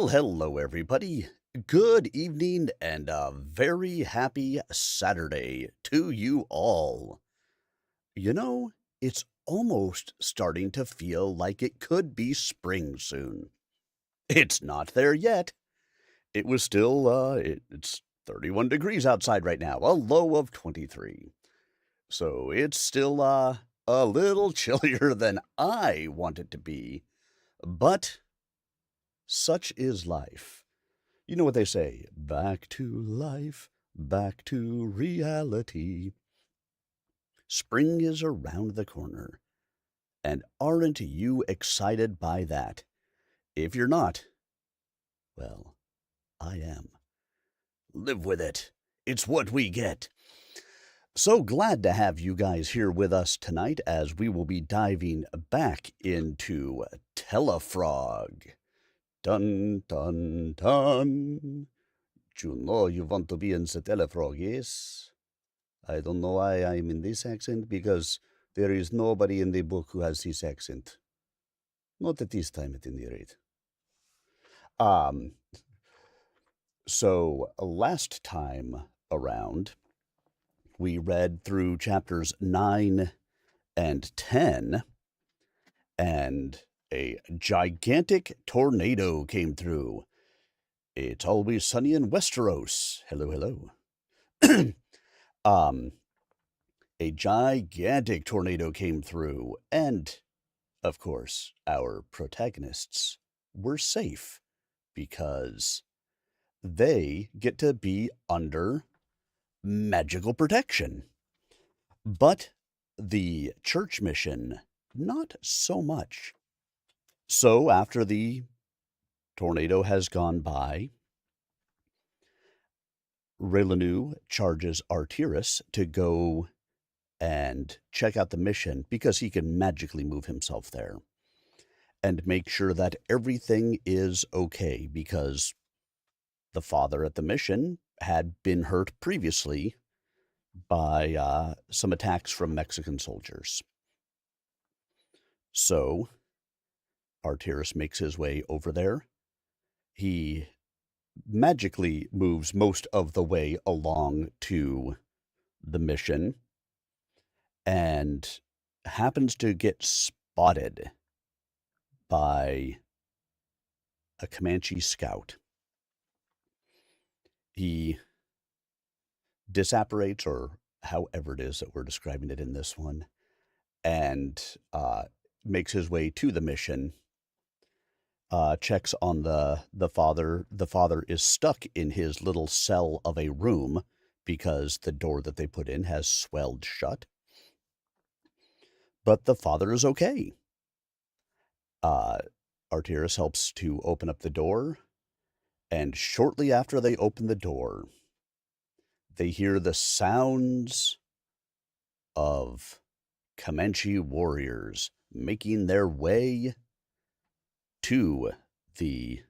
Well, hello, everybody. Good evening and a very happy Saturday to you all. You know, it's almost starting to feel like it could be spring soon. It's not there yet. It was still, it's 31 degrees outside right now, a low of 23. So it's still, a little chillier than I want it to be. But such is life. You know what they say, back to life, back to reality. Spring is around the corner, and aren't you excited by that? If you're not, well, I am. Live with it. It's what we get. So glad to have you guys here with us tonight as we will be diving back into Tellafrog. Dun, dun, dun. You know you want to be in the Tellafrog, yes? I don't know why I'm in this accent, because there is nobody in the book who has this accent. Not at this time, at any rate. Um, so last time around, we read through chapters 9 and 10, and a gigantic tornado came through. It's always sunny in Westeros. Hello, hello. A gigantic tornado came through, and, of course, our protagonists were safe because they get to be under magical protection. But the church mission, not so much. So after the tornado has gone by, Raileanu charges Arteris to go and check out the mission because he can magically move himself there and make sure that everything is okay, because the father at the mission had been hurt previously by some attacks from Mexican soldiers. So Arteris makes his way over there. He magically moves most of the way along to the mission and happens to get spotted by a Comanche scout. He disapparates, or however it is that we're describing it in this one, and makes his way to the mission, checks on the father. The father is stuck in his little cell of a room because the door that they put in has swelled shut. But the father is okay. Arteris helps to open up the door, and shortly after they open the door, they hear the sounds of Comanche warriors making their way to the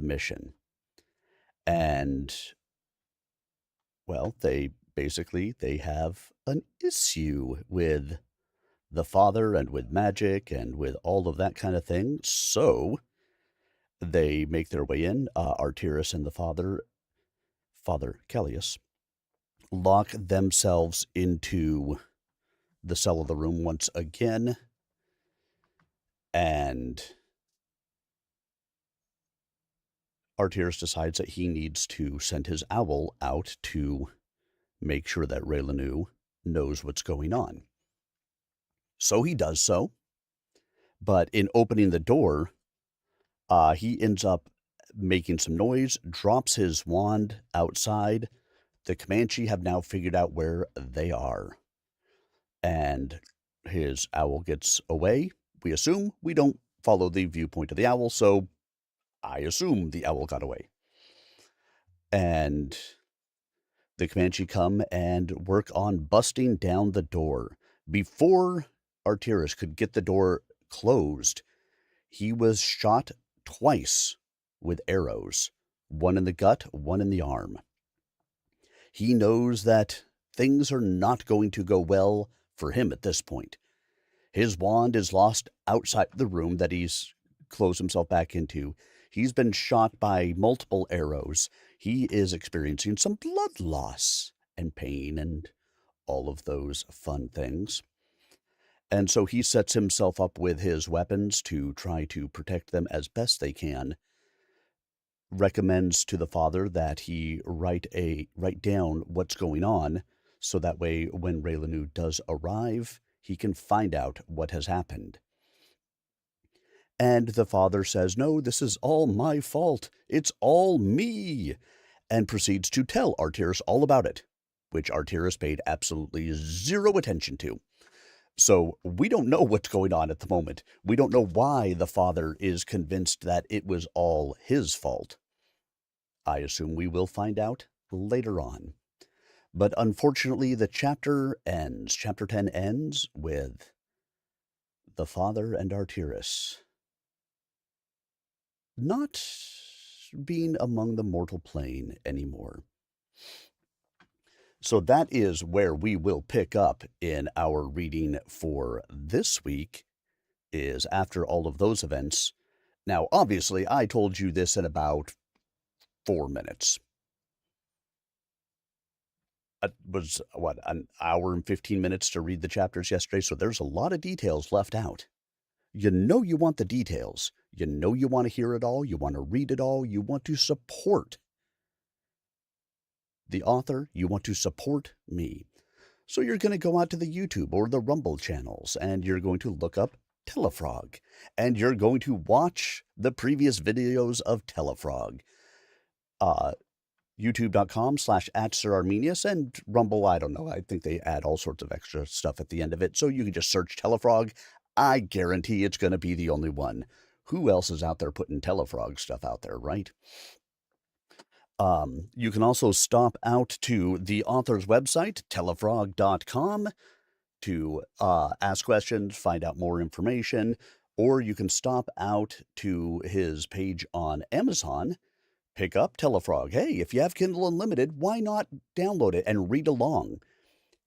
mission. And, well, they have an issue with the father and with magic and with all of that kind of thing. So they make their way in. Arteris and the Father Callius, lock themselves into the cell of the room once again, and Arteris decides that he needs to send his owl out to make sure that Raileanu knows what's going on. So he does so, but in opening the door, he ends up making some noise, drops his wand outside. The Comanche have now figured out where they are, and his owl gets away. We assume. We don't follow the viewpoint of the owl, so I assume the owl got away. And the Comanche come and work on busting down the door. Before Arteris could get the door closed, he was shot twice with arrows, one in the gut, one in the arm. He knows that things are not going to go well for him at this point. His wand is lost outside the room that he's closed himself back into. He's been shot by multiple arrows. He is experiencing some blood loss and pain and all of those fun things. And so he sets himself up with his weapons to try to protect them as best they can. Recommends to the father that he write down what's going on, so that way when Raileanu does arrive, he can find out what has happened. And the father says, "No, this is all my fault. It's all me," and proceeds to tell Artyrus all about it, which Artyrus paid absolutely zero attention to. So we don't know what's going on at the moment. We don't know why the father is convinced that it was all his fault. I assume we will find out later on. But unfortunately, the chapter ends. Chapter 10 ends with the father and Artyrus not being among the mortal plane anymore. So that is where we will pick up in our reading for this week, is after all of those events. Now, obviously, I told you this in about 4 minutes. It was, an hour and 15 minutes to read the chapters yesterday, so there's a lot of details left out. You know you want the details. You know you want to hear it all. You want to read it all. You want to support the author. You want to support me. So you're going to go out to the YouTube or the Rumble channels, and you're going to look up Tellafrog, and you're going to watch the previous videos of Tellafrog. YouTube.com/@SirArminius, and Rumble, I don't know. I think they add all sorts of extra stuff at the end of it. So you can just search Tellafrog. I guarantee it's going to be the only one. Who else is out there putting Tellafrog stuff out there, right? You can also stop out to the author's website, tellafrog.com, to ask questions, find out more information, or you can stop out to his page on Amazon, pick up Tellafrog. Hey, if you have Kindle Unlimited, why not download it and read along?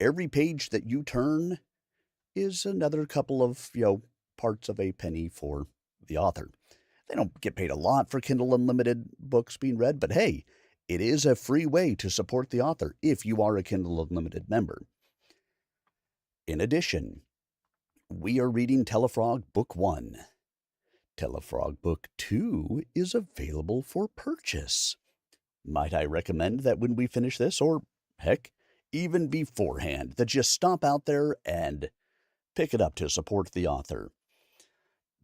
Every page that you turn is another couple of, parts of a penny for the author. They don't get paid a lot for Kindle Unlimited books being read, but hey, it is a free way to support the author if you are a Kindle Unlimited member. In addition, we are reading Tellafrog Book 1. Tellafrog Book 2 is available for purchase. Might I recommend that when we finish this, or heck, even beforehand, that you stop out there and pick it up to support the author.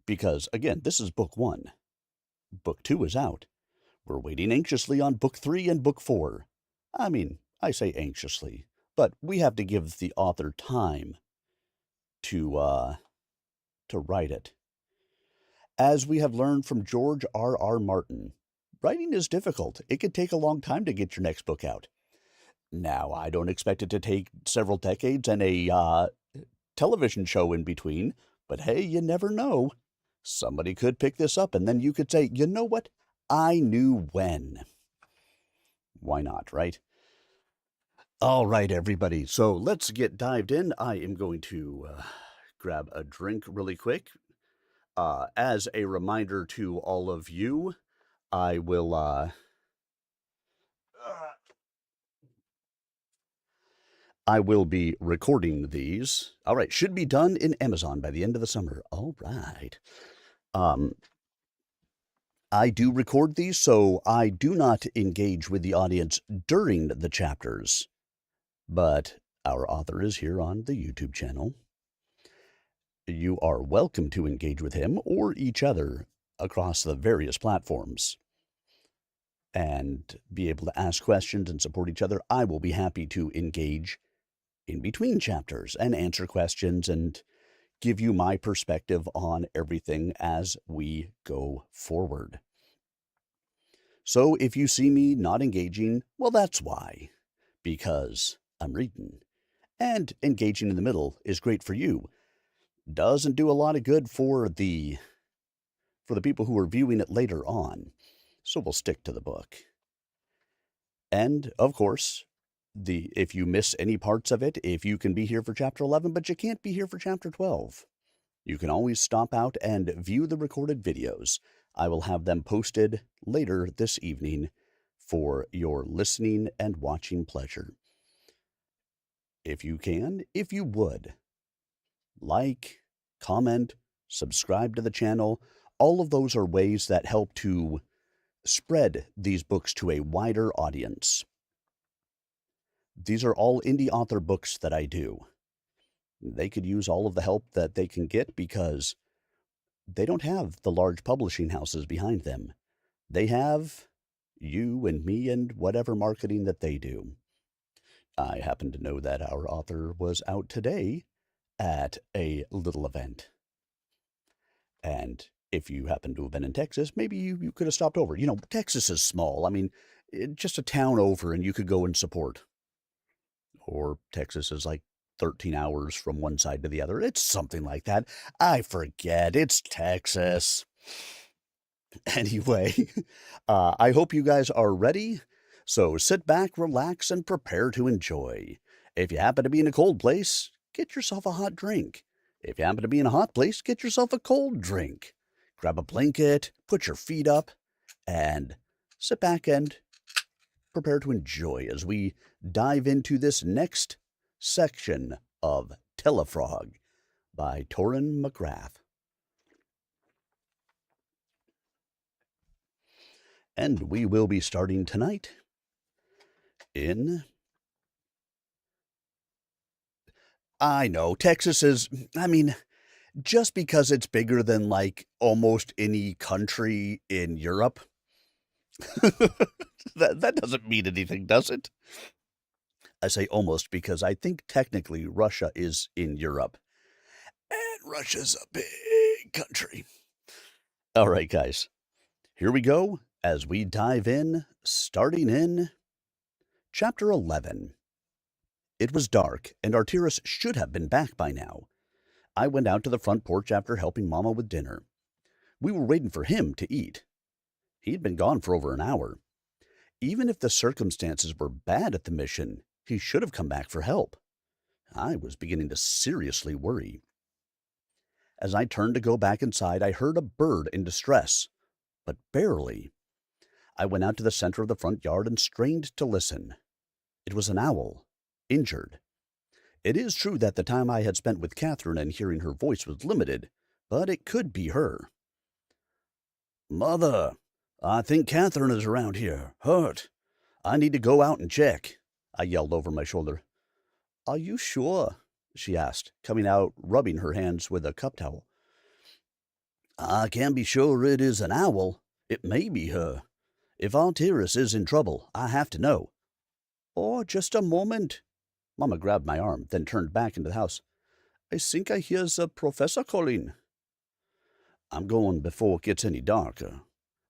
Because, again, this is Book 1. Book 2 is out. We're waiting anxiously on Book 3 and Book 4. I mean, I say anxiously, but we have to give the author time to write it. As we have learned from George R.R. Martin, writing is difficult. It could take a long time to get your next book out. Now, I don't expect it to take several decades and a television show in between, but hey, you never know. Somebody could pick this up, and then you could say, you know what? I knew when. Why not, right? All right, everybody. So let's get dived in. I am going to grab a drink really quick. As a reminder to all of you, I will be recording these. All right, should be done in Amazon by the end of the summer. All right. I do record these, so I do not engage with the audience during the chapters, but our author is here on the YouTube channel. You are welcome to engage with him or each other across the various platforms and be able to ask questions and support each other. I will be happy to engage in between chapters and answer questions and give you my perspective on everything as we go forward. So if you see me not engaging, well, that's why. Because I'm reading. And engaging in the middle is great for you. Doesn't do a lot of good for the people who are viewing it later on. So we'll stick to the book. And, of course, if you miss any parts of it, if you can be here for Chapter 11, but you can't be here for Chapter 12, you can always stop out and view the recorded videos. I will have them posted later this evening for your listening and watching pleasure. If you can, if you would, like, comment, subscribe to the channel. All of those are ways that help to spread these books to a wider audience. These are all indie author books that I do. They could use all of the help that they can get because they don't have the large publishing houses behind them. They have you and me and whatever marketing that they do. I happen to know that our author was out today at a little event. And if you happen to have been in Texas, maybe you could have stopped over. Texas is small. I mean, just a town over and you could go and support. Or Texas is like 13 hours from one side to the other. It's something like that. I forget. It's Texas. Anyway, I hope you guys are ready. So sit back, relax, and prepare to enjoy. If you happen to be in a cold place, get yourself a hot drink. If you happen to be in a hot place, get yourself a cold drink. Grab a blanket, put your feet up, and sit back and prepare to enjoy as we dive into this next section of Tellafrog by Torin MacRath. And we will be starting tonight in... I know, Texas is, just because it's bigger than like almost any country in Europe, that doesn't mean anything, does it? I say almost because I think technically Russia is in Europe. And Russia's a big country. All right, guys, here we go as we dive in, starting in Chapter 11. It was dark, and Artyrus should have been back by now. I went out to the front porch after helping Mama with dinner. We were waiting for him to eat. He'd been gone for over an hour. Even if the circumstances were bad at the mission, he should have come back for help. I was beginning to seriously worry. As I turned to go back inside, I heard a bird in distress, but barely. I went out to the center of the front yard and strained to listen. It was an owl, injured. It is true that the time I had spent with Catherine and hearing her voice was limited, but it could be her. "Mother, I think Catherine is around here, hurt. I need to go out and check," I yelled over my shoulder. "Are you sure?" she asked, coming out, rubbing her hands with a cup towel. "I can't be sure it is an owl. It may be her. If Artyrus is in trouble, I have to know." "Oh, just a moment." Mama grabbed my arm, then turned back into the house. "I think I hear the professor calling." "I'm going before it gets any darker.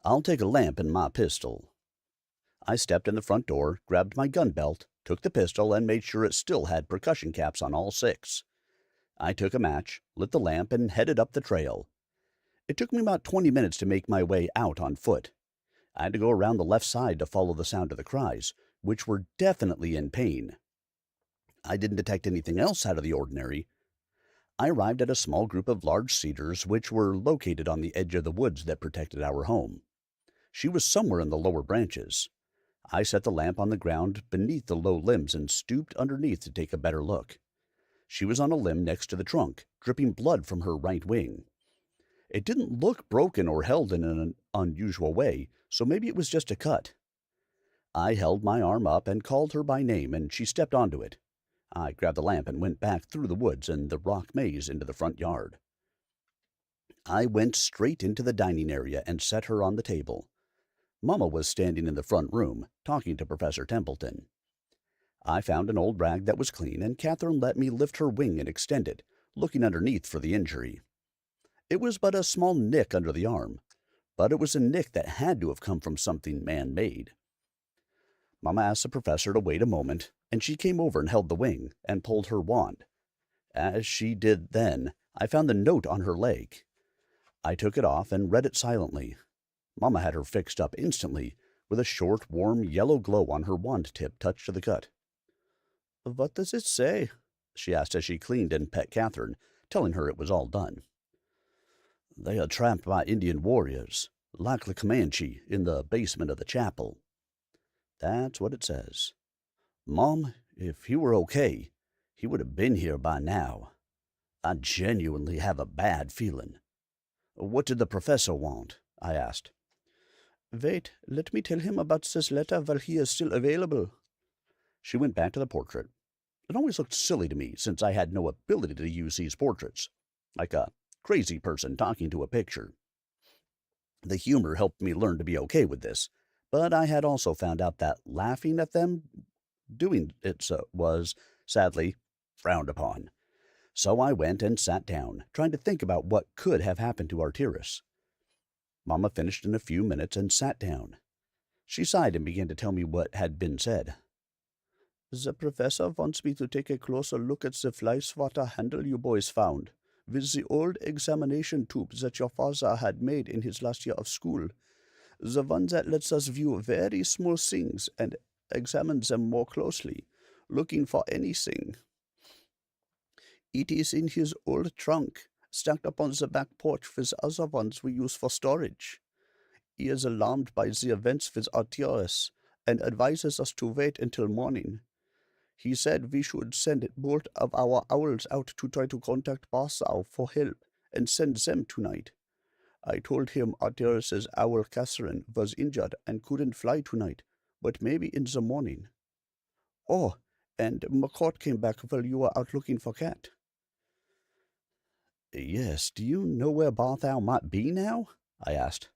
I'll take a lamp and my pistol." I stepped in the front door, grabbed my gun belt, took the pistol, and made sure it still had percussion caps on all six. I took a match, lit the lamp, and headed up the trail. It took me about 20 minutes to make my way out on foot. I had to go around the left side to follow the sound of the cries, which were definitely in pain. I didn't detect anything else out of the ordinary. I arrived at a small group of large cedars which were located on the edge of the woods that protected our home. She was somewhere in the lower branches. I set the lamp on the ground beneath the low limbs and stooped underneath to take a better look. She was on a limb next to the trunk, dripping blood from her right wing. It didn't look broken or held in an unusual way, so maybe it was just a cut. I held my arm up and called her by name, and she stepped onto it. I grabbed the lamp and went back through the woods and the rock maze into the front yard. I went straight into the dining area and set her on the table. Mama was standing in the front room, talking to Professor Templeton. I found an old rag that was clean, and Catherine let me lift her wing and extend it, looking underneath for the injury. It was but a small nick under the arm, but it was a nick that had to have come from something man-made. Mama asked the professor to wait a moment, and she came over and held the wing and pulled her wand. As she did then, I found the note on her leg. I took it off and read it silently. Mama had her fixed up instantly, with a short, warm yellow glow on her wand tip touched to the cut. "What does it say?" she asked as she cleaned and pet Catherine, telling her it was all done. "They are trapped by Indian warriors. Like the Comanche in the basement of the chapel. That's what it says. Mom, if he were okay, he would have been here by now. I genuinely have a bad feeling. What did the professor want? I asked. Wait, let me tell him about this letter while he is still available. She went back to the portrait. It always looked silly to me since I had no ability to use these portraits, like a crazy person talking to a picture. The humor helped me learn to be okay with this, but I had also found out that laughing at them doing it was, sadly, frowned upon. So I went and sat down, trying to think about what could have happened to Arteris. Mamma finished in a few minutes and sat down. She sighed and began to tell me what had been said. The professor wants me to take a closer look at the fly swatter handle you boys found, with the old examination tube that your father had made in his last year of school. The one that lets us view very small things and examine them more closely, looking for anything. It is in his old trunk, stacked up on the back porch with other ones we use for storage. He is alarmed by the events with Arteris and advises us to wait until morning. He said we should send both of our owls out to try to contact Barsau for help and send them tonight. I told him Arteris's owl Catherine was injured and couldn't fly tonight, but maybe in the morning. Oh, and McCourt came back while you were out looking for Cat. Yes, do you know where Barthou might be now? I asked.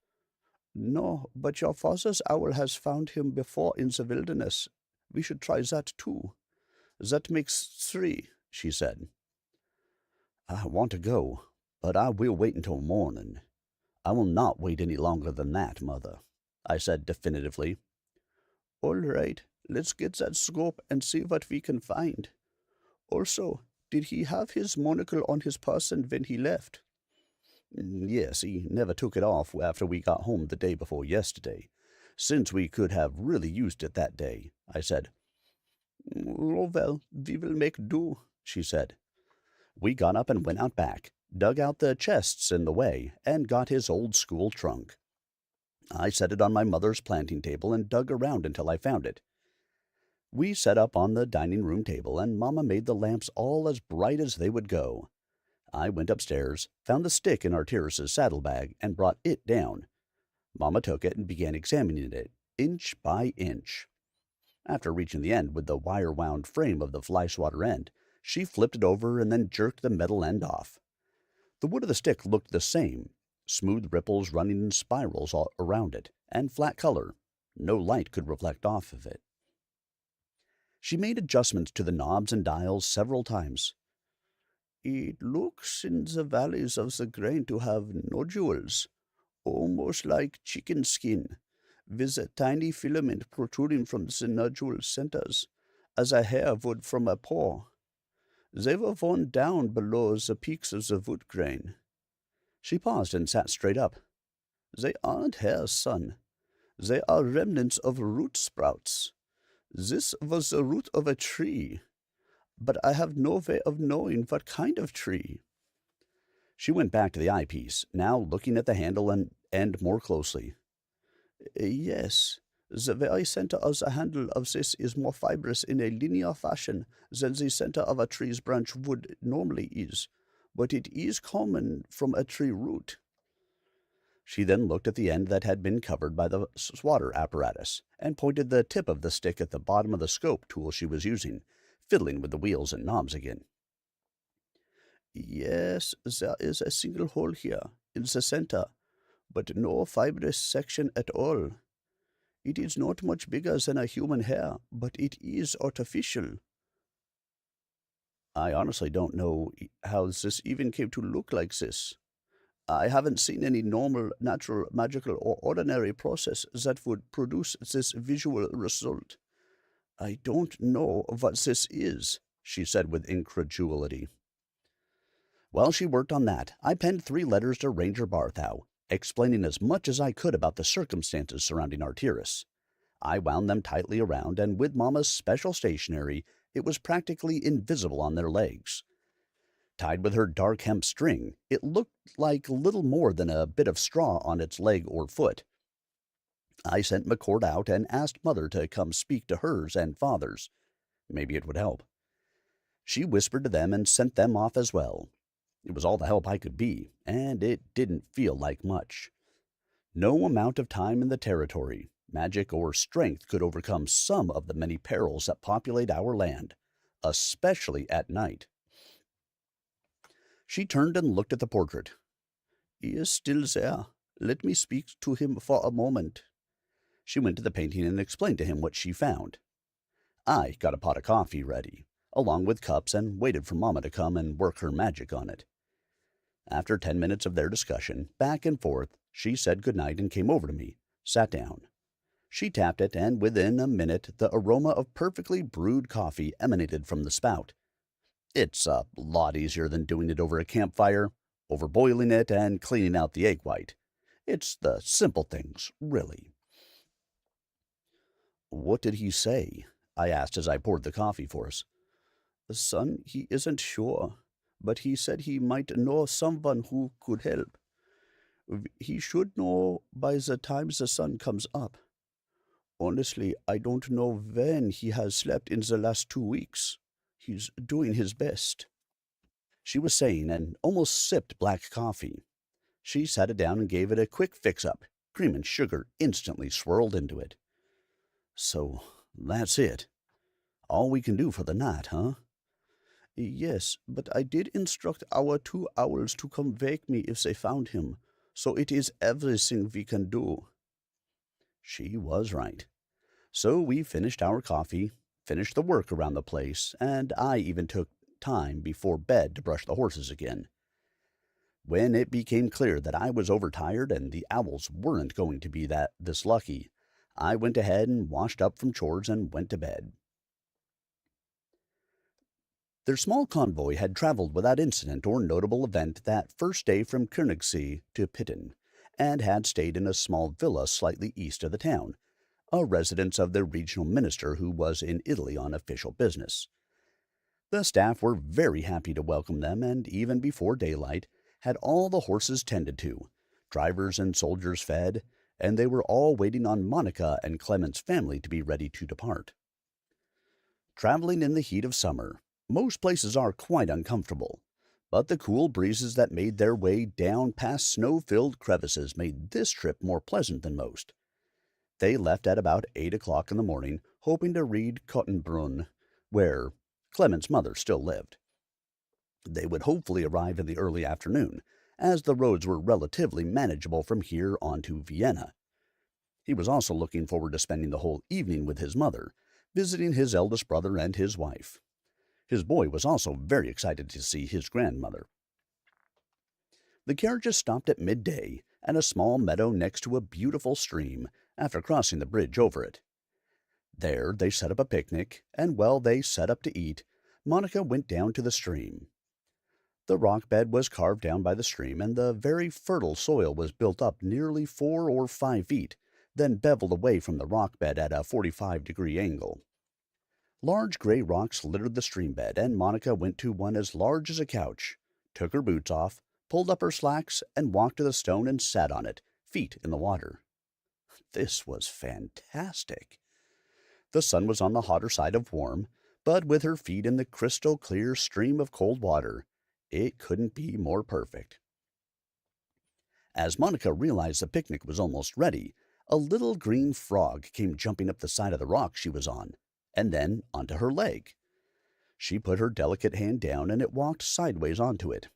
No, but your father's owl has found him before in the wilderness. We should try that too. That makes 3, she said. I want to go, but I will wait until morning. I will not wait any longer than that, Mother, I said definitively. All right, let's get that scope and see what we can find. Also, did he have his monocle on his person when he left? Yes, he never took it off after we got home the day before yesterday, since we could have really used it that day, I said. Oh, well, we will make do, she said. We got up and went out back, dug out the chests in the way, and got his old school trunk. I set it on my mother's planting table and dug around until I found it. We set up on the dining room table, and Mama made the lamps all as bright as they would go. I went upstairs, found the stick in Arteris's saddlebag, and brought it down. Mama took it and began examining it, inch by inch. After reaching the end with the wire-wound frame of the fly swatter end, she flipped it over and then jerked the metal end off. The wood of the stick looked the same, smooth ripples running in spirals all around it, and flat color. No light could reflect off of it. She made adjustments to the knobs and dials several times. It looks in the valleys of the grain to have nodules, almost like chicken skin, with a tiny filament protruding from the nodule centers, as a hair would from a paw. They were worn down below the peaks of the wood grain. She paused and sat straight up. They aren't hairs, son. They are remnants of root sprouts. This was the root of a tree, but I have no way of knowing what kind of tree. She went back to the eyepiece, now looking at the handle and end more closely. Yes, the very center of the handle of this is more fibrous in a linear fashion than the center of a tree's branch would normally is, but it is common from a tree root. She then looked at the end that had been covered by the swatter apparatus, and pointed the tip of the stick at the bottom of the scope tool she was using, fiddling with the wheels and knobs again. Yes, there is a single hole here, in the center, but no fibrous section at all. It is not much bigger than a human hair, but it is artificial. I honestly don't know how this even came to look like this. I haven't seen any normal, natural, magical, or ordinary process that would produce this visual result. I don't know what this is, she said with incredulity. While she worked on that, I penned 3 letters to Ranger Barthou, explaining as much as I could about the circumstances surrounding Arteris. I wound them tightly around, and with Mama's special stationery, it was practically invisible on their legs. Tied with her dark hemp string, it looked like little more than a bit of straw on its leg or foot. I sent McCord out and asked Mother to come speak to hers and Father's. Maybe it would help. She whispered to them and sent them off as well. It was all the help I could be, and it didn't feel like much. No amount of time in the territory, magic, or strength could overcome some of the many perils that populate our land, especially at night. She turned and looked at the portrait. "He is still there. Let me speak to him for a moment." She went to the painting and explained to him what she found. I got a pot of coffee ready, along with cups, and waited for Mamma to come and work her magic on it. After 10 minutes of their discussion, back and forth, she said good night and came over to me, sat down. She tapped it, and within a minute the aroma of perfectly brewed coffee emanated from the spout. It's a lot easier than doing it over a campfire, overboiling it, and cleaning out the egg white. It's the simple things, really. "What did he say?" I asked as I poured the coffee for us. "Son, he isn't sure, but he said he might know someone who could help. He should know by the time the sun comes up. Honestly, I don't know when he has slept in the last 2 weeks. He's doing his best." She was saying and almost sipped black coffee. She sat it down and gave it a quick fix-up. Cream and sugar instantly swirled into it. "So that's it. All we can do for the night, huh?" "Yes, but I did instruct our 2 owls to come wake me if they found him, so it is everything we can do." She was right. So we finished our coffee, finished the work around the place, and I even took time before bed to brush the horses again. When it became clear that I was overtired and the owls weren't going to be this lucky, I went ahead and washed up from chores and went to bed. Their small convoy had traveled without incident or notable event that first day from Koenigsee to Pitten, and had stayed in a small villa slightly east of the town, a residence of the regional minister who was in Italy on official business. The staff were very happy to welcome them, and even before daylight had all the horses tended to, drivers and soldiers fed, and they were all waiting on Monica and Clement's family to be ready to depart. Traveling in the heat of summer, most places are quite uncomfortable, but the cool breezes that made their way down past snow-filled crevices made this trip more pleasant than most. They left at about 8 o'clock in the morning, hoping to reach Kottenbrunn, where Clement's mother still lived. They would hopefully arrive in the early afternoon, as the roads were relatively manageable from here on to Vienna. He was also looking forward to spending the whole evening with his mother, visiting his eldest brother and his wife. His boy was also very excited to see his grandmother. The carriages stopped at midday at a small meadow next to a beautiful stream, after crossing the bridge over it. There they set up a picnic, and while they set up to eat, Monica went down to the stream. The rock bed was carved down by the stream, and the very fertile soil was built up nearly 4 or 5 feet, then beveled away from the rock bed at a 45-degree angle. Large gray rocks littered the stream bed, and Monica went to one as large as a couch, took her boots off, pulled up her slacks, and walked to the stone and sat on it, feet in the water. This was fantastic. The sun was on the hotter side of warm, but with her feet in the crystal-clear stream of cold water, it couldn't be more perfect. As Monica realized the picnic was almost ready, a little green frog came jumping up the side of the rock she was on, and then onto her leg. She put her delicate hand down, and it walked sideways onto it.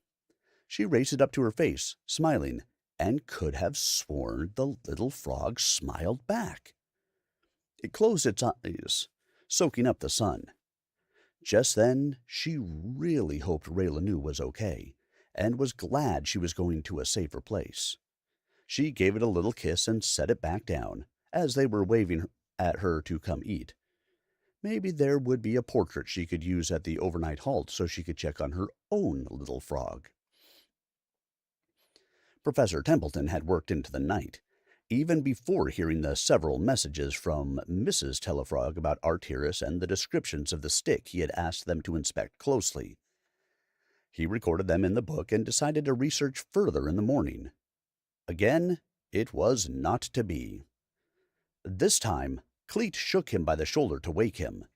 She raised it up to her face, smiling, and could have sworn the little frog smiled back. It closed its eyes, soaking up the sun. Just then she really hoped Raileanu was okay, and was glad she was going to a safer place. She gave it a little kiss and set it back down, as they were waving at her to come eat. Maybe there would be a portrait she could use at the overnight halt so she could check on her own little frog. Professor Templeton had worked into the night, even before hearing the several messages from Mrs. Tellafrog about Artyrus and the descriptions of the stick he had asked them to inspect closely. He recorded them in the book and decided to research further in the morning. Again, it was not to be. This time, Cleet shook him by the shoulder to wake him.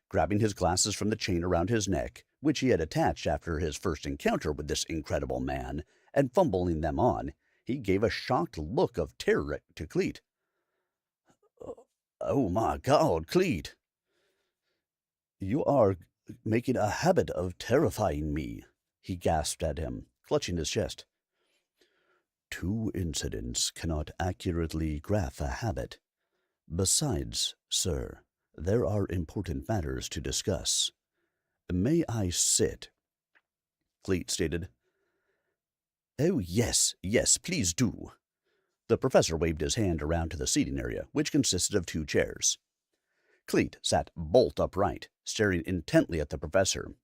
Grabbing his glasses from the chain around his neck, which he had attached after his first encounter with this incredible man, and fumbling them on, he gave a shocked look of terror to Cleet. "Oh, my God, Cleet! You are making a habit of terrifying me," he gasped at him, clutching his chest. "Two incidents cannot accurately graph a habit. Besides, sir, there are important matters to discuss. May I sit?" Cleet stated. "Oh, yes, please do." The professor waved his hand around to the seating area, which consisted of 2 chairs. Cleet sat bolt upright, staring intently at the professor.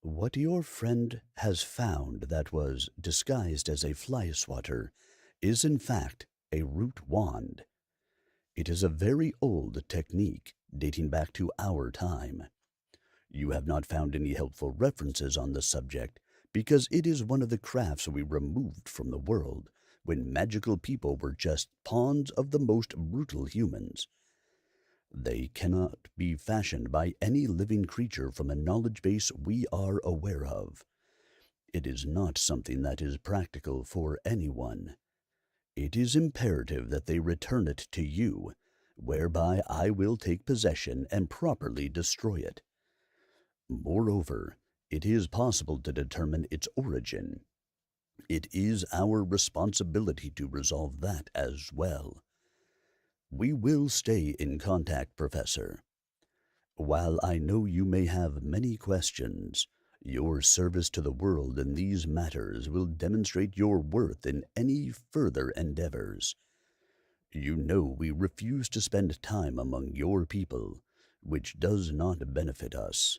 "What your friend has found that was disguised as a fly swatter is in fact a root wand. It is a very old technique dating back to our time. You have not found any helpful references on the subject because it is one of the crafts we removed from the world when magical people were just pawns of the most brutal humans. They cannot be fashioned by any living creature from a knowledge base we are aware of. It is not something that is practical for anyone. It is imperative that they return it to you, whereby I will take possession and properly destroy it. Moreover, it is possible to determine its origin. It is our responsibility to resolve that as well. We will stay in contact, Professor. While I know you may have many questions, your service to the world in these matters will demonstrate your worth in any further endeavors. You know we refuse to spend time among your people, which does not benefit us.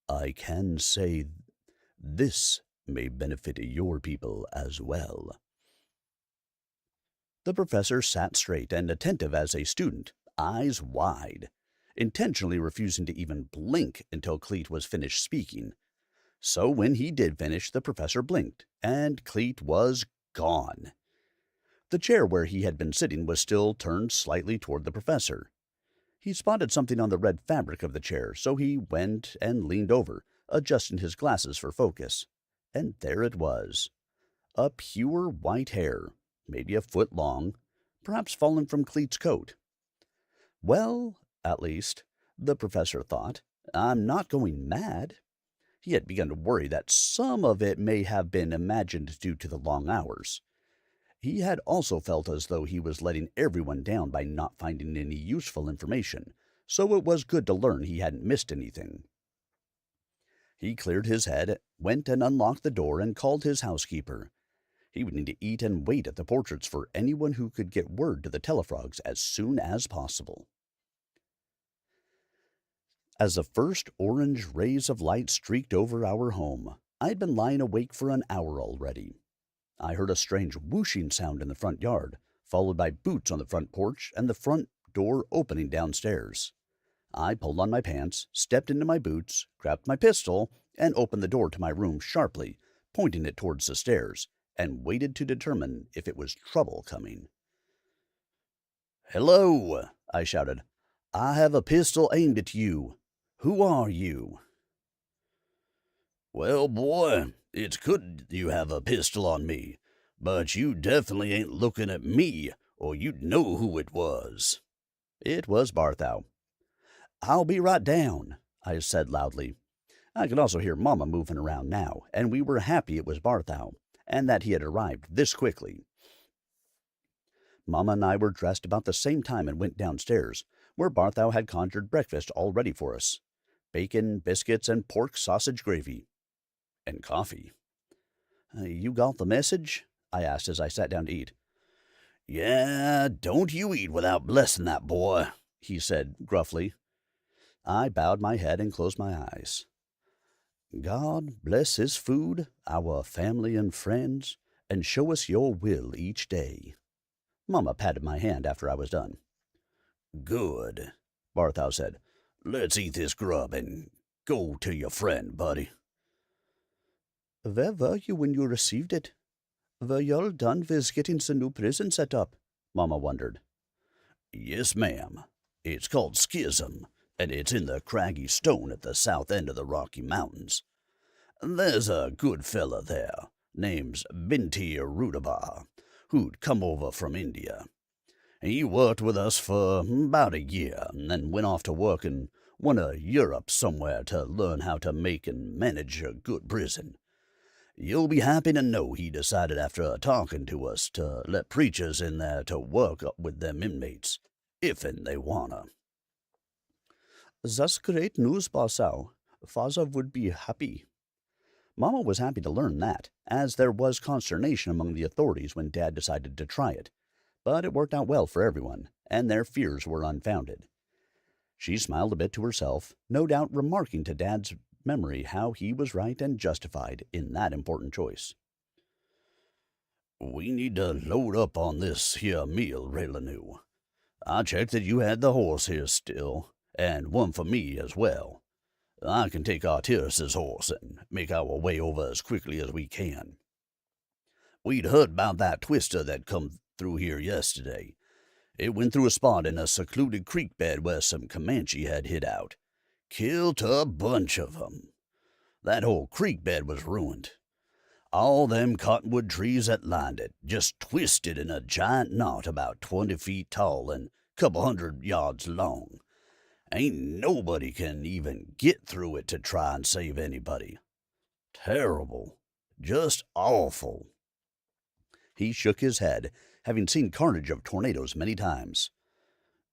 I can say this may benefit your people as well." The professor sat straight and attentive as a student, eyes wide, intentionally refusing to even blink until Cleet was finished speaking. So when he did finish, the professor blinked, and Cleet was gone. The chair where he had been sitting was still turned slightly toward the professor. He spotted something on the red fabric of the chair, so he went and leaned over, adjusting his glasses for focus. And there it was. A pure white hair, maybe a foot long, perhaps fallen from Cleet's coat. Well, at least, the professor thought, I'm not going mad. He had begun to worry that some of it may have been imagined due to the long hours. He had also felt as though he was letting everyone down by not finding any useful information, so it was good to learn he hadn't missed anything. He cleared his head, went and unlocked the door, and called his housekeeper. He would need to eat and wait at the portraits for anyone who could get word to the Tellafrogs as soon as possible. As the first orange rays of light streaked over our home, I had been lying awake for an hour already. I heard a strange whooshing sound in the front yard, followed by boots on the front porch and the front door opening downstairs. I pulled on my pants, stepped into my boots, grabbed my pistol, and opened the door to my room sharply, pointing it towards the stairs, and waited to determine if it was trouble coming. "Hello!" I shouted. "I have a pistol aimed at you. Who are you?" "Well, boy, it's good you have a pistol on me, but you definitely ain't looking at me, or you'd know who it was." It was Barthou. "I'll be right down," I said loudly. I could also hear Mama moving around now, and we were happy it was Barthou, and that he had arrived this quickly. Mama and I were dressed about the same time and went downstairs, where Barthou had conjured breakfast all ready for us. Bacon, biscuits, and pork sausage gravy. And coffee. "You got the message?" I asked as I sat down to eat. "Yeah, don't you eat without blessing that boy," he said gruffly. I bowed my head and closed my eyes. "God bless his food, our family and friends, and show us your will each day." Mama patted my hand after I was done. "Good," Barthou said. "Let's eat this grub and go to your friend, buddy." Where were you when you received it? Were y'all done with getting the new prison set up? Mama wondered. Yes, ma'am. It's called Schism, and it's in the craggy stone at the south end of the Rocky Mountains. There's a good fella there, name's Binti Rudaba, who'd come over from India. He worked with us for about a year, and then went off to work in one of Europe somewhere to learn how to make and manage a good prison. You'll be happy to know he decided after talking to us to let preachers in there to work up with them inmates, if'n they wanna. That's great news, Basau. Father would be happy. Mama was happy to learn that, as there was consternation among the authorities when Dad decided to try it. But it worked out well for everyone, and their fears were unfounded. She smiled a bit to herself, no doubt remarking to Dad's memory how he was right and justified in that important choice. We need to load up on this here meal, Raileanu. I checked that you had the horse here still, and one for me as well. I can take Artyrus's horse and make our way over as quickly as we can. We'd heard about that twister that come through here yesterday. It went through a spot in a secluded creek bed where some Comanche had hid out. Killed a bunch of 'em. That whole creek bed was ruined. All them cottonwood trees that lined it just twisted in a giant knot about 20 feet tall and a couple 100 yards long. Ain't nobody can even get through it to try and save anybody. Terrible. Just awful. He shook his head, having seen carnage of tornadoes many times.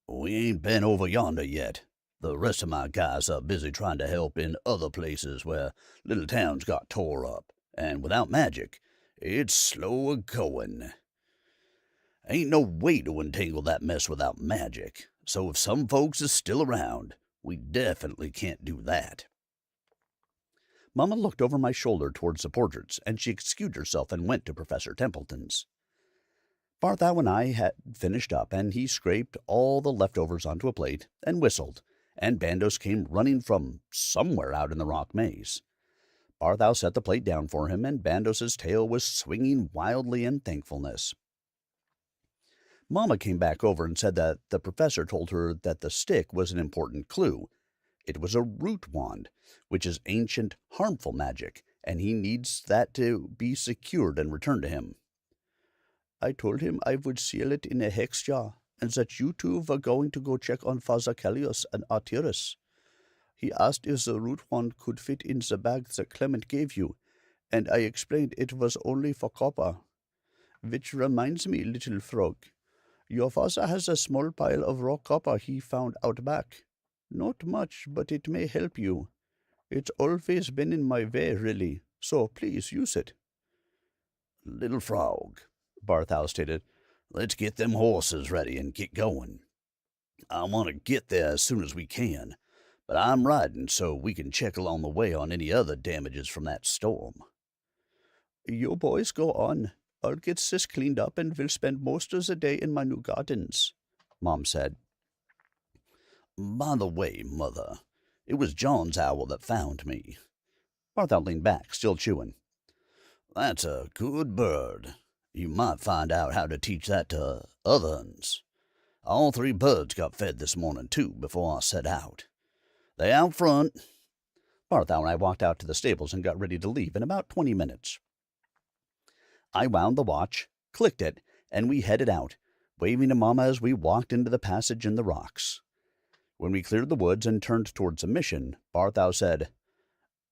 We ain't been over yonder yet. The rest of my guys are busy trying to help in other places where little towns got tore up, and without magic, it's slow a-going. Ain't no way to untangle that mess without magic, so if some folks is still around, we definitely can't do that. Mama looked over my shoulder towards the portraits, and she excused herself and went to Professor Templeton's. Bartholomew and I had finished up, and he scraped all the leftovers onto a plate and whistled, and Bandos came running from somewhere out in the rock maze. Bartholomew set the plate down for him, and Bandos's tail was swinging wildly in thankfulness. Mama came back over and said that the professor told her that the stick was an important clue. It was a root wand, which is ancient, harmful magic, and he needs that to be secured and returned to him. I told him I would seal it in a hex jar, and that you two were going to go check on Father Callius and Artyrus. He asked if the root wand could fit in the bag that Clement gave you, and I explained it was only for copper. Which reminds me, little frog, your father has a small pile of raw copper he found out back. Not much, but it may help you. It's always been in my way, really, so please use it. Little frog, Bartholomew stated, let's get them horses ready and get going. I want to get there as soon as we can, but I'm riding so we can check along the way on any other damages from that storm. You boys go on. I'll get this cleaned up and we'll spend most of the day in my new gardens, Mom said. By the way, Mother, it was John's owl that found me. Bartholomew leaned back, still chewing. That's a good bird. You might find out how to teach that to other uns. All 3 birds got fed this morning, too, before I set out. They out front. Bartholomew and I walked out to the stables and got ready to leave in about 20 minutes. I wound the watch, clicked it, and we headed out, waving to Mama as we walked into the passage in the rocks. When we cleared the woods and turned towards the mission, Bartholomew said,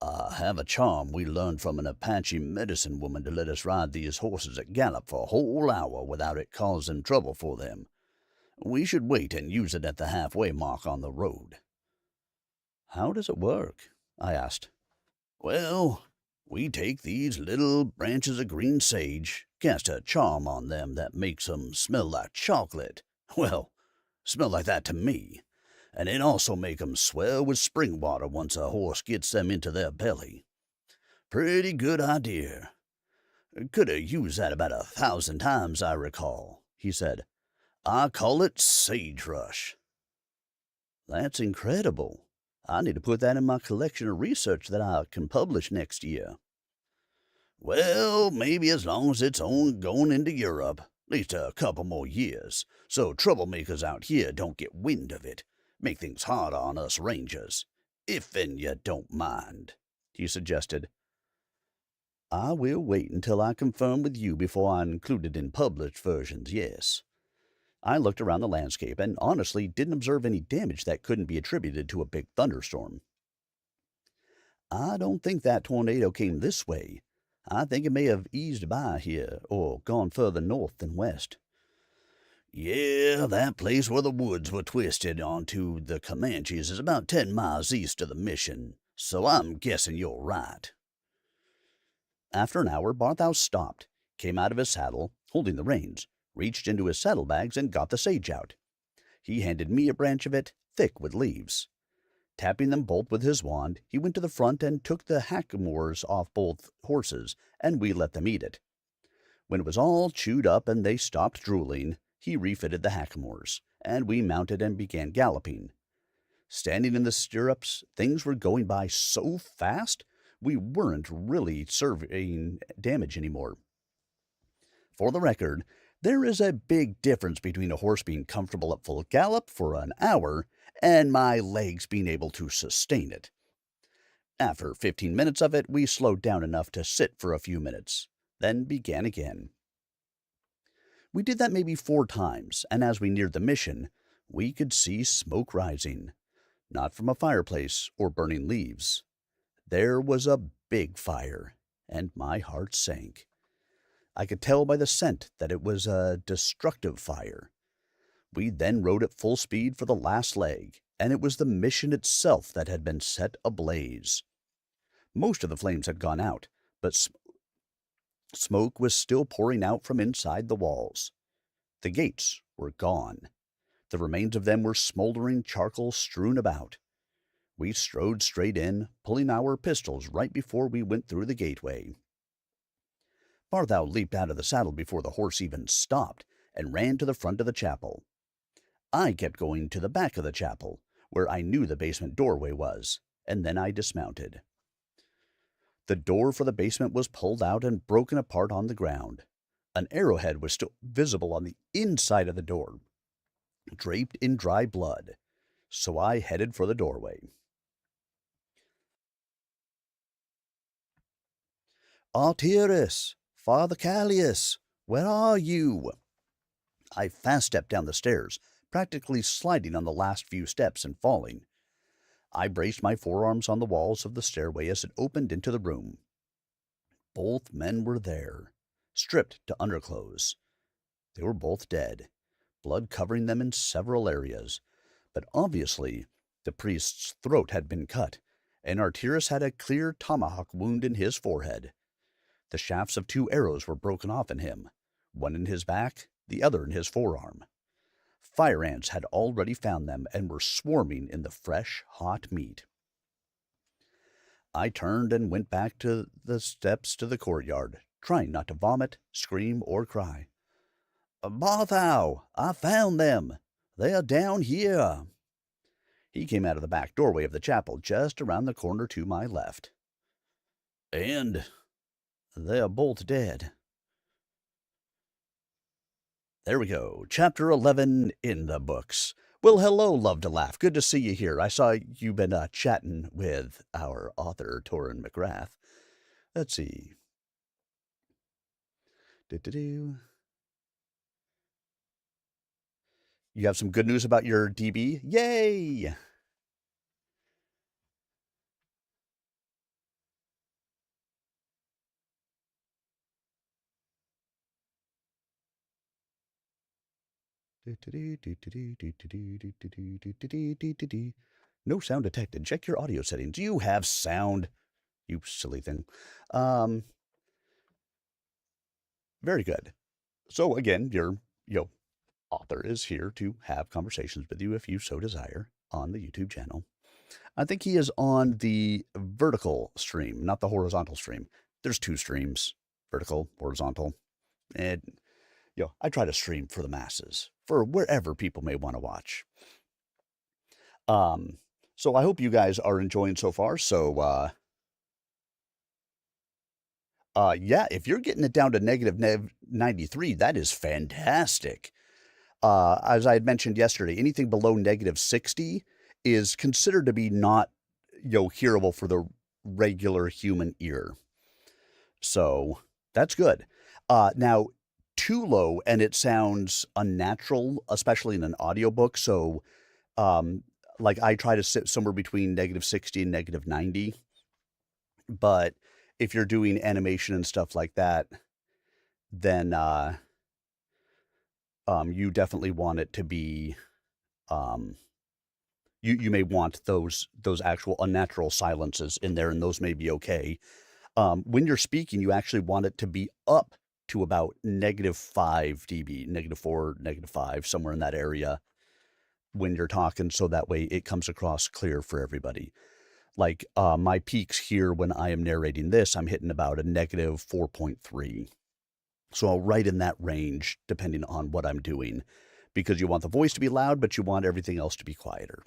I have a charm we learned from an Apache medicine woman to let us ride these horses at gallop for a whole hour without it causing trouble for them. We should wait and use it at the halfway mark on the road. How does it work? I asked. Well, we take these little branches of green sage, cast a charm on them that makes 'em smell like chocolate. Well, smell like that to me. And it also make 'em swell with spring water once a horse gets them into their belly. Pretty good idea. Could have used that about 1,000 times, I recall, he said. I call it sagebrush. That's incredible. I need to put that in my collection of research that I can publish next year. Well, maybe as long as it's on going into Europe, at least a couple more years, so troublemakers out here don't get wind of it. Make things harder on us rangers. If and you don't mind, he suggested. I will wait until I confirm with you before I include it in published versions, yes. I looked around the landscape and honestly didn't observe any damage that couldn't be attributed to a big thunderstorm. I don't think that tornado came this way. I think it may have eased by here, or gone further north than west. Yeah, that place where the woods were twisted onto the Comanches is about 10 miles east of the mission, so I'm guessing you're right. After an hour, Barthou stopped, came out of his saddle, holding the reins, reached into his saddlebags and got the sage out. He handed me a branch of it, thick with leaves. Tapping them both with his wand, he went to the front and took the hackamores off both horses, and we let them eat it. When it was all chewed up and they stopped drooling, he refitted the hackamores, and we mounted and began galloping. Standing in the stirrups, things were going by so fast, we weren't really surveying damage anymore. For the record, there is a big difference between a horse being comfortable at full gallop for an hour and my legs being able to sustain it. After 15 minutes of it, we slowed down enough to sit for a few minutes, then began again. We did that maybe 4 times, and as we neared the mission, we could see smoke rising, not from a fireplace or burning leaves. There was a big fire, and my heart sank. I could tell by the scent that it was a destructive fire. We then rode at full speed for the last leg, and it was the mission itself that had been set ablaze. Most of the flames had gone out, but smoke was still pouring out from inside the walls. The gates were gone. The remains of them were smoldering charcoal strewn about. We strode straight in, pulling our pistols right before we went through the gateway. Barthou leaped out of the saddle before the horse even stopped, and ran to the front of the chapel. I kept going to the back of the chapel, where I knew the basement doorway was, and then I dismounted. The door for the basement was pulled out and broken apart on the ground. An arrowhead was still visible on the inside of the door, draped in dry blood, so I headed for the doorway. Artyrus, Father Callius, where are you? I fast-stepped down the stairs, practically sliding on the last few steps and falling. I braced my forearms on the walls of the stairway as it opened into the room. Both men were there, stripped to underclothes. They were both dead, blood covering them in several areas, but obviously the priest's throat had been cut, and Artyrus had a clear tomahawk wound in his forehead. The shafts of 2 arrows were broken off in him, one in his back, the other in his forearm. Fire ants had already found them and were swarming in the fresh, hot meat. I turned and went back to the steps to the courtyard, trying not to vomit, scream, or cry. Barthou, I found them. They are down here. He came out of the back doorway of the chapel just around the corner to my left. And they're both dead. There we go. Chapter 11 in the books. Well, hello, Love to Laugh. Good to see you here. I saw you've been chatting with our author, Torin MacRath. Let's see. You have some good news about your DB? Yay! No sound detected. Check your audio settings. Do you have sound? You silly thing. Very good. So again, your author is here to have conversations with you if you so desire on the YouTube channel. I think he is on the vertical stream, not the horizontal stream. There's 2 streams, vertical, horizontal. And I try to stream for the masses, for wherever people may want to watch. So I hope you guys are enjoying so far. So Yeah, if you're getting it down to negative 93, that is fantastic. As I had mentioned yesterday, anything below negative 60 is considered to be not, hearable for the regular human ear. So that's good. Now, too low and it sounds unnatural, especially in an audiobook. So, um, like I try to sit somewhere between negative 60 and negative 90. But if you're doing animation and stuff like that, then you definitely want it to be um, you may want those actual unnatural silences in there, and those may be okay. When you're speaking, you actually want it to be up to about negative 5 dB, negative 4, negative 5, somewhere in that area when you're talking, so that way it comes across clear for everybody. Like my peaks here when I am narrating this, I'm hitting about a negative 4.3. So I'll write in that range depending on what I'm doing because you want the voice to be loud, but you want everything else to be quieter.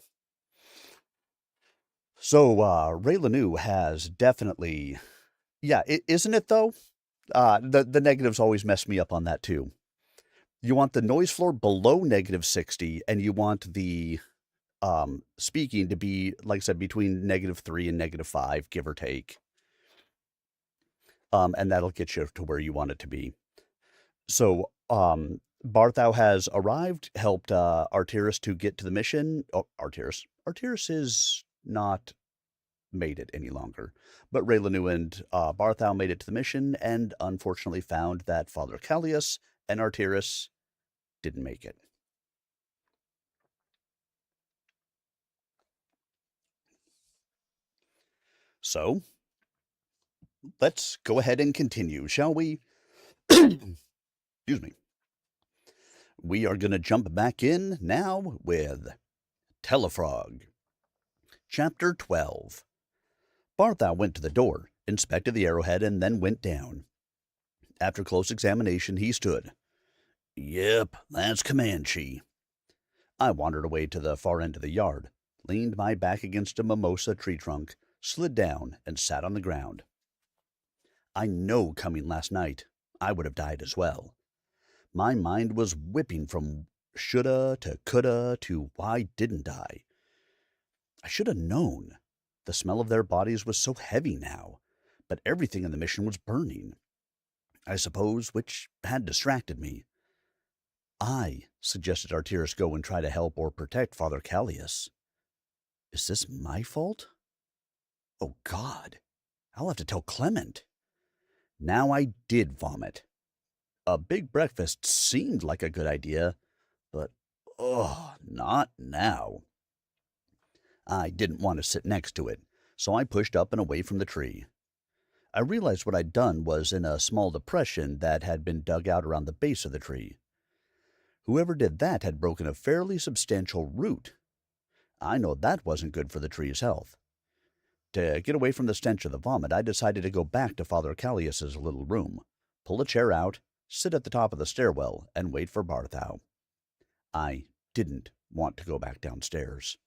So Raileanu has definitely, yeah, isn't it though? The negatives always mess me up on that too. You want the noise floor below negative 60, and you want the speaking to be, like I said, between negative 3 and negative 5, give or take. And that'll get you to where you want it to be. So, Barthou has arrived, helped Arteris to get to the mission. Oh, Arteris. Arteris is not made it any longer. But Raileanu and Barthou made it to the mission and unfortunately found that Father Callius and Arteris didn't make it. So, let's go ahead and continue, shall we? Excuse me. We are going to jump back in now with Tellafrog. Chapter 12. Barthou went to the door, inspected the arrowhead, and then went down. After close examination, he stood. Yep, that's Comanche. I wandered away to the far end of the yard, leaned my back against a mimosa tree trunk, slid down, and sat on the ground. I know coming last night, I would have died as well. My mind was whipping from shoulda to coulda to why didn't I? I should have known. The smell of their bodies was so heavy now, but everything in the mission was burning. I suppose, which had distracted me. I suggested Arteris go and try to help or protect Father Callius. Is this my fault? Oh, God. I'll have to tell Clement. Now I did vomit. A big breakfast seemed like a good idea, but, not now. I didn't want to sit next to it, so I pushed up and away from the tree. I realized what I'd done was in a small depression that had been dug out around the base of the tree. Whoever did that had broken a fairly substantial root. I know that wasn't good for the tree's health. To get away from the stench of the vomit, I decided to go back to Father Callius's little room, pull a chair out, sit at the top of the stairwell, and wait for Barthou. I didn't want to go back downstairs.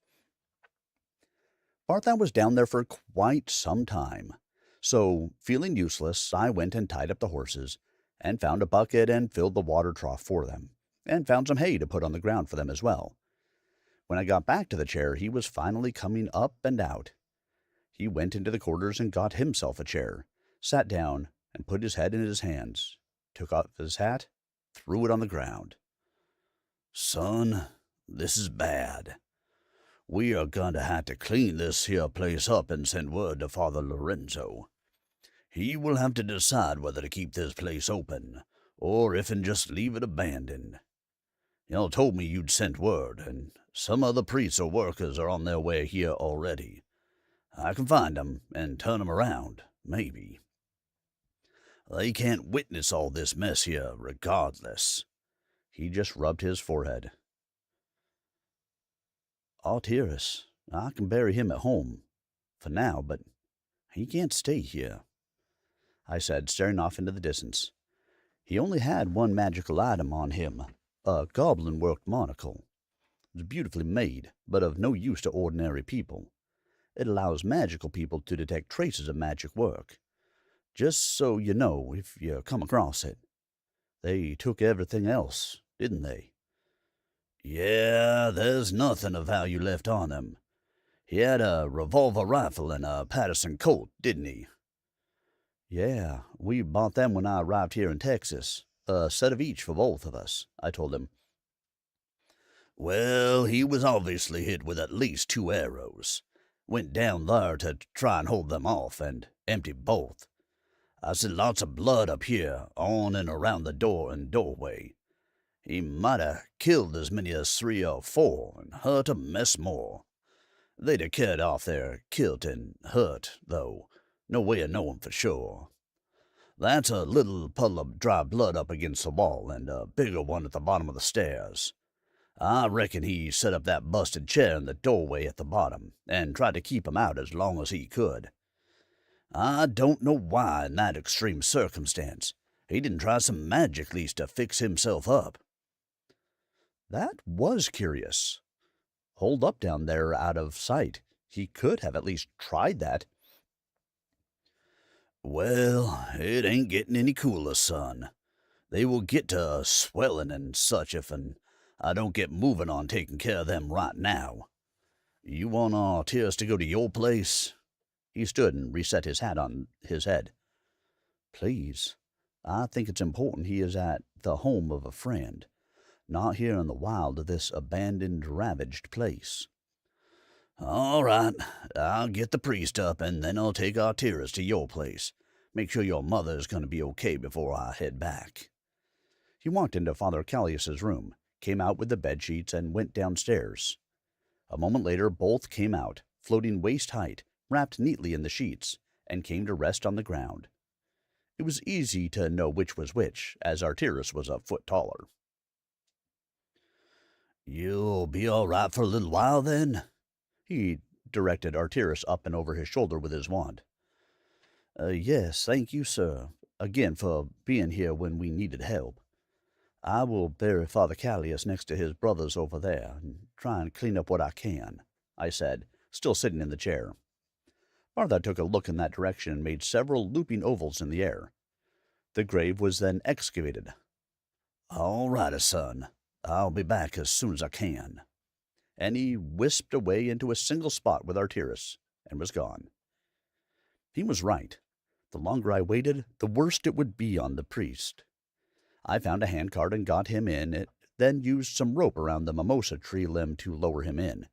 Barthou was down there for quite some time, so, feeling useless, I went and tied up the horses, and found a bucket and filled the water trough for them, and found some hay to put on the ground for them as well. When I got back to the chair, he was finally coming up and out. He went into the quarters and got himself a chair, sat down, and put his head in his hands, took off his hat, threw it on the ground. Son, this is bad. We are going to have to clean this here place up and send word to Father Lorenzo. He will have to decide whether to keep this place open, or if and just leave it abandoned. Y'all told me you'd sent word, and some other priests or workers are on their way here already. I can find 'em and turn 'em around, maybe. They can't witness all this mess here regardless. He just rubbed his forehead. Arteris, I can bury him at home, for now, but he can't stay here, I said, staring off into the distance. He only had one magical item on him, a goblin-worked monocle. It was beautifully made, but of no use to ordinary people. It allows magical people to detect traces of magic work. Just so you know if you come across it. They took everything else, didn't they? Yeah, there's nothing of value left on him. He had a revolver rifle and a Patterson Colt, didn't he? Yeah, we bought them when I arrived here in Texas. A set of each for both of us, I told him. Well, he was obviously hit with at least 2 arrows. Went down there to try and hold them off, and emptied both. I see lots of blood up here, on and around the door and doorway. He might have killed as many as 3 or 4, and hurt a mess more. They'd have carried off their kilt and hurt, though. No way of knowing for sure. That's a little puddle of dry blood up against the wall, and a bigger one at the bottom of the stairs. I reckon he set up that busted chair in the doorway at the bottom, and tried to keep 'em out as long as he could. I don't know why, in that extreme circumstance, he didn't try some magic at least to fix himself up. That was curious. Holed up down there out of sight. He could have at least tried that. Well, it ain't getting any cooler, son. They will get to swelling and such if I don't get moving on taking care of them right now. You want Artyrus to go to your place? He stood and reset his hat on his head. Please. I think it's important he is at the home of a friend, not here in the wild of this abandoned, ravaged place. All right, I'll get the priest up, and then I'll take Artyrus to your place. Make sure your mother's going to be okay before I head back. He walked into Father Callius's room, came out with the bedsheets, and went downstairs. A moment later, both came out, floating waist-height, wrapped neatly in the sheets, and came to rest on the ground. It was easy to know which was which, as Artyrus was a foot taller. You'll be all right for a little while, then? He directed Artyrus up and over his shoulder with his wand. Yes, thank you, sir, again for being here when we needed help. I will bury Father Callius next to his brothers over there, and try and clean up what I can, I said, still sitting in the chair. Martha took a look in that direction and made several looping ovals in the air. The grave was then excavated. All righty, son. I'll be back as soon as I can. And he wisped away into a single spot with Artyrus, and was gone. He was right. The longer I waited, the worse it would be on the priest. I found a handcart and got him in, then used some rope around the mimosa tree limb to lower him in.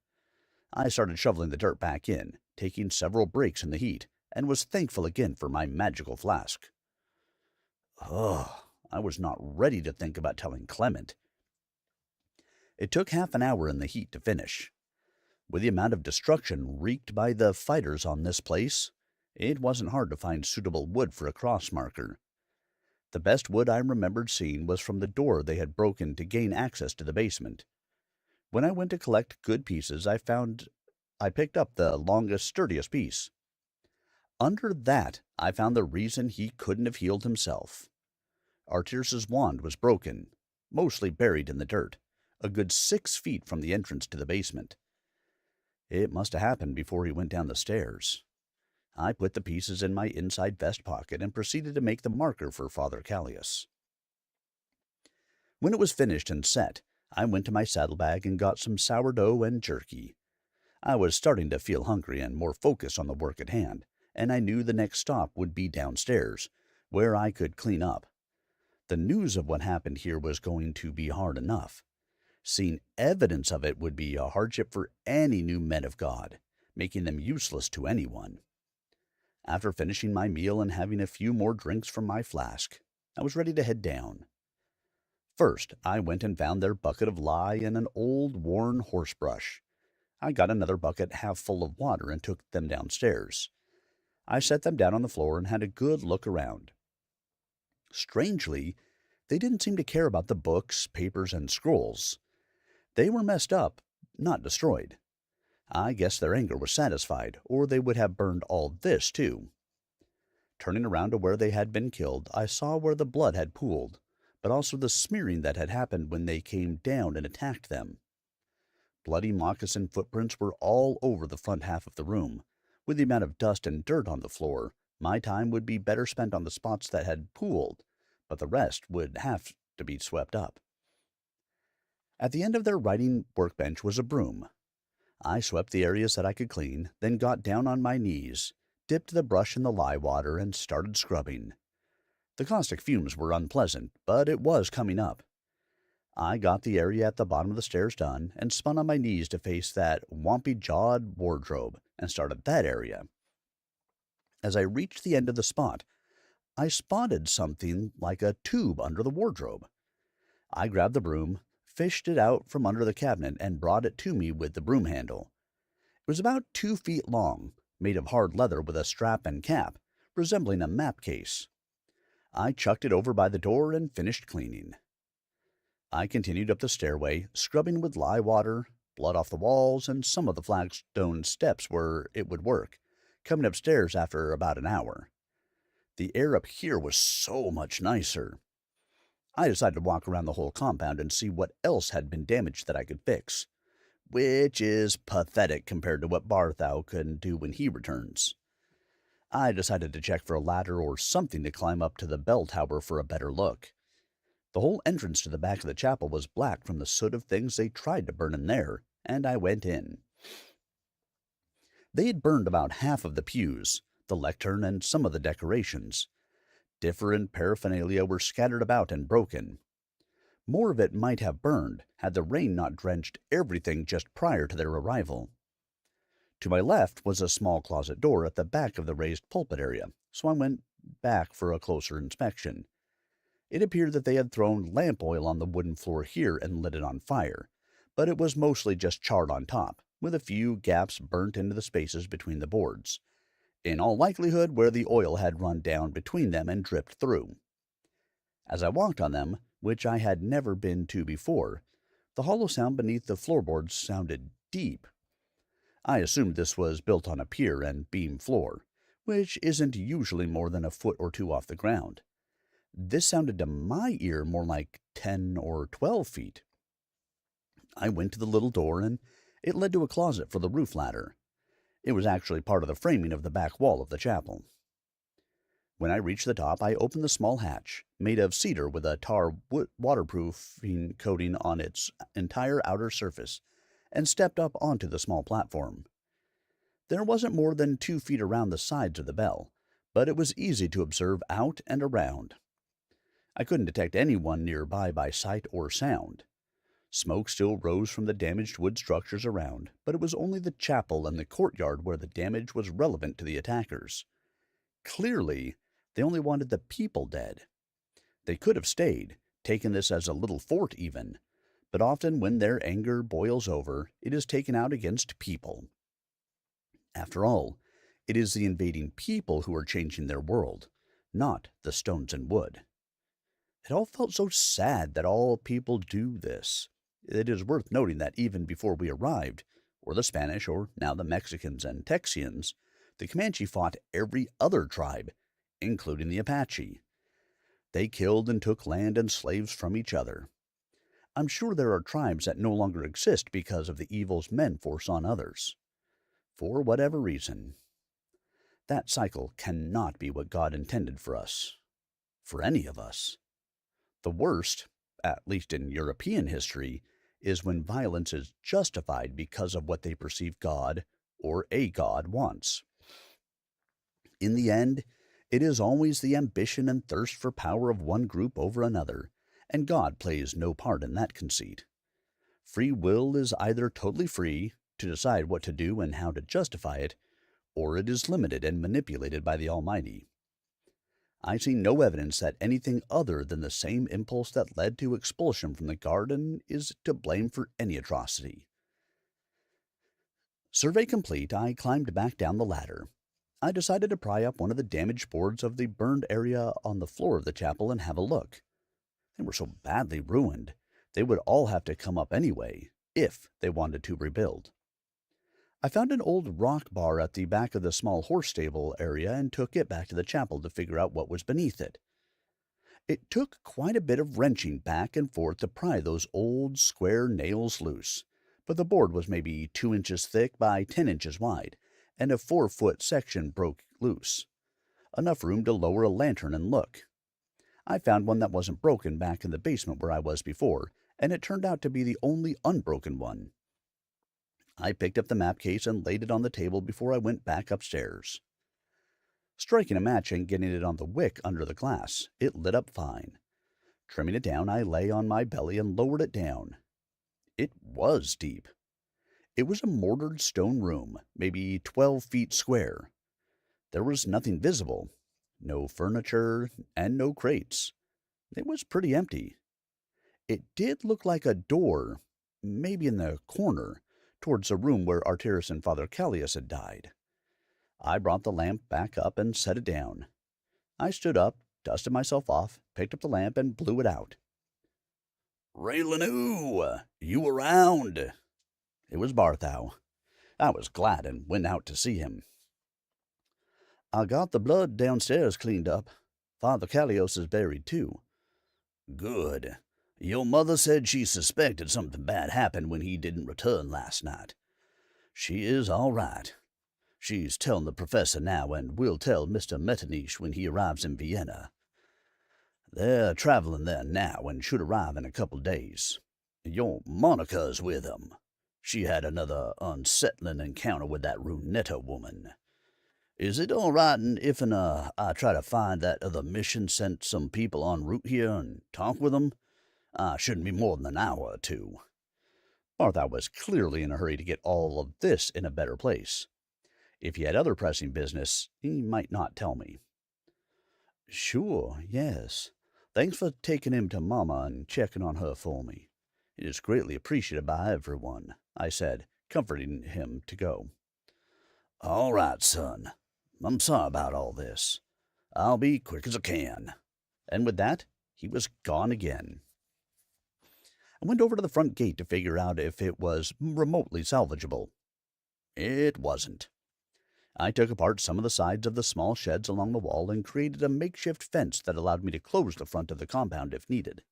I started shoveling the dirt back in, taking several breaks in the heat, and was thankful again for my magical flask. I was not ready to think about telling Clement. It took half an hour in the heat to finish. With the amount of destruction wreaked by the fighters on this place, it wasn't hard to find suitable wood for a cross marker. The best wood I remembered seeing was from the door they had broken to gain access to the basement. When I went to collect good pieces, I picked up the longest, sturdiest piece. Under that, I found the reason he couldn't have healed himself. Artyrus's wand was broken, mostly buried in the dirt, a good 6 feet from the entrance to the basement. It must have happened before he went down the stairs. I put the pieces in my inside vest pocket and proceeded to make the marker for Father Callius. When it was finished and set, I went to my saddlebag and got some sourdough and jerky. I was starting to feel hungry and more focused on the work at hand, and I knew the next stop would be downstairs, where I could clean up. The news of what happened here was going to be hard enough. Seeing evidence of it would be a hardship for any new men of God, making them useless to anyone. After finishing my meal and having a few more drinks from my flask, I was ready to head down. First, I went and found their bucket of lye and an old worn horsebrush. I got another bucket half full of water and took them downstairs. I set them down on the floor and had a good look around. Strangely, they didn't seem to care about the books, papers, and scrolls. They were messed up, not destroyed. I guess their anger was satisfied, or they would have burned all this, too. Turning around to where they had been killed, I saw where the blood had pooled, but also the smearing that had happened when they came down and attacked them. Bloody moccasin footprints were all over the front half of the room, with the amount of dust and dirt on the floor, My time would be better spent on the spots that had pooled, but the rest would have to be swept up. At the end of their writing workbench was a broom. I swept the areas that I could clean, then got down on my knees, dipped the brush in the lye water, and started scrubbing. The caustic fumes were unpleasant, but it was coming up. I got the area at the bottom of the stairs done and spun on my knees to face that wampy-jawed wardrobe and started that area. As I reached the end of the spot, I spotted something like a tube under the wardrobe. I grabbed the broom, fished it out from under the cabinet, and brought it to me with the broom handle. It was about 2 feet long, made of hard leather with a strap and cap, resembling a map case. I chucked it over by the door and finished cleaning. I continued up the stairway, scrubbing with lye water, blood off the walls, and some of the flagstone steps where it would work, coming upstairs after about an hour. The air up here was so much nicer. I decided to walk around the whole compound and see what else had been damaged that I could fix, which is pathetic compared to what Barthou can do when he returns. I decided to check for a ladder or something to climb up to the bell tower for a better look. The whole entrance to the back of the chapel was black from the soot of things they tried to burn in there, and I went in. They had burned about half of the pews, the lectern, and some of the decorations. Different paraphernalia were scattered about and broken. More of it might have burned had the rain not drenched everything just prior to their arrival. To my left was a small closet door at the back of the raised pulpit area, so I went back for a closer inspection. It appeared that they had thrown lamp oil on the wooden floor here and lit it on fire, but it was mostly just charred on top, with a few gaps burnt into the spaces between the boards, in all likelihood where the oil had run down between them and dripped through. As I walked on them, which I had never been to before, the hollow sound beneath the floorboards sounded deep. I assumed this was built on a pier and beam floor, which isn't usually more than a foot or two off the ground. This sounded to my ear more like 10 or 12 feet. I went to the little door, and it led to a closet for the roof ladder. It was actually part of the framing of the back wall of the chapel. When I reached the top, I opened the small hatch, made of cedar with a tar waterproofing coating on its entire outer surface, and stepped up onto the small platform. There wasn't more than 2 feet around the sides of the bell, but it was easy to observe out and around. I couldn't detect anyone nearby by sight or sound. Smoke still rose from the damaged wood structures around, but it was only the chapel and the courtyard where the damage was relevant to the attackers. Clearly, they only wanted the people dead. They could have stayed, taken this as a little fort even, but often when their anger boils over, it is taken out against people. After all, it is the invading people who are changing their world, not the stones and wood. It all felt so sad that all people do this. It is worth noting that even before we arrived, or the Spanish, or now the Mexicans and Texians, the Comanche fought every other tribe, including the Apache. They killed and took land and slaves from each other. I'm sure there are tribes that no longer exist because of the evils men force on others. For whatever reason. That cycle cannot be what God intended for us. For any of us. The worst, at least in European history, is when violence is justified because of what they perceive God, or a God, wants. In the end, it is always the ambition and thirst for power of one group over another, and God plays no part in that conceit. Free will is either totally free to decide what to do and how to justify it, or it is limited and manipulated by the Almighty. I see no evidence that anything other than the same impulse that led to expulsion from the garden is to blame for any atrocity. Survey complete, I climbed back down the ladder. I decided to pry up one of the damaged boards of the burned area on the floor of the chapel and have a look. They were so badly ruined, they would all have to come up anyway, if they wanted to rebuild. I found an old rock bar at the back of the small horse stable area and took it back to the chapel to figure out what was beneath it. It took quite a bit of wrenching back and forth to pry those old square nails loose, but the board was maybe 2 inches thick by 10 inches wide, and a 4-foot section broke loose. enough room to lower a lantern and look. I found one that wasn't broken back in the basement where I was before, and it turned out to be the only unbroken one. I picked up the map case and laid it on the table before I went back upstairs. Striking a match and getting it on the wick under the glass, it lit up fine. Trimming it down, I lay on my belly and lowered it down. It was deep. It was a mortared stone room, maybe 12 feet square. There was nothing visible, no furniture, and no crates. It was pretty empty. It did look like a door, maybe in the corner, towards the room where Artyrus and Father Callias had died. I brought the lamp back up and set it down. I stood up, dusted myself off, picked up the lamp, and blew it out. "Raileanu, you around?" It was Barthou. I was glad and went out to see him. "I got the blood downstairs cleaned up. Father Callias is buried, too." "Good. Your mother said she suspected something bad happened when he didn't return last night. She is all right. She's telling the professor now, and will tell Mr. Metternich when he arrives in Vienna. They're traveling there now and should arrive in a couple days. Your Monica's with them. She had another unsettling encounter with that Runetta woman. Is it all right if I try to find that other mission sent some people en route here and talk with them? I shouldn't be more than an hour or two." Barthou was clearly in a hurry to get all of this in a better place. If he had other pressing business, he might not tell me. "Sure, yes. Thanks for taking him to Mama and checking on her for me. It is greatly appreciated by everyone," I said, comforting him to go. "All right, son. I'm sorry about all this. I'll be quick as I can." And with that, he was gone again. I went over to the front gate to figure out if it was remotely salvageable. It wasn't. I took apart some of the sides of the small sheds along the wall and created a makeshift fence that allowed me to close the front of the compound if needed.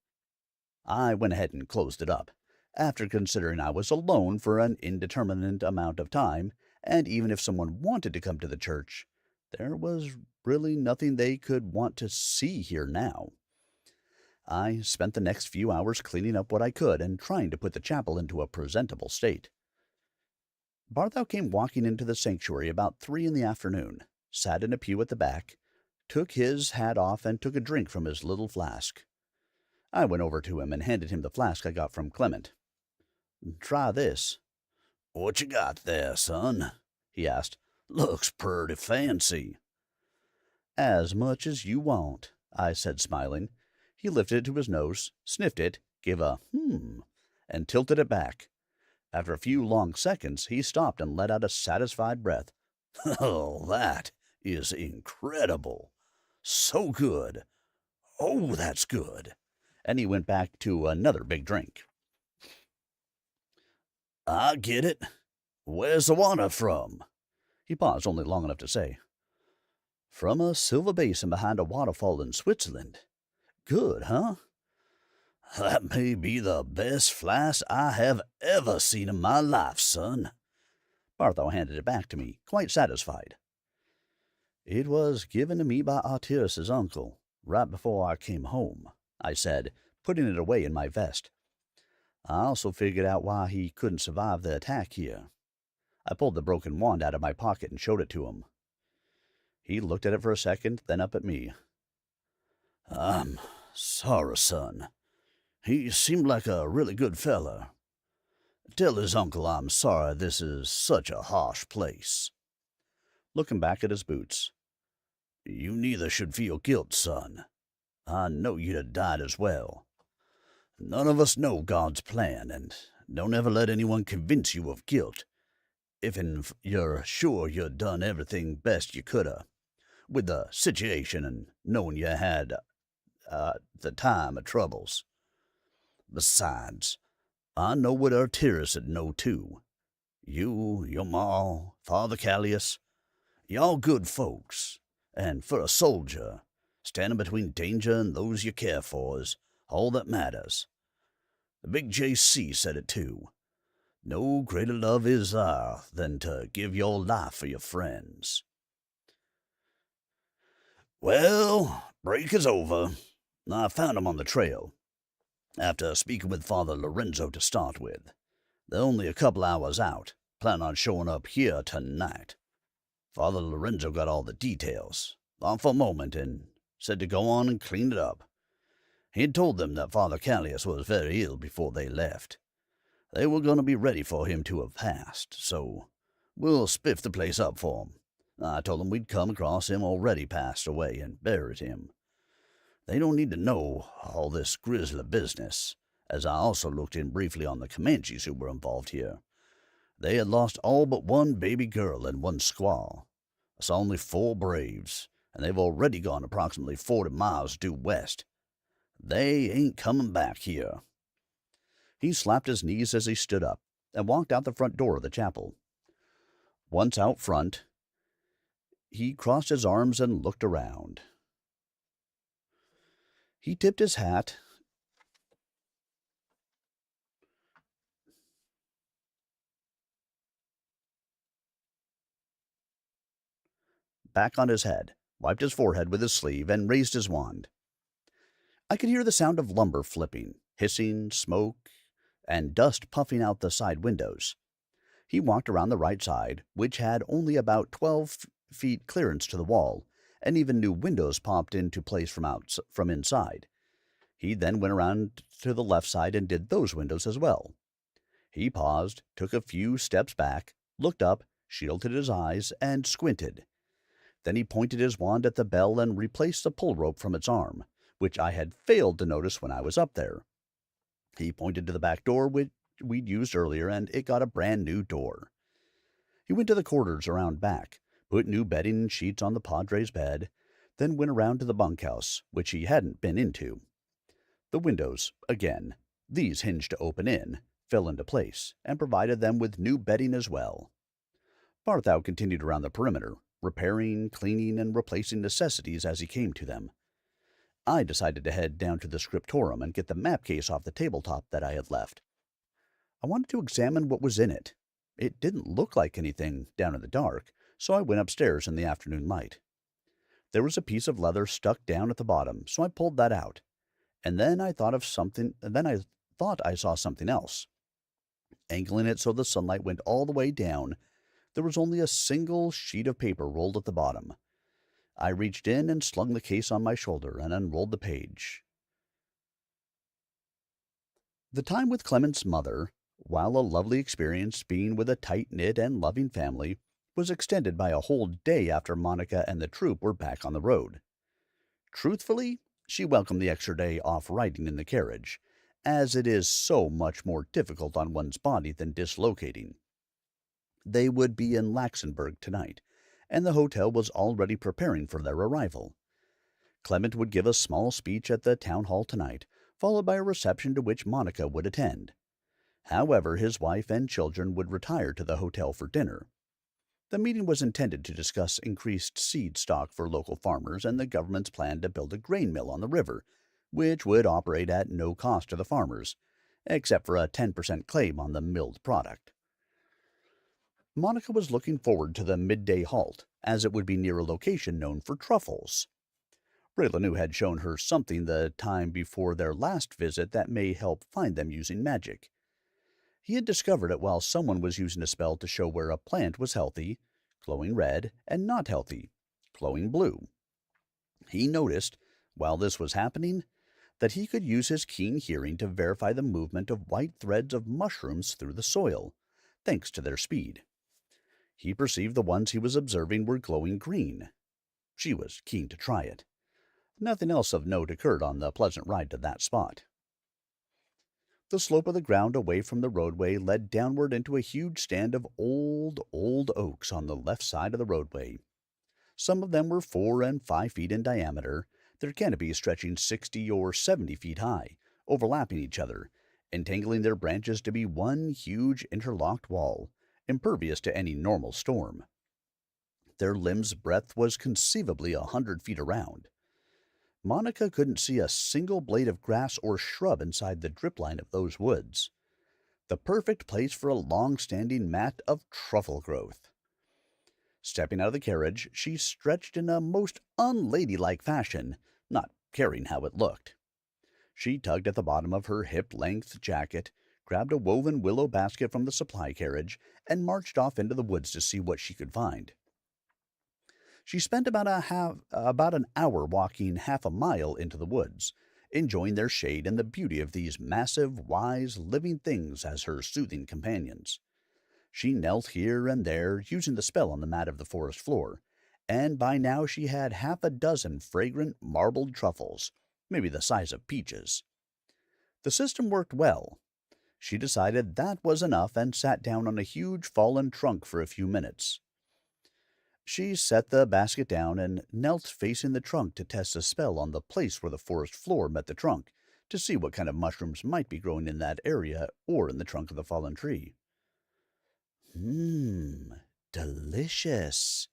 I went ahead and closed it up, after considering I was alone for an indeterminate amount of time, and even if someone wanted to come to the church, there was really nothing they could want to see here now. I spent the next few hours cleaning up what I could and trying to put the chapel into a presentable state. Barthou came walking into the sanctuary about 3 in the afternoon, sat in a pew at the back, took his hat off, and took a drink from his little flask. I went over to him and handed him the flask I got from Clement. "Try this." "What you got there, son?" he asked. "Looks purty fancy." "As much as you want," I said, smiling. He lifted it to his nose, sniffed it, gave a and tilted it back. After a few long seconds, he stopped and let out a satisfied breath. "Oh, that is incredible. So good. Oh, that's good." And he went back to another big drink. "I get it. Where's the water from?" He paused only long enough to say, "From a silver basin behind a waterfall in Switzerland. Good, huh?" "That may be the best flask I have ever seen in my life, son." Barthou handed it back to me, quite satisfied. "It was given to me by Artyrus's uncle, right before I came home," I said, putting it away in my vest. "I also figured out why he couldn't survive the attack here." I pulled the broken wand out of my pocket and showed it to him. He looked at it for a second, then up at me. "I'm sorry, son. He seemed like a really good feller. Tell his uncle I'm sorry this is such a harsh place." Looking back at his boots. "You neither should feel guilt, son. I know you'd have died as well. None of us know God's plan, and don't ever let anyone convince you of guilt, if you're sure you'd done everything best you coulda, with the situation and knowing you had the time of troubles. Besides, I know what Artyrus would know, too. You, your ma, Father Callias, y'all good folks, and for a soldier, standing between danger and those you care for is all that matters. The big J.C. said it, too. No greater love is there than to give your life for your friends." Well, break is over. I found 'em on the trail, after speaking with Father Lorenzo to start with. They're only a couple hours out, plan on showing up here tonight. Father Lorenzo got all the details, thought for a moment, and said to go on and clean it up. He had told them that Father Callius was very ill before they left. They were going to be ready for him to have passed, so we'll spiff the place up for him. I told them we'd come across him already passed away and buried him. They don't need to know all this grisly business, as I also looked in briefly on the Comanches who were involved here. They had lost all but one baby girl and one squaw. I saw only 4 braves, and they've already gone approximately 40 miles due west. They ain't coming back here. He slapped his knees as he stood up and walked out the front door of the chapel. Once out front, he crossed his arms and looked around. He tipped his hat back on his head, wiped his forehead with his sleeve, and raised his wand. I could hear the sound of lumber flipping, hissing, smoke, and dust puffing out the side windows. He walked around the right side, which had only about 12 feet clearance to the wall, and even new windows popped into place from inside. He then went around to the left side and did those windows as well. He paused, took a few steps back, looked up, shielded his eyes, and squinted. Then he pointed his wand at the bell and replaced the pull rope from its arm, which I had failed to notice when I was up there. He pointed to the back door which we'd used earlier, and it got a brand new door. He went to the quarters around back, put new bedding and sheets on the Padre's bed, then went around to the bunkhouse, which he hadn't been into. The windows, again, these hinged to open in, fell into place, and provided them with new bedding as well. Barthou continued around the perimeter, repairing, cleaning, and replacing necessities as he came to them. I decided to head down to the scriptorium and get the map case off the tabletop that I had left. I wanted to examine what was in it. It didn't look like anything down in the dark, so I went upstairs in the afternoon light. There was a piece of leather stuck down at the bottom, so I pulled that out. And then I thought I saw something else. Angling it so the sunlight went all the way down, there was only a single sheet of paper rolled at the bottom. I reached in and slung the case on my shoulder and unrolled the page. The time with Clement's mother, while a lovely experience being with a tight-knit and loving family, was extended by a whole day after Monica and the troop were back on the road. Truthfully, she welcomed the extra day off riding in the carriage, as it is so much more difficult on one's body than dislocating. They would be in Laxenburg tonight, and the hotel was already preparing for their arrival. Clement would give a small speech at the town hall tonight, followed by a reception to which Monica would attend. However, his wife and children would retire to the hotel for dinner. The meeting was intended to discuss increased seed stock for local farmers and the government's plan to build a grain mill on the river, which would operate at no cost to the farmers, except for a 10% claim on the milled product. Monica was looking forward to the midday halt, as it would be near a location known for truffles. Raileanu had shown her something the time before their last visit that may help find them using magic. He had discovered it while someone was using a spell to show where a plant was healthy, glowing red, and not healthy, glowing blue. He noticed, while this was happening, that he could use his keen hearing to verify the movement of white threads of mushrooms through the soil, thanks to their speed. He perceived the ones he was observing were glowing green. She was keen to try it. Nothing else of note occurred on the pleasant ride to that spot. The slope of the ground away from the roadway led downward into a huge stand of old oaks on the left side of the roadway. Some of them were 4 and 5 feet in diameter, their canopies stretching 60 or 70 feet high, overlapping each other, entangling their branches to be one huge interlocked wall, impervious to any normal storm. Their limbs' breadth was conceivably 100 feet around. Monica couldn't see a single blade of grass or shrub inside the drip line of those woods. The perfect place for a long-standing mat of truffle growth. Stepping out of the carriage, she stretched in a most unladylike fashion, not caring how it looked. She tugged at the bottom of her hip-length jacket, grabbed a woven willow basket from the supply carriage, and marched off into the woods to see what she could find. She spent about an hour walking half a mile into the woods, enjoying their shade and the beauty of these massive, wise, living things as her soothing companions. She knelt here and there, using the spell on the mat of the forest floor, and by now she had half a dozen fragrant marbled truffles, maybe the size of peaches. The system worked well. She decided that was enough and sat down on a huge fallen trunk for a few minutes. She set the basket down and knelt facing the trunk to test a spell on the place where the forest floor met the trunk, to see what kind of mushrooms might be growing in that area or in the trunk of the fallen tree. Delicious,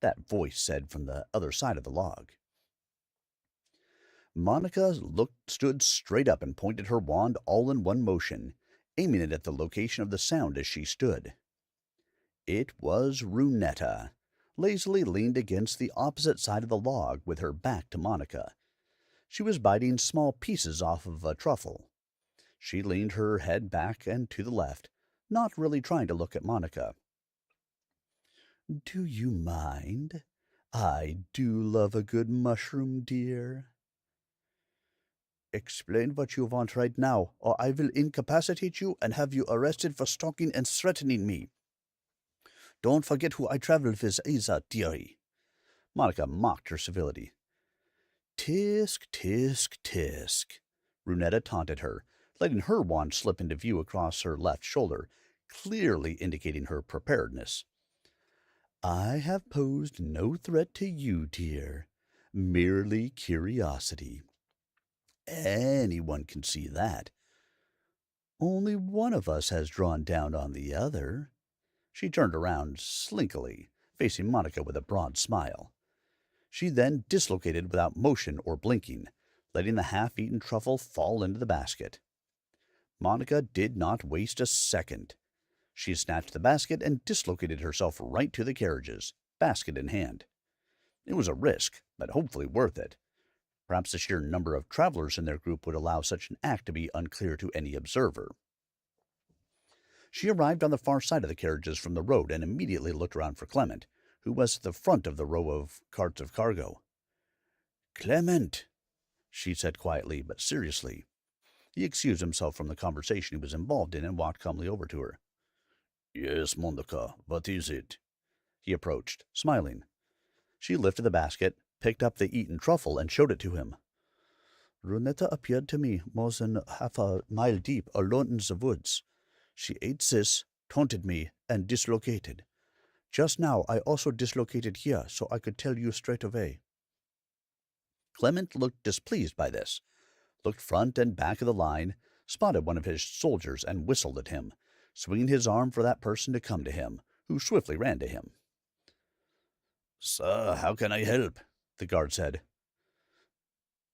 that voice said from the other side of the log. Monica stood straight up and pointed her wand all in one motion, aiming it at the location of the sound as she stood. It was Runetta, lazily leaned against the opposite side of the log with her back to Monica. She was biting small pieces off of a truffle. She leaned her head back and to the left, not really trying to look at Monica. "Do you mind? I do love a good mushroom, dear." "Explain what you want right now, or I will incapacitate you and have you arrested for stalking and threatening me. Don't forget who I travel with, either, dearie." Monica mocked her civility. "Tisk, tisk, tisk," Runetta taunted her, letting her wand slip into view across her left shoulder, clearly indicating her preparedness. "I have posed no threat to you, dear, merely curiosity. Anyone can see that. Only one of us has drawn down on the other." She turned around slinkily, facing Monica with a broad smile. She then dislocated without motion or blinking, letting the half-eaten truffle fall into the basket. Monica did not waste a second. She snatched the basket and dislocated herself right to the carriages, basket in hand. It was a risk, but hopefully worth it. Perhaps the sheer number of travelers in their group would allow such an act to be unclear to any observer. She arrived on the far side of the carriages from the road and immediately looked around for Clement, who was at the front of the row of carts of cargo. "Clement," she said quietly but seriously. He excused himself from the conversation he was involved in and walked calmly over to her. "Yes, Monica, what is it?" He approached, smiling. She lifted the basket, picked up the eaten truffle, and showed it to him. "Runetta appeared to me more than half a mile deep, alone in the woods. She ate this, taunted me, and dislocated. Just now I also dislocated here, so I could tell you straight away." Clement looked displeased by this, looked front and back of the line, spotted one of his soldiers, and whistled at him, swinging his arm for that person to come to him, who swiftly ran to him. "Sir, how can I help?" the guard said.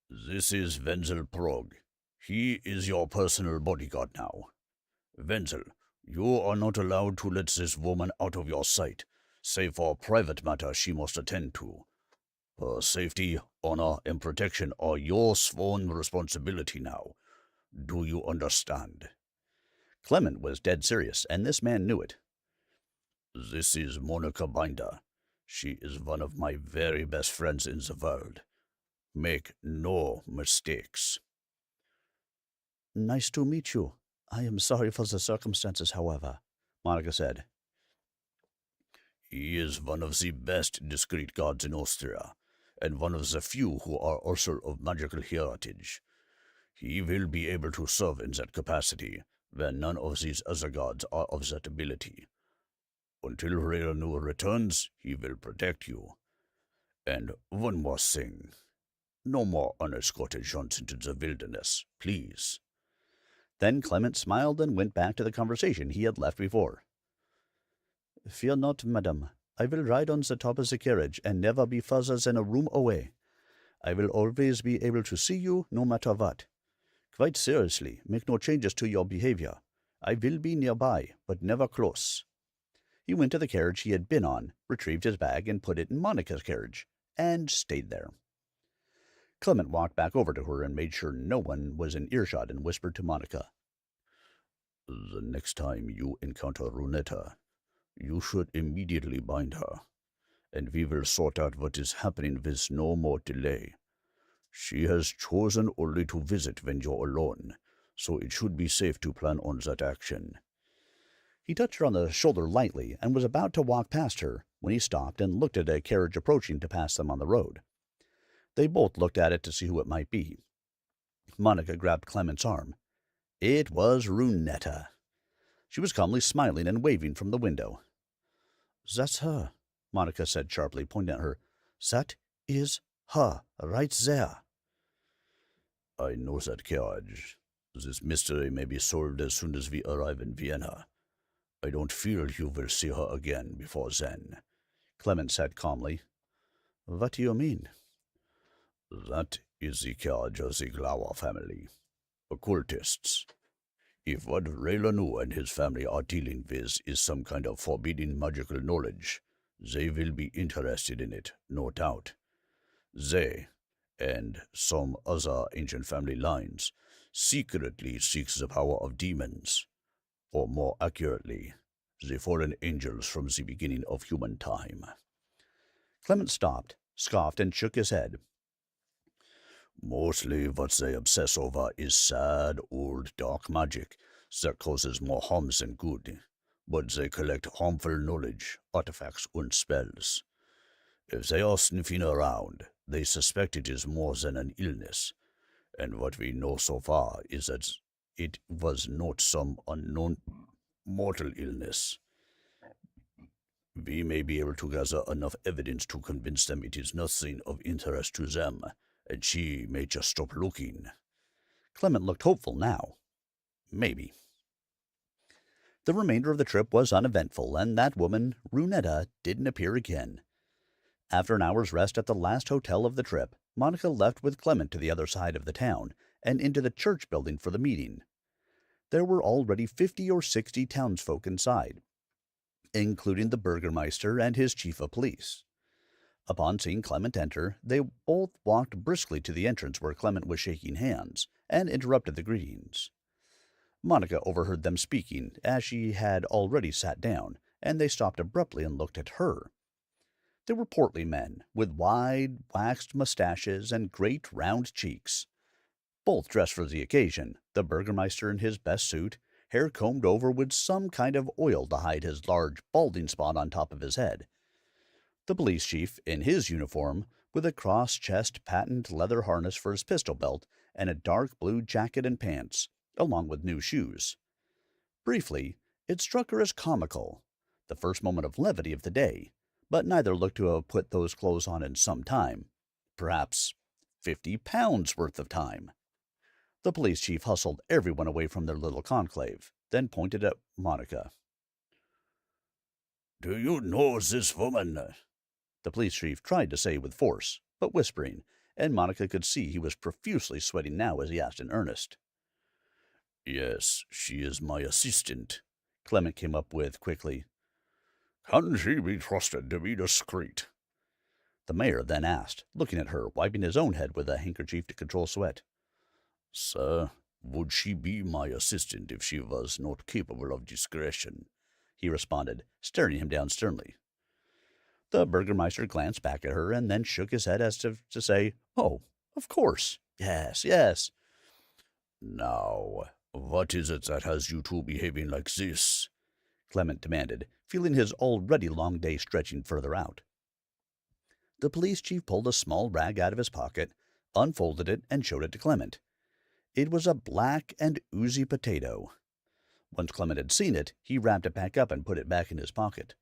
"This is Wenzel Prog. He is your personal bodyguard now. Wenzel, you are not allowed to let this woman out of your sight, save for private matters she must attend to. Her safety, honor, and protection are your sworn responsibility now. Do you understand?" Clement was dead serious, and this man knew it. "This is Monica Binder. She is one of my very best friends in the world. Make no mistakes." "Nice to meet you. I am sorry for the circumstances, however," Monica said. "He is one of the best discreet guards in Austria, and one of the few who are also of magical heritage. He will be able to serve in that capacity, where none of these other guards are of that ability. Until Raileanu returns, he will protect you. And one more thing. No more unescorted jaunts into the wilderness, please." Then Clement smiled and went back to the conversation he had left before. "Fear not, madam. I will ride on the top of the carriage and never be further than a room away. I will always be able to see you, no matter what. Quite seriously, make no changes to your behavior. I will be nearby, but never close." He went to the carriage he had been on, retrieved his bag, and put it in Monica's carriage, and stayed there. Clement walked back over to her and made sure no one was in earshot and whispered to Monica, "The next time you encounter Runetta, you should immediately bind her, and we will sort out what is happening with no more delay. She has chosen only to visit when you're alone, so it should be safe to plan on that action." He touched her on the shoulder lightly and was about to walk past her when he stopped and looked at a carriage approaching to pass them on the road. They both looked at it to see who it might be. Monica grabbed Clement's arm. It was Runetta. She was calmly smiling and waving from the window. "That's her," Monica said sharply, pointing at her. "That is her, right there." "I know that carriage. This mystery may be solved as soon as we arrive in Vienna. I don't feel you will see her again before then," Clement said calmly. "What do you mean?" "That is the carriage of the Glauer family. Occultists. If what Raileanu and his family are dealing with is some kind of forbidden magical knowledge, they will be interested in it, no doubt. They, and some other ancient family lines, secretly seek the power of demons, or more accurately, the fallen angels from the beginning of human time." Clement stopped, scoffed, and shook his head. "Mostly what they obsess over is sad, old, dark magic that causes more harm than good, but they collect harmful knowledge, artifacts, and spells. If they are sniffing around, they suspect it is more than an illness, and what we know so far is that it was not some unknown mortal illness. We may be able to gather enough evidence to convince them it is nothing of interest to them, and she may just stop looking." Clement looked hopeful now. Maybe. The remainder of the trip was uneventful, and that woman, Runetta, didn't appear again. After an hour's rest at the last hotel of the trip, Monica left with Clement to the other side of the town and into the church building for the meeting. There were already 50 or 60 townsfolk inside, including the burgomaster and his chief of police. Upon seeing Clement enter, they both walked briskly to the entrance where Clement was shaking hands, and interrupted the greetings. Monica overheard them speaking, as she had already sat down, and they stopped abruptly and looked at her. They were portly men, with wide, waxed mustaches and great, round cheeks. Both dressed for the occasion, the burgomaster in his best suit, hair combed over with some kind of oil to hide his large, balding spot on top of his head. The police chief, in his uniform, with a cross-chest patent leather harness for his pistol belt and a dark blue jacket and pants, along with new shoes. Briefly, it struck her as comical, the first moment of levity of the day, but neither looked to have put those clothes on in some time, perhaps 50 pounds worth of time. The police chief hustled everyone away from their little conclave, then pointed at Monica. "Do you know this woman?" The police chief tried to say with force, but whispering, and Monica could see he was profusely sweating now as he asked in earnest. "Yes, she is my assistant," Clement came up with quickly. "Can she be trusted to be discreet?" The mayor then asked, looking at her, wiping his own head with a handkerchief to control sweat. "Sir, would she be my assistant if she was not capable of discretion?" he responded, staring him down sternly. The burgomaster glanced back at her and then shook his head as to say, "Oh, of course. Yes, yes." "Now, what is it that has you two behaving like this?" Clement demanded, feeling his already long day stretching further out. The police chief pulled a small rag out of his pocket, unfolded it, and showed it to Clement. It was a black and oozy potato. Once Clement had seen it, he wrapped it back up and put it back in his pocket.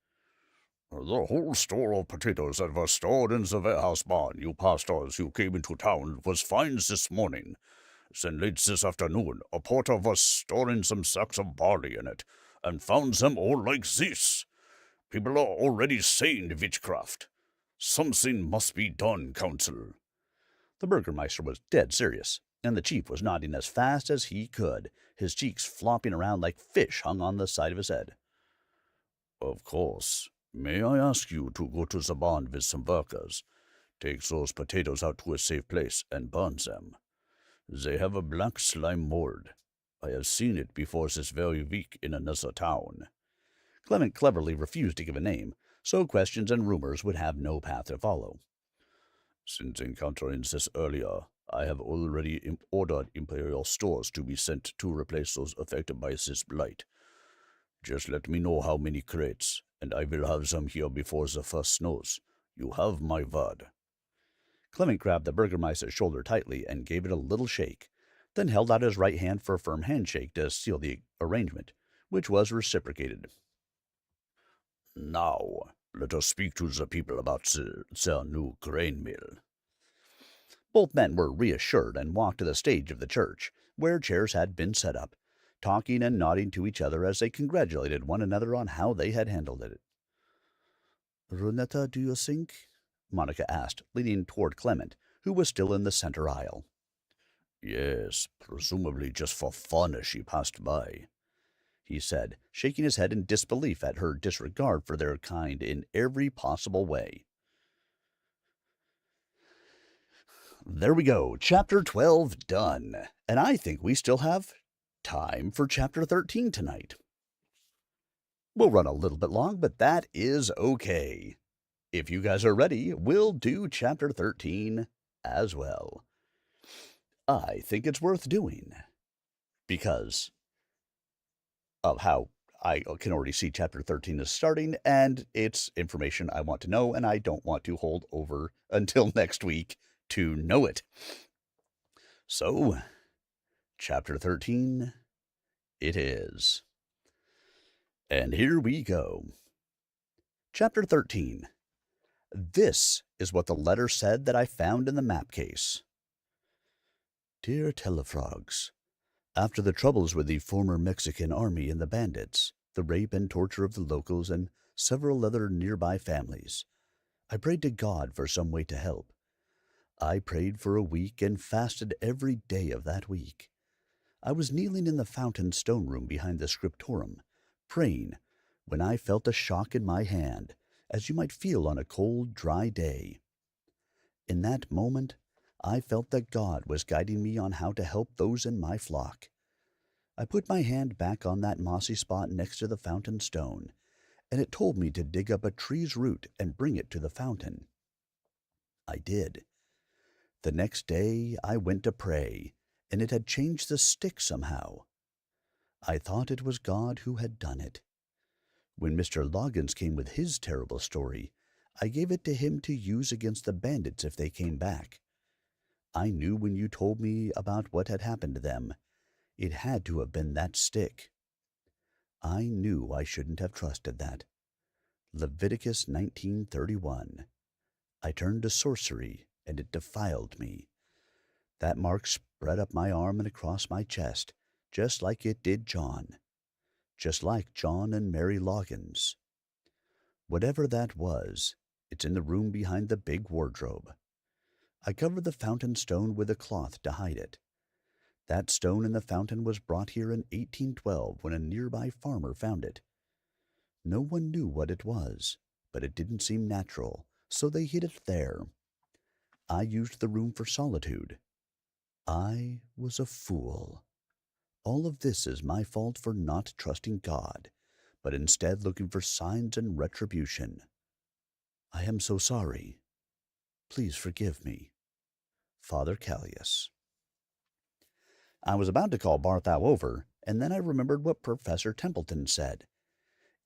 "The whole store of potatoes that was stored in the warehouse barn you passed as you came into town was found this morning. Then late this afternoon, a porter was storing some sacks of barley in it, and found them all like this. People are already saying witchcraft. Something must be done, counsel." The burgomaster was dead serious, and the chief was nodding as fast as he could, his cheeks flopping around like fish hung on the side of his head. Of course. May I ask you to go to the barn with some workers? Take those potatoes out to a safe place and burn them. They have a black slime mold. I have seen it before this very week in another town. Clement cleverly refused to give a name, so questions and rumors would have no path to follow. Since encountering this earlier, I have already ordered Imperial stores to be sent to replace those affected by this blight. Just let me know how many crates, and I will have them here before the first snows. You have my word. Clement grabbed the Burgermeister's shoulder tightly and gave it a little shake, then held out his right hand for a firm handshake to seal the arrangement, which was reciprocated. Now, let us speak to the people about their new grain mill. Both men were reassured and walked to the stage of the church, where chairs had been set up, talking and nodding to each other as they congratulated one another on how they had handled it. Runetta, do you think? Monica asked, leaning toward Clement, who was still in the center aisle. Yes, presumably just for fun as she passed by, he said, shaking his head in disbelief at her disregard for their kind in every possible way. There we go, Chapter 12 done, and I think we still have time for Chapter 13 tonight. We'll run a little bit long, but that is okay. If you guys are ready, we'll do Chapter 13 as well. I think it's worth doing because of how I can already see Chapter 13 is starting, and it's information I want to know, and I don't want to hold over until next week to know it. So, Chapter 13, it is. And here we go. Chapter 13. This is what the letter said that I found in the map case. Dear Tellafrogs, after the troubles with the former Mexican army and the bandits, the rape and torture of the locals and several other nearby families, I prayed to God for some way to help. I prayed for a week and fasted every day of that week. I was kneeling in the fountain stone room behind the scriptorium, praying, when I felt a shock in my hand, as you might feel on a cold, dry day. In that moment, I felt that God was guiding me on how to help those in my flock. I put my hand back on that mossy spot next to the fountain stone, and it told me to dig up a tree's root and bring it to the fountain. I did. The next day I went to pray, and it had changed the stick somehow. I thought it was God who had done it. When Mr. Loggins came with his terrible story, I gave it to him to use against the bandits if they came back. I knew when you told me about what had happened to them, it had to have been that stick. I knew I shouldn't have trusted that. Leviticus 19:31. I turned to sorcery, and it defiled me. That mark spread up my arm and across my chest, just like it did John. Just like John and Mary Loggins. Whatever that was, it's in the room behind the big wardrobe. I covered the fountain stone with a cloth to hide it. That stone in the fountain was brought here in 1812 when a nearby farmer found it. No one knew what it was, but it didn't seem natural, so they hid it there. I used the room for solitude. I was a fool. All of this is my fault for not trusting God, but instead looking for signs and retribution. I am so sorry. Please forgive me. Father Callius. I was about to call Barthou over, and then I remembered what Professor Templeton said.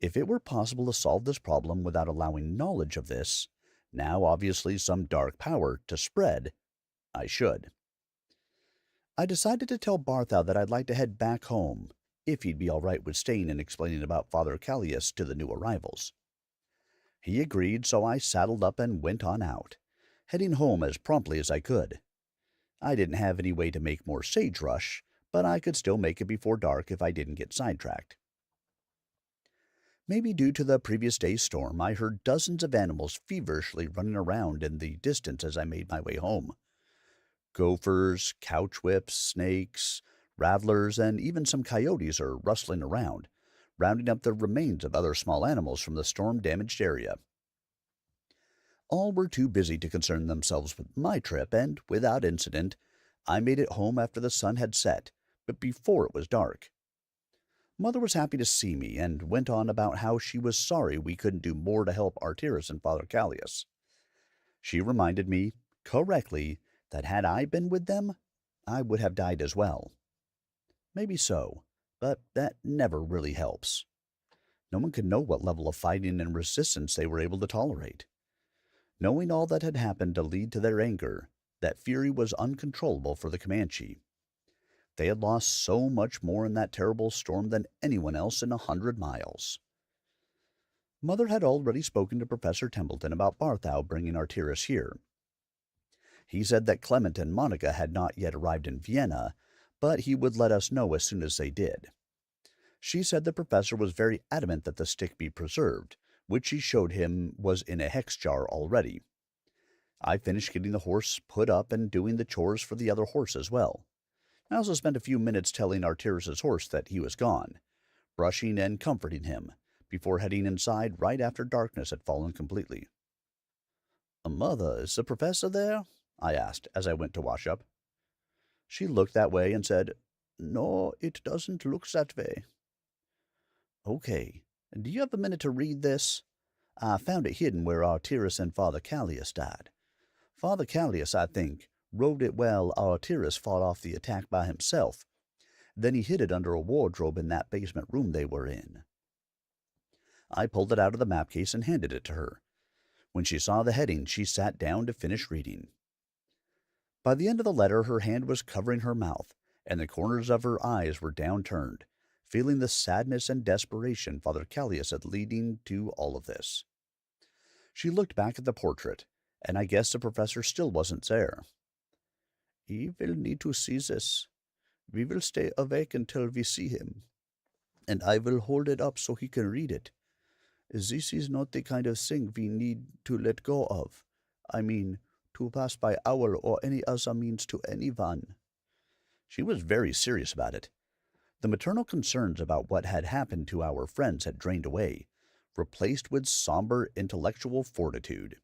If it were possible to solve this problem without allowing knowledge of this, now obviously some dark power, to spread, I should. I decided to tell Barthou that I'd like to head back home, if he'd be all right with staying and explaining about Father Callius to the new arrivals. He agreed, so I saddled up and went on out, heading home as promptly as I could. I didn't have any way to make more sagebrush, but I could still make it before dark if I didn't get sidetracked. Maybe due to the previous day's storm, I heard dozens of animals feverishly running around in the distance as I made my way home. Gophers, couch whips, snakes, rattlers, and even some coyotes are rustling around, rounding up the remains of other small animals from the storm-damaged area. All were too busy to concern themselves with my trip, and without incident, I made it home after the sun had set, but before it was dark. Mother was happy to see me and went on about how she was sorry we couldn't do more to help Artyrus and Father Callias. She reminded me, correctly, that had I been with them, I would have died as well. Maybe so, but that never really helps. No one could know what level of fighting and resistance they were able to tolerate. Knowing all that had happened to lead to their anger, that fury was uncontrollable for the Comanche. They had lost so much more in that terrible storm than anyone else in 100 miles. Mother had already spoken to Professor Templeton about Barthou bringing Artyrus here. He said that Clement and Monica had not yet arrived in Vienna, but he would let us know as soon as they did. She said the professor was very adamant that the stick be preserved, which she showed him was in a hex jar already. I finished getting the horse put up and doing the chores for the other horse as well. I also spent a few minutes telling Artyrus's horse that he was gone, brushing and comforting him, before heading inside right after darkness had fallen completely. "Mother, is the professor there?" I asked as I went to wash up. She looked that way and said, "No, it doesn't look that way." "Okay. Do you have a minute to read this? I found it hidden where Artyrus and Father Callias died. Father Callias, I think, wrote it while Artyrus fought off the attack by himself. Then he hid it under a wardrobe in that basement room they were in." I pulled it out of the map case and handed it to her. When she saw the heading, she sat down to finish reading. By the end of the letter, her hand was covering her mouth, and the corners of her eyes were downturned, feeling the sadness and desperation Father Callias had leading to all of this. She looked back at the portrait, and I guessed the professor still wasn't there. "He will need to see this. We will stay awake until we see him, and I will hold it up so he can read it. This is not the kind of thing we need to let go of. I mean, to pass by owl or any other means to anyone." She was very serious about it. The maternal concerns about what had happened to our friends had drained away, replaced with somber intellectual fortitude.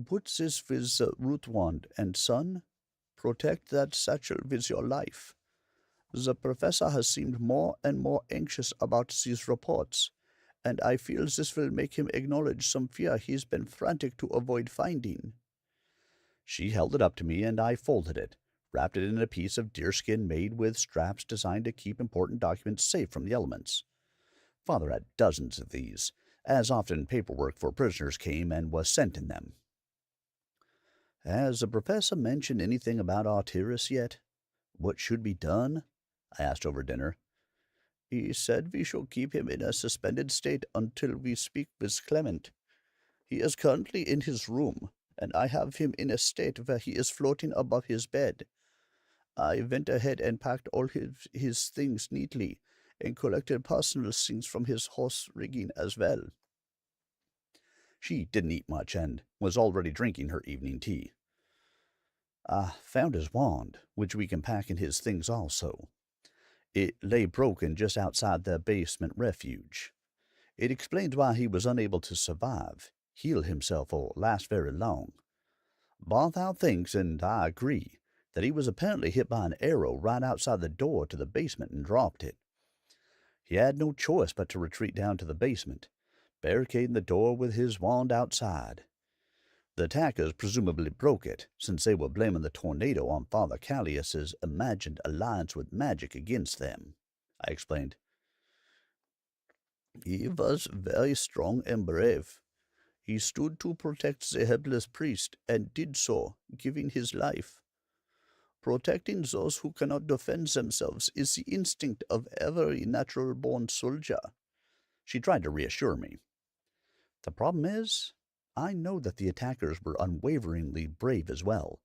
"Put this with the root wand, and son, protect that satchel with your life. The professor has seemed more and more anxious about these reports, and I feel this will make him acknowledge some fear he's been frantic to avoid finding." She held it up to me, and I folded it, wrapped it in a piece of deerskin made with straps designed to keep important documents safe from the elements. Father had dozens of these, as often paperwork for prisoners came and was sent in them. "Has the professor mentioned anything about Artyrus yet? What should be done?" I asked over dinner. "He said we shall keep him in a suspended state until we speak with Clement. He is currently in his room, and I have him in a state where he is floating above his bed. I went ahead and packed all his things neatly, and collected personal things from his horse rigging as well." She didn't eat much, and was already drinking her evening tea. "I found his wand, which we can pack in his things also. It lay broken just outside the basement refuge. It explains why he was unable to survive, heal himself, or last very long. Barthou thinks, and I agree, that he was apparently hit by an arrow right outside the door to the basement and dropped it. He had no choice but to retreat down to the basement, barricading the door with his wand outside. The attackers presumably broke it, since they were blaming the tornado on Father Callias's imagined alliance with magic against them," I explained. "He was very strong and brave. He stood to protect the helpless priest, and did so, giving his life. Protecting those who cannot defend themselves is the instinct of every natural-born soldier." She tried to reassure me. The problem is, I know that the attackers were unwaveringly brave as well.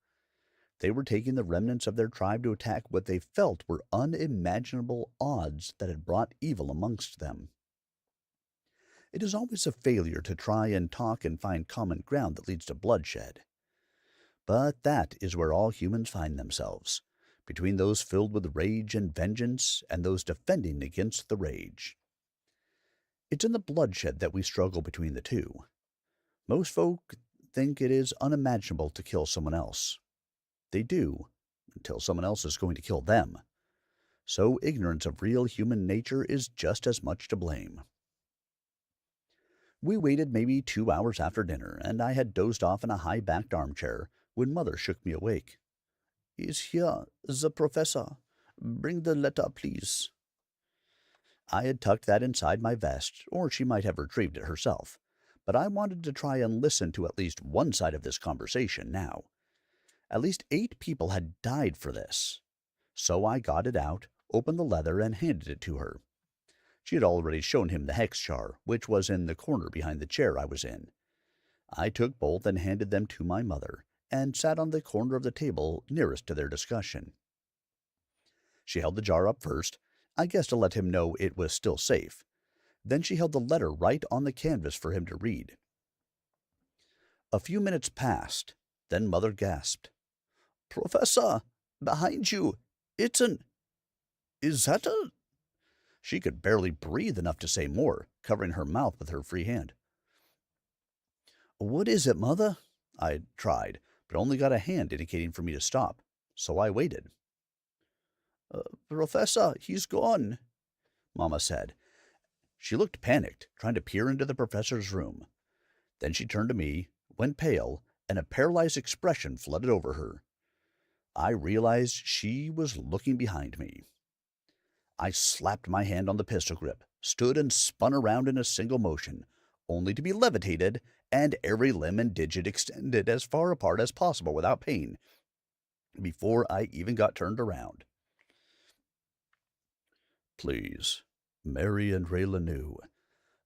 They were taking the remnants of their tribe to attack what they felt were unimaginable odds that had brought evil amongst them. It is always a failure to try and talk and find common ground that leads to bloodshed. But that is where all humans find themselves, between those filled with rage and vengeance and those defending against the rage. It's in the bloodshed that we struggle between the two. Most folk think it is unimaginable to kill someone else. They do, until someone else is going to kill them. So ignorance of real human nature is just as much to blame. We waited maybe 2 hours after dinner, and I had dozed off in a high-backed armchair when Mother shook me awake. "Is here the professor? Bring the letter, please." I had tucked that inside my vest, or she might have retrieved it herself, but I wanted to try and listen to at least one side of this conversation now. At least 8 people had died for this. So I got it out, opened the leather, and handed it to her. She had already shown him the hex jar, which was in the corner behind the chair I was in. I took both and handed them to my mother, and sat on the corner of the table nearest to their discussion. She held the jar up first, I guess to let him know it was still safe. Then she held the letter right on the canvas for him to read. A few minutes passed, then Mother gasped. "Professor, behind you, is that a—" She could barely breathe enough to say more, covering her mouth with her free hand. "What is it, Mother?" I tried, but only got a hand indicating for me to stop, so I waited. "Professor, he's gone," Mama said. She looked panicked, trying to peer into the professor's room. Then she turned to me, went pale, and a paralyzed expression flooded over her. I realized she was looking behind me. I slapped my hand on the pistol grip, stood and spun around in a single motion, only to be levitated and every limb and digit extended as far apart as possible without pain, before I even got turned around. "Please, Mary and Raileanu,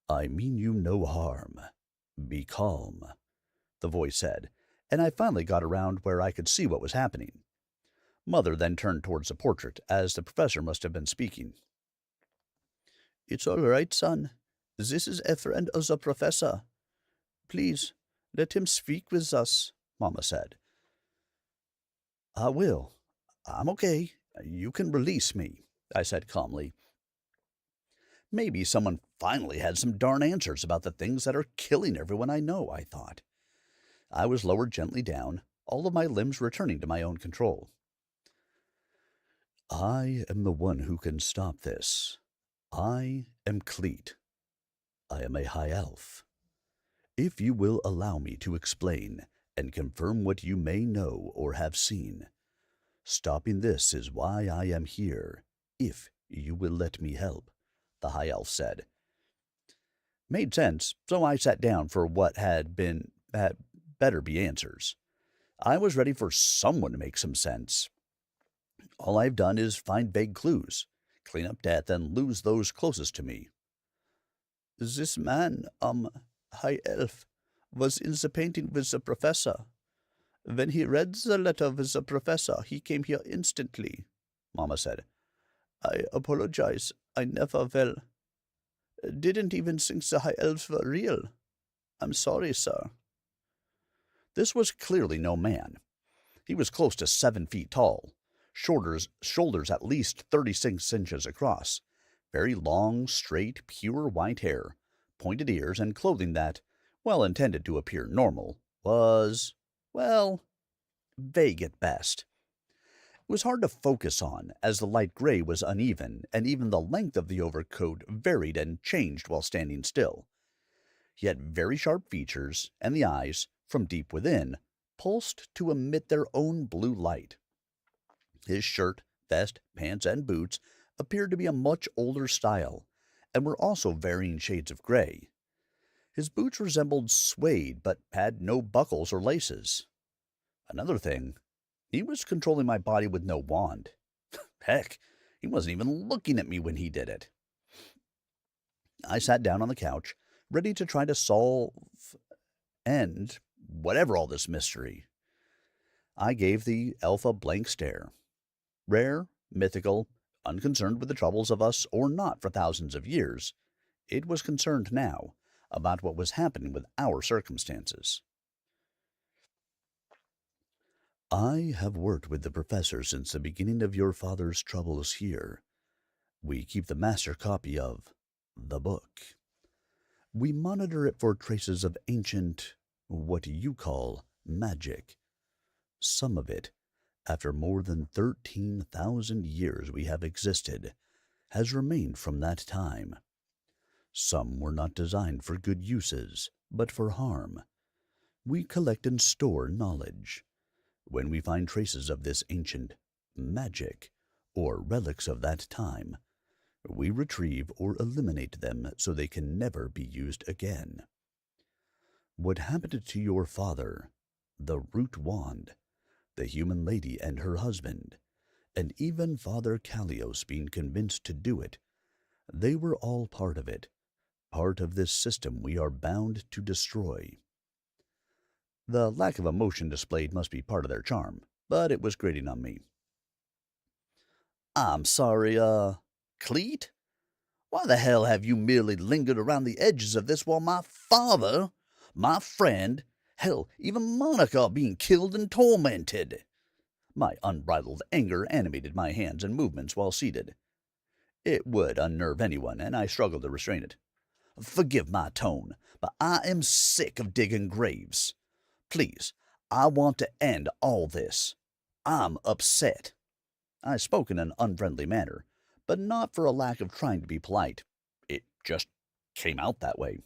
I mean you no harm. Be calm," the voice said, and I finally got around where I could see what was happening. Mother then turned towards the portrait, as the professor must have been speaking. "It's all right, son. This is a friend of the professor. Please, let him speak with us," Mama said. "I will. I'm okay. You can release me," I said calmly. Maybe someone finally had some darn answers about the things that are killing everyone I know, I thought. I was lowered gently down, all of my limbs returning to my own control. "I am the one who can stop this. I am Cleet. I am a high elf. If you will allow me to explain and confirm what you may know or have seen, stopping this is why I am here, if you will let me help," the high elf said. Made sense, so I sat down for what had better be answers. I was ready for someone to make some sense. All I've done is find vague clues, clean up death, and lose those closest to me. "This man, high elf, was in the painting with the professor. When he read the letter with the professor, he came here instantly," Mama said. "I apologize. I never will. Didn't even think the high elves were real. I'm sorry, sir." This was clearly no man. He was close to 7 feet tall, shoulders at least 36 inches across, very long, straight, pure white hair, pointed ears, and clothing that, while intended to appear normal, was, well, vague at best. It was hard to focus on, as the light gray was uneven, and even the length of the overcoat varied and changed while standing still. He had very sharp features, and the eyes, from deep within, pulsed to emit their own blue light. His shirt, vest, pants, and boots appeared to be a much older style, and were also varying shades of gray. His boots resembled suede, but had no buckles or laces. Another thing, he was controlling my body with no wand. Heck, he wasn't even looking at me when he did it. I sat down on the couch, ready to try to solve and whatever all this mystery. I gave the elf a blank stare. Rare, mythical, unconcerned with the troubles of us or not for thousands of years, it was concerned now about what was happening with our circumstances. I have worked with the professor since the beginning of your father's troubles here. We keep the master copy of the book. We monitor it for traces of ancient, what you call, magic. Some of it, after more than 13,000 years we have existed, has remained from that time. Some were not designed for good uses, but for harm. We collect and store knowledge. When we find traces of this ancient magic, or relics of that time, we retrieve or eliminate them so they can never be used again. What happened to your father, the root wand, the human lady and her husband, and even Father Callios being convinced to do it, they were all part of it, part of this system we are bound to destroy. The lack of emotion displayed must be part of their charm, but it was grating on me. I'm sorry, Cleet? Why the hell have you merely lingered around the edges of this while my father, my friend, hell, even Monica are being killed and tormented? My unbridled anger animated my hands and movements while seated. It would unnerve anyone, and I struggled to restrain it. Forgive my tone, but I am sick of digging graves. Please, I want to end all this. I'm upset. I spoke in an unfriendly manner, but not for a lack of trying to be polite. It just came out that way.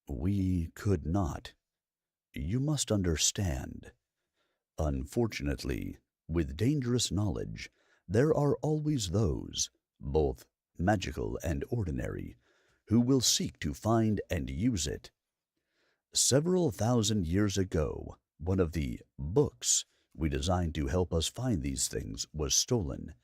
We could not. You must understand. Unfortunately, with dangerous knowledge, there are always those, both magical and ordinary, who will seek to find and use it. Several thousand years ago, one of the books we designed to help us find these things was stolen.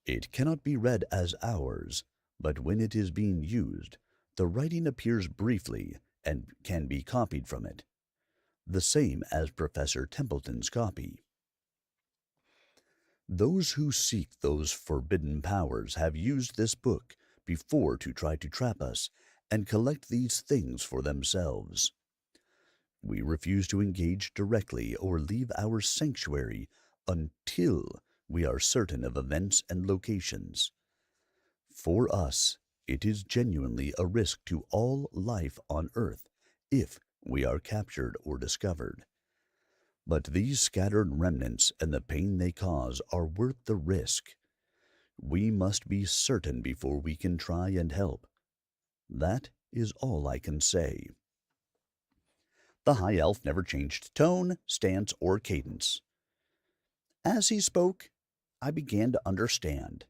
It cannot be read as ours, but when it is being used, the writing appears briefly and can be copied from it. The same as Professor Templeton's copy. Those who seek those forbidden powers have used this book before to try to trap us and collect these things for themselves. We refuse to engage directly or leave our sanctuary until we are certain of events and locations. For us, it is genuinely a risk to all life on Earth if we are captured or discovered. But these scattered remnants and the pain they cause are worth the risk. We must be certain before we can try and help. That is all I can say. The high elf never changed tone, stance, or cadence. As he spoke, I began to understand.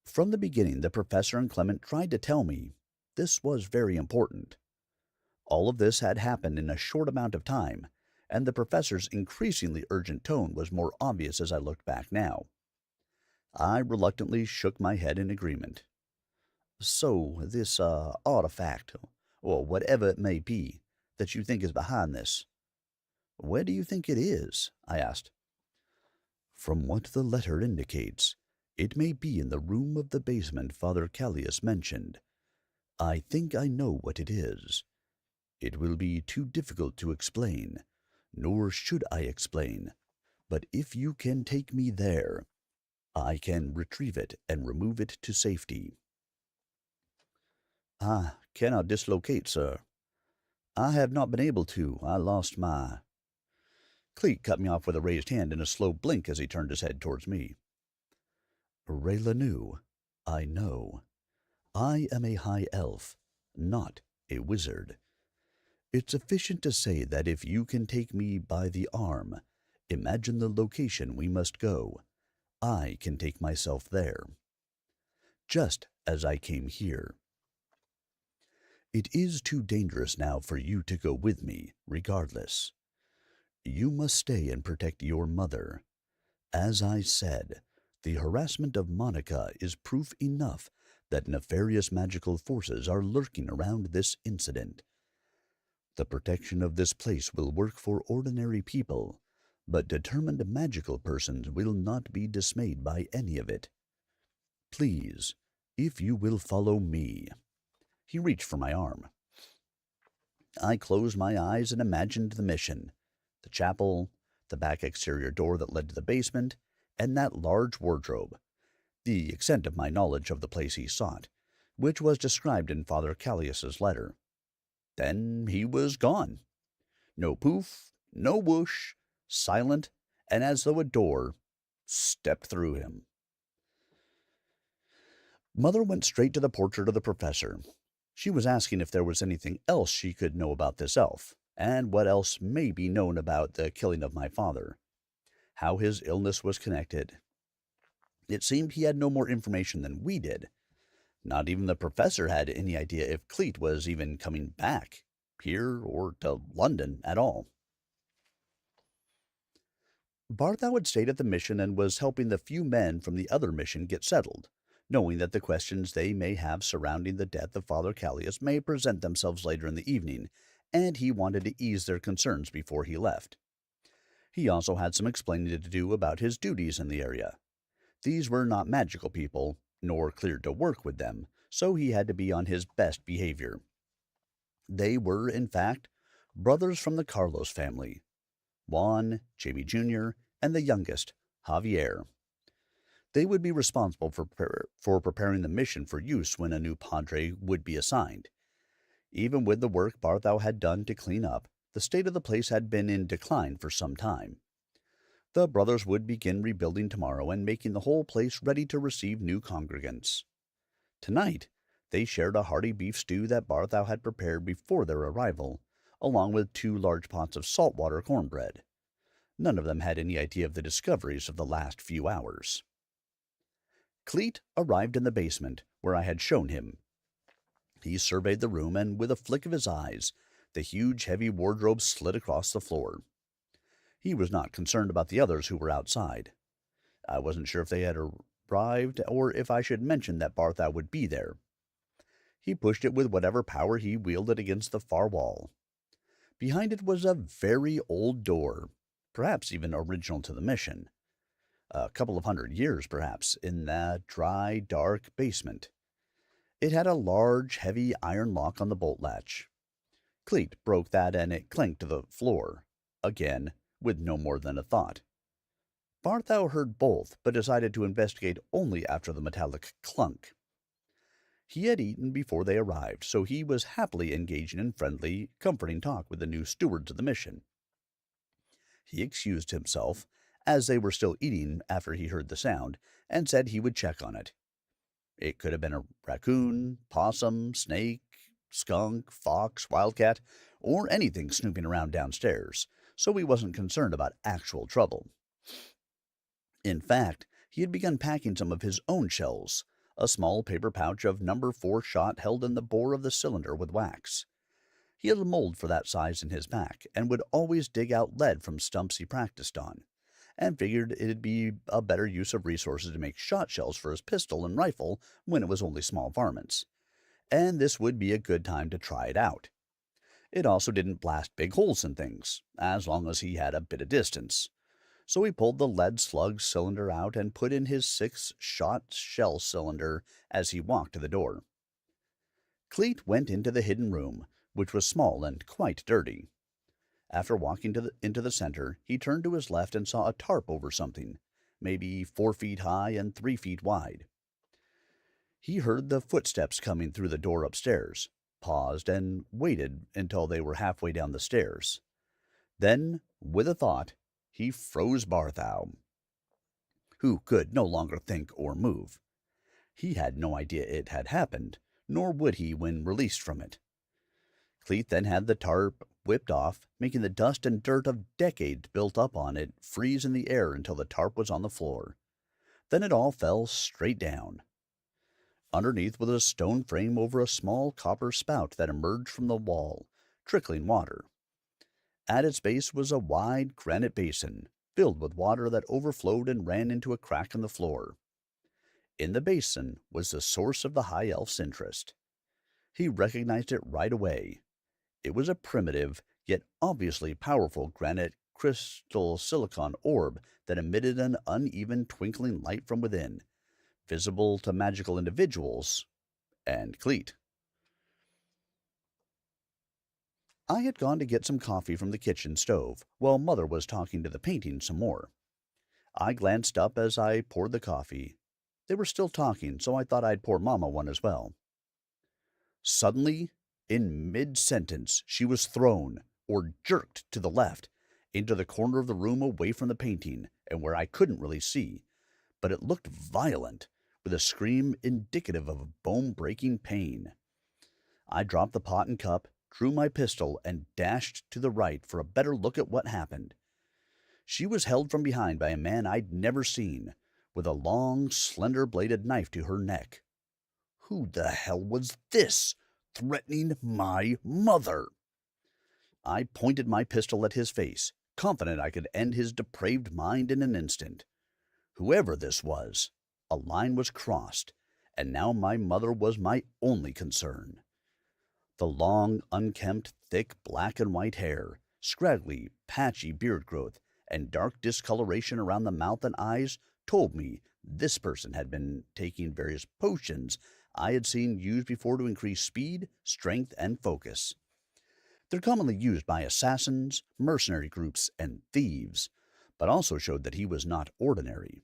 From the beginning, the professor and Clement tried to tell me this was very important. All of this had happened in a short amount of time, and the professor's increasingly urgent tone was more obvious as I looked back now. I reluctantly shook my head in agreement. So, this, artifact, or whatever it may be, that you think is behind this, where do you think it is? I asked. From what the letter indicates, it may be in the room of the basement Father Callias mentioned. I think I know what it is. It will be too difficult to explain, nor should I explain, but if you can take me there, I can retrieve it and remove it to safety. I cannot dislocate, sir. I have not been able to. I lost my... Cleek cut me off with a raised hand and a slow blink as he turned his head towards me. Raileanu, I know. I am a high elf, not a wizard. It's sufficient to say that if you can take me by the arm, imagine the location we must go. I can take myself there. Just as I came here. It is too dangerous now for you to go with me, regardless. You must stay and protect your mother. As I said, the harassment of Monica is proof enough that nefarious magical forces are lurking around this incident. The protection of this place will work for ordinary people, but determined magical persons will not be dismayed by any of it. Please, if you will follow me. He reached for my arm. I closed my eyes and imagined the mission. the chapel, the back exterior door that led to the basement, and that large wardrobe, the extent of my knowledge of the place he sought, which was described in Father Callias's letter. Then he was gone. No poof, no whoosh, silent, and as though a door stepped through him. Mother went straight to the portrait of the professor. She was asking if there was anything else she could know about this elf, and what else may be known about the killing of my father, how his illness was connected. It seemed he had no more information than we did. Not even the professor had any idea if Cleet was even coming back, here or to London at all. Barthou had stayed at the mission and was helping the few men from the other mission get settled, knowing that the questions they may have surrounding the death of Father Callias may present themselves later in the evening, and he wanted to ease their concerns before he left. He also had some explaining to do about his duties in the area. These were not magical people, nor cleared to work with them, so he had to be on his best behavior. They were, in fact, brothers from the Carlos family, Juan, Jamie Jr., and the youngest, Javier. They would be responsible for preparing the mission for use when a new padre would be assigned. Even with the work Barthou had done to clean up, the state of the place had been in decline for some time. The brothers would begin rebuilding tomorrow and making the whole place ready to receive new congregants. Tonight, they shared a hearty beef stew that Barthou had prepared before their arrival, along with 2 large pots of saltwater cornbread. None of them had any idea of the discoveries of the last few hours. Cleet arrived in the basement, where I had shown him. He surveyed the room, and with a flick of his eyes, the huge, heavy wardrobe slid across the floor. He was not concerned about the others who were outside. I wasn't sure if they had arrived, or if I should mention that Barthou would be there. He pushed it with whatever power he wielded against the far wall. Behind it was a very old door, perhaps even original to the mission. A couple of 100 years, perhaps, in that dry, dark basement. It had a large, heavy iron lock on the bolt latch. Cleet broke that and it clanked to the floor, again, with no more than a thought. Barthou heard both, but decided to investigate only after the metallic clunk. He had eaten before they arrived, so he was happily engaging in friendly, comforting talk with the new stewards of the mission. He excused himself, as they were still eating after he heard the sound, and said he would check on it. It could have been a raccoon, possum, snake, skunk, fox, wildcat, or anything snooping around downstairs, so he wasn't concerned about actual trouble. In fact, he had begun packing some of his own shells, a small paper pouch of number 4 shot held in the bore of the cylinder with wax. He had a mold for that size in his pack, and would always dig out lead from stumps he practiced on, and figured it'd be a better use of resources to make shot shells for his pistol and rifle when it was only small varmints, and this would be a good time to try it out. It also didn't blast big holes in things, as long as he had a bit of distance. So he pulled the lead slug cylinder out and put in his 6-shot shell cylinder as he walked to the door. Cleet went into the hidden room, which was small and quite dirty. After walking into the center, he turned to his left and saw a tarp over something, maybe 4 feet high and 3 feet wide. He heard the footsteps coming through the door upstairs, paused, and waited until they were halfway down the stairs. Then, with a thought, he froze Barthou, who could no longer think or move. He had no idea it had happened, nor would he when released from it. Cleet then had the tarp whipped off, making the dust and dirt of decades built up on it freeze in the air until the tarp was on the floor. Then it all fell straight down. Underneath was a stone frame over a small copper spout that emerged from the wall, trickling water. At its base was a wide granite basin, filled with water that overflowed and ran into a crack in the floor. In the basin was the source of the High Elf's interest. He recognized it right away. It was a primitive, yet obviously powerful granite crystal silicon orb that emitted an uneven twinkling light from within, visible to magical individuals and Cleet. I had gone to get some coffee from the kitchen stove while Mother was talking to the painting some more. I glanced up as I poured the coffee. They were still talking, so I thought I'd pour Mama one as well. Suddenly, in mid-sentence, she was thrown, or jerked to the left, into the corner of the room away from the painting, and where I couldn't really see, but it looked violent, with a scream indicative of bone-breaking pain. I dropped the pot and cup, drew my pistol, and dashed to the right for a better look at what happened. She was held from behind by a man I'd never seen, with a long, slender-bladed knife to her neck. Who the hell was this, threatening my mother? I pointed my pistol at his face, confident I could end his depraved mind in an instant. Whoever this was, a line was crossed, and now my mother was my only concern. The long, unkempt, thick black and white hair, scraggly, patchy beard growth, and dark discoloration around the mouth and eyes told me this person had been taking various potions I had seen used before to increase speed, strength, and focus. They're commonly used by assassins, mercenary groups, and thieves, but also showed that he was not ordinary.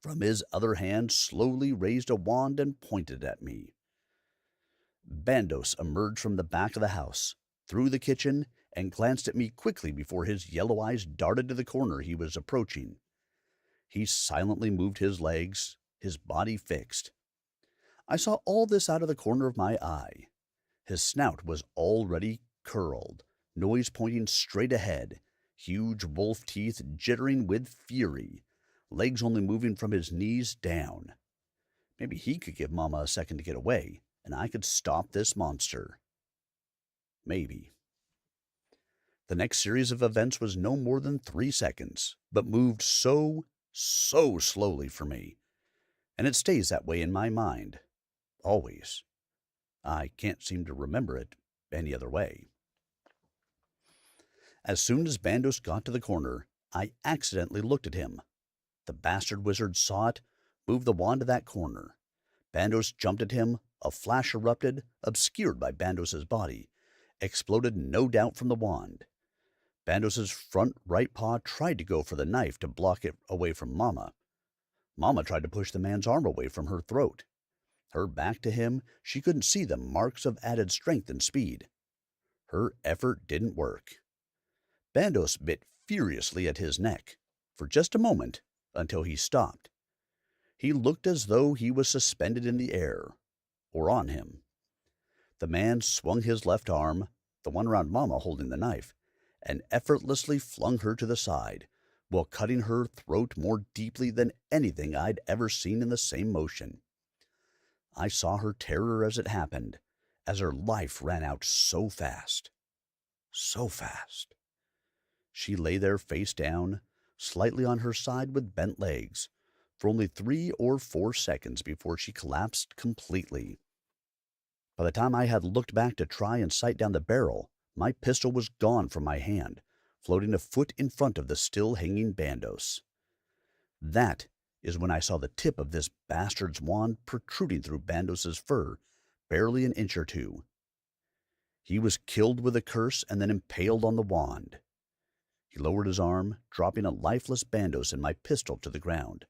From his other hand slowly raised a wand and pointed at me. Bandos emerged from the back of the house, through the kitchen, and glanced at me quickly before his yellow eyes darted to the corner he was approaching. He silently moved his legs, his body fixed. I saw all this out of the corner of my eye. His snout was already curled, nose pointing straight ahead, huge wolf teeth jittering with fury, legs only moving from his knees down. Maybe he could give Mama a second to get away, and I could stop this monster. Maybe. The next series of events was no more than 3 seconds, but moved so slowly for me. And it stays that way in my mind. Always. I can't seem to remember it any other way. As soon as Bandos got to the corner, I accidentally looked at him. The bastard wizard saw it, moved the wand to that corner. Bandos jumped at him, a flash erupted, obscured by Bandos's body, exploded no doubt from the wand. Bandos's front right paw tried to go for the knife to block it away from Mama. Mama tried to push the man's arm away from her throat. Her back to him, she couldn't see the marks of added strength and speed. Her effort didn't work. Bandos bit furiously at his neck, for just a moment, until he stopped. He looked as though he was suspended in the air, or on him. The man swung his left arm, the one around Mama holding the knife, and effortlessly flung her to the side, while cutting her throat more deeply than anything I'd ever seen in the same motion. I saw her terror as it happened, as her life ran out so fast. So fast. She lay there face down, slightly on her side with bent legs, for only 3 or 4 seconds before she collapsed completely. By the time I had looked back to try and sight down the barrel, my pistol was gone from my hand, floating a foot in front of the still hanging Bandos. That is when I saw the tip of this bastard's wand protruding through Bandos's fur, barely an inch or two. He was killed with a curse and then impaled on the wand. He lowered his arm, dropping a lifeless Bandos and my pistol to the ground.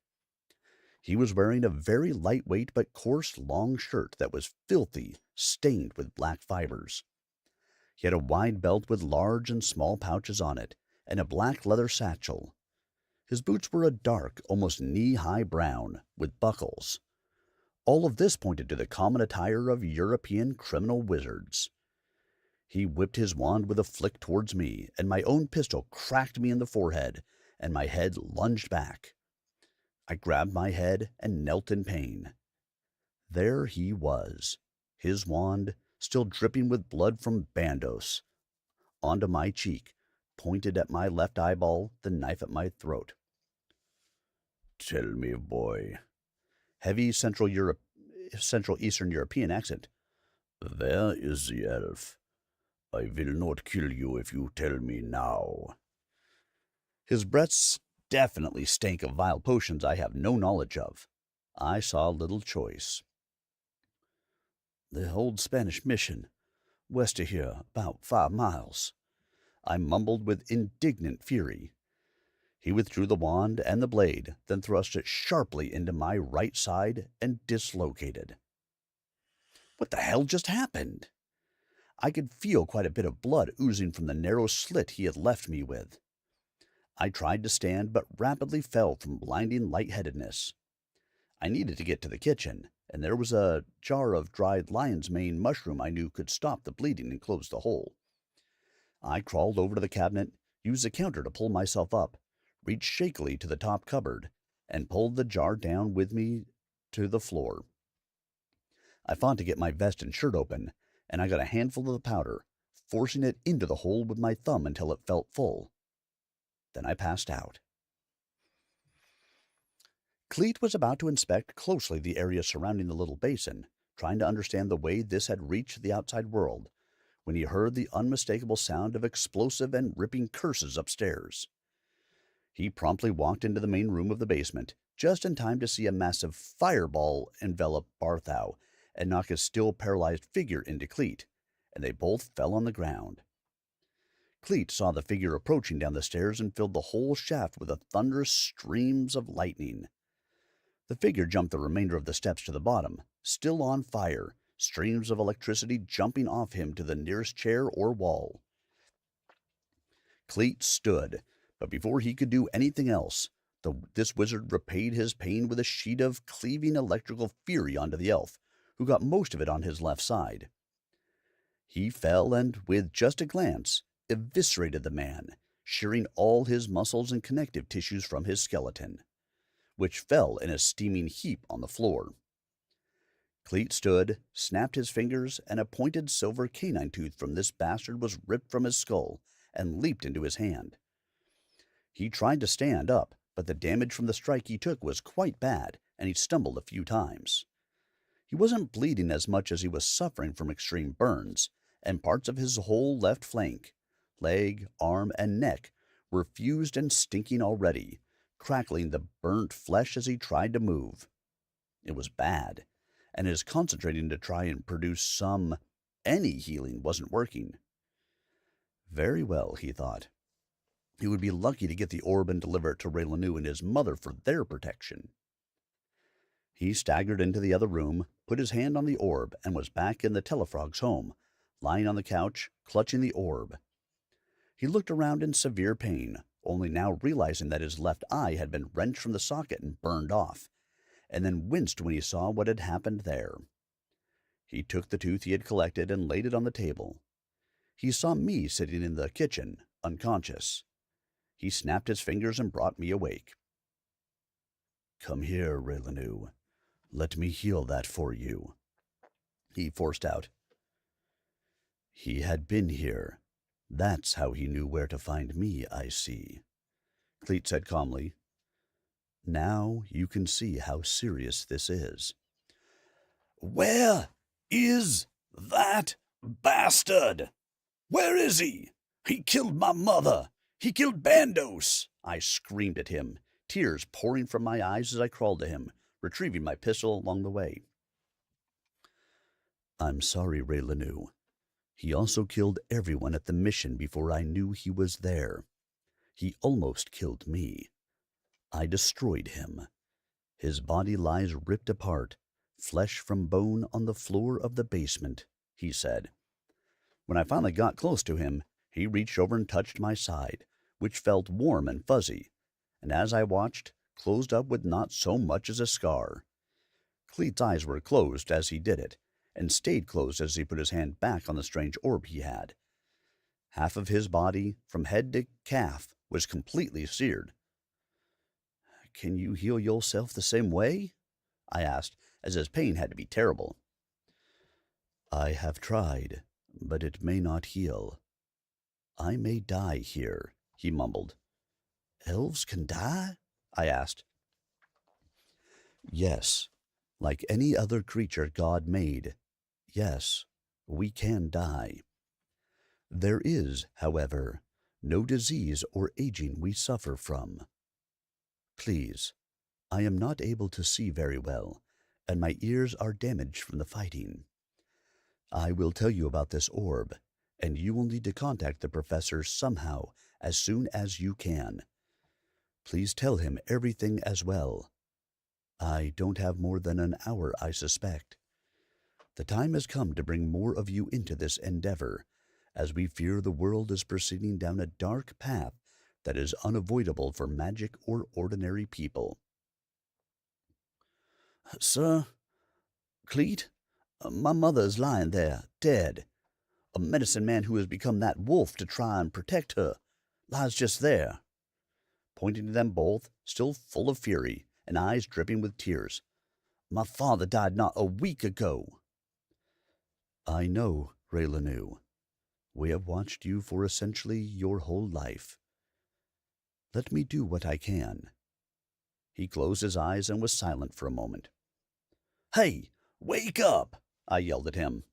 He was wearing a very lightweight but coarse long shirt that was filthy, stained with black fibers. He had a wide belt with large and small pouches on it, and a black leather satchel. His boots were a dark, almost knee-high brown, with buckles. All of this pointed to the common attire of European criminal wizards. He whipped his wand with a flick towards me, and my own pistol cracked me in the forehead, and my head lunged back. I grabbed my head and knelt in pain. There he was, his wand, still dripping with blood from Bandos, onto my cheek, pointed at my left eyeball, the knife at my throat. "Tell me, boy." Heavy Central Eastern European accent. "Where is the elf? I will not kill you if you tell me now." His breaths definitely stank of vile potions I have no knowledge of. I saw little choice. "The old Spanish mission. West of here, about 5 miles. I mumbled with indignant fury. He withdrew the wand and the blade, then thrust it sharply into my right side and dislocated. What the hell just happened? I could feel quite a bit of blood oozing from the narrow slit he had left me with. I tried to stand, but rapidly fell from blinding lightheadedness. I needed to get to the kitchen, and there was a jar of dried lion's mane mushroom I knew could stop the bleeding and close the hole. I crawled over to the cabinet, used the counter to pull myself up, reached shakily to the top cupboard, and pulled the jar down with me to the floor. I fought to get my vest and shirt open, and I got a handful of the powder, forcing it into the hole with my thumb until it felt full. Then I passed out. Cleet was about to inspect closely the area surrounding the little basin, trying to understand the way this had reached the outside world, when he heard the unmistakable sound of explosive and ripping curses upstairs. He promptly walked into the main room of the basement, just in time to see a massive fireball envelop Barthow and knock his still paralyzed figure into Cleet, and they both fell on the ground. Cleet saw the figure approaching down the stairs and filled the whole shaft with thunderous streams of lightning. The figure jumped the remainder of the steps to the bottom, still on fire, streams of electricity jumping off him to the nearest chair or wall. Cleet stood, but before he could do anything else, this wizard repaid his pain with a sheet of cleaving electrical fury onto the elf, who got most of it on his left side. He fell and, with just a glance, eviscerated the man, shearing all his muscles and connective tissues from his skeleton, which fell in a steaming heap on the floor. Cleet stood, snapped his fingers, and a pointed silver canine tooth from this bastard was ripped from his skull and leaped into his hand. He tried to stand up, but the damage from the strike he took was quite bad, and he stumbled a few times. He wasn't bleeding as much as he was suffering from extreme burns, and parts of his whole left flank, leg, arm, and neck were fused and stinking already, crackling the burnt flesh as he tried to move. It was bad, and his concentrating to try and produce any healing wasn't working. Very well, he thought. He would be lucky to get the orb and deliver it to Raileanu and his mother for their protection. He staggered into the other room, put his hand on the orb, and was back in the Tellafrog's home, lying on the couch, clutching the orb. He looked around in severe pain, only now realizing that his left eye had been wrenched from the socket and burned off, and then winced when he saw what had happened there. He took the tooth he had collected and laid it on the table. He saw me sitting in the kitchen, unconscious. He snapped his fingers and brought me awake. "Come here, Raileanu. Let me heal that for you," he forced out. He had been here. That's how he knew where to find me, I see, Cleet said calmly. Now you can see how serious this is. "Where is that bastard? Where is he? He killed my mother. He killed Bandos!" I screamed at him, tears pouring from my eyes as I crawled to him, retrieving my pistol along the way. "I'm sorry, Raileanu. He also killed everyone at the mission before I knew he was there. He almost killed me. I destroyed him. His body lies ripped apart, flesh from bone on the floor of the basement," he said. When I finally got close to him, he reached over and touched my side, which felt warm and fuzzy, and as I watched, closed up with not so much as a scar. Cleet's eyes were closed as he did it, and stayed closed as he put his hand back on the strange orb he had. Half of his body, from head to calf, was completely seared. "Can you heal yourself the same way?" I asked, as his pain had to be terrible. "I have tried, but it may not heal. I may die here," he mumbled. "Elves can die?" I asked. "Yes, like any other creature God made. Yes, we can die. There is, however, no disease or aging we suffer from. Please, I am not able to see very well, and my ears are damaged from the fighting. I will tell you about this orb, and you will need to contact the professor somehow as soon as you can. Please tell him everything as well. I don't have more than an hour, I suspect. The time has come to bring more of you into this endeavor, as we fear the world is proceeding down a dark path that is unavoidable for magic or ordinary people. Sir, Cleet, my mother is lying there, dead. A medicine man who has become that wolf to try and protect her lies just there. Pointing to them both, still full of fury, and eyes dripping with tears. My father died not a week ago. I know, Raileanu. We have watched you for essentially your whole life. Let me do what I can. He closed his eyes and was silent for a moment. Hey, wake up! I yelled at him.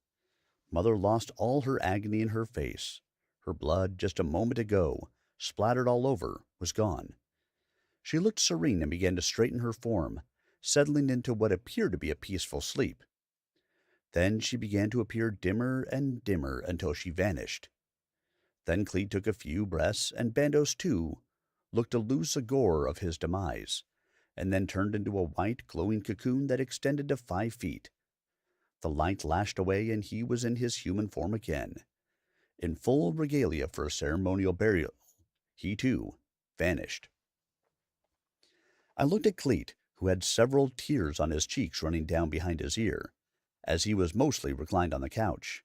Mother lost all her agony in her face. Her blood, just a moment ago, splattered all over, was gone. She looked serene and began to straighten her form, settling into what appeared to be a peaceful sleep. Then she began to appear dimmer and dimmer until she vanished. Then Cleet took a few breaths, and Bandos, too, looked to lose the gore of his demise, and then turned into a white, glowing cocoon that extended to 5 feet. The light lashed away, and he was in his human form again. In full regalia for a ceremonial burial, he, too, vanished. I looked at Cleet, who had several tears on his cheeks running down behind his ear, as he was mostly reclined on the couch.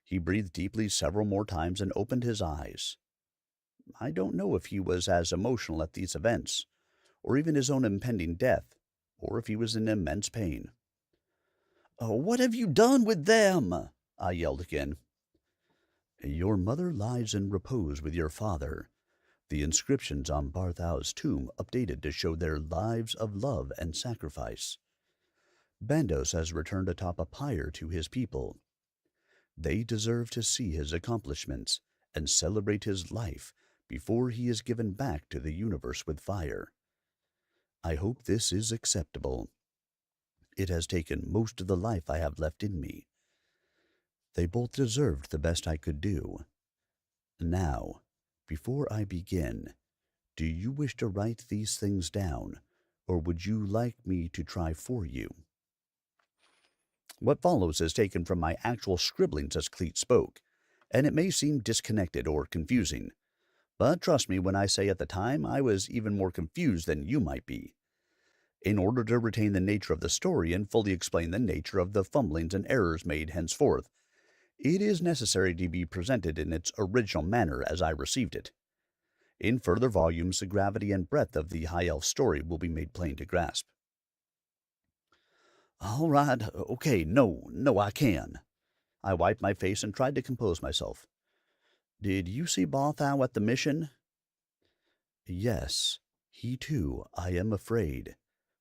He breathed deeply several more times and opened his eyes. I don't know if he was as emotional at these events, or even his own impending death, or if he was in immense pain. "Oh, what have you done with them?" I yelled again. Your mother lies in repose with your father. The inscriptions on Barthau's tomb updated to show their lives of love and sacrifice. Bandos has returned atop a pyre to his people. They deserve to see his accomplishments and celebrate his life before he is given back to the universe with fire. I hope this is acceptable. It has taken most of the life I have left in me. They both deserved the best I could do. Now, before I begin, do you wish to write these things down, or would you like me to try for you? What follows is taken from my actual scribblings as Cleet spoke, and it may seem disconnected or confusing, but trust me when I say at the time I was even more confused than you might be. In order to retain the nature of the story and fully explain the nature of the fumblings and errors made henceforth, it is necessary to be presented in its original manner as I received it. In further volumes, the gravity and breadth of the High Elf story will be made plain to grasp. All right, okay, no, I can. I wiped my face and tried to compose myself. Did you see Barthau at the mission? Yes, he too, I am afraid,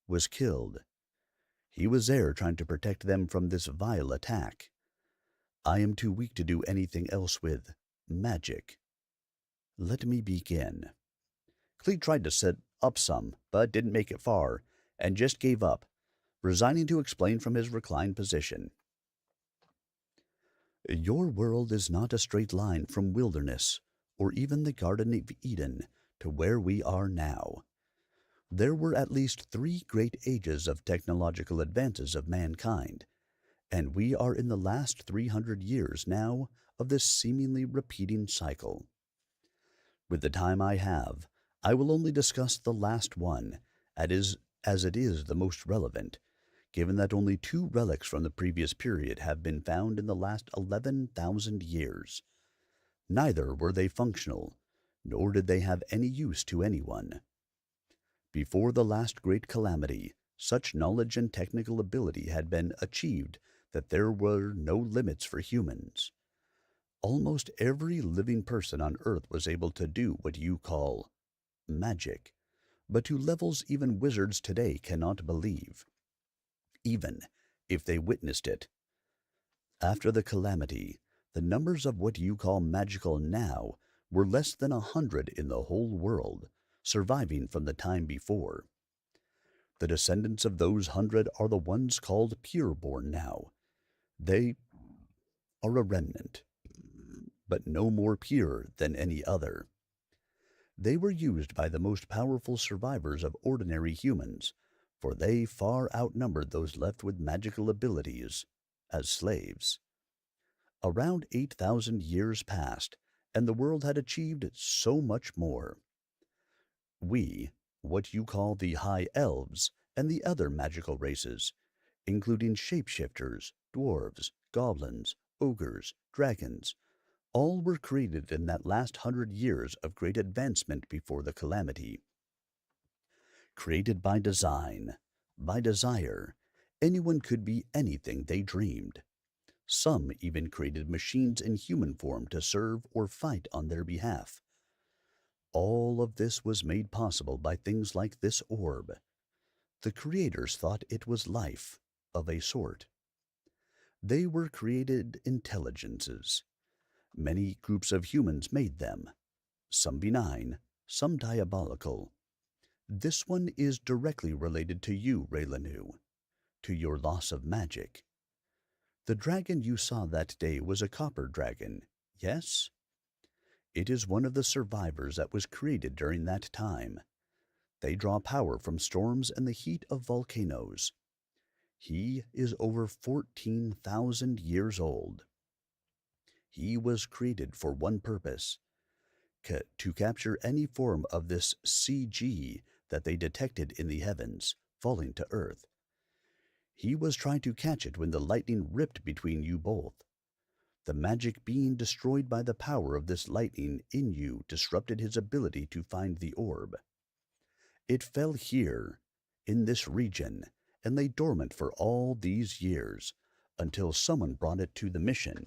was killed. He was there trying to protect them from this vile attack. I am too weak to do anything else with magic. Let me begin. Cleet tried to sit up some, but didn't make it far, and just gave up, resigning to explain from his reclined position. Your world is not a straight line from wilderness, or even the Garden of Eden, to where we are now. There were at least 3 great ages of technological advances of mankind, and we are in the last 300 years now of this seemingly repeating cycle. With the time I have, I will only discuss the last one, as it is the most relevant, given that only 2 relics from the previous period have been found in the last 11,000 years. Neither were they functional, nor did they have any use to anyone. Before the last great calamity, such knowledge and technical ability had been achieved that there were no limits for humans. Almost every living person on Earth was able to do what you call magic, but to levels even wizards today cannot believe, even if they witnessed it. After the calamity, the numbers of what you call magical now were less than 100 in the whole world, surviving from the time before. The descendants of those 100 are the ones called pureborn now. They are a remnant, but no more pure than any other. They were used by the most powerful survivors of ordinary humans, for they far outnumbered those left with magical abilities as slaves. Around 8,000 years passed, and the world had achieved so much more. We, what you call the High Elves, and the other magical races, including shapeshifters, dwarves, goblins, ogres, dragons, all were created in that last 100 years of great advancement before the calamity. Created by design, by desire, anyone could be anything they dreamed. Some even created machines in human form to serve or fight on their behalf. All of this was made possible by things like this orb. The creators thought it was life, of a sort. They were created intelligences. Many groups of humans made them, some benign, some diabolical. This one is directly related to you, Raileanu, to your loss of magic. The dragon you saw that day was a copper dragon, yes? It is one of the survivors that was created during that time. They draw power from storms and the heat of volcanoes. He is over 14,000 years old. He was created for one purpose, to capture any form of this CG that they detected in the heavens, falling to Earth. He was trying to catch it when the lightning ripped between you both. The magic being destroyed by the power of this lightning in you disrupted his ability to find the orb. It fell here, in this region, and lay dormant for all these years, until someone brought it to the mission,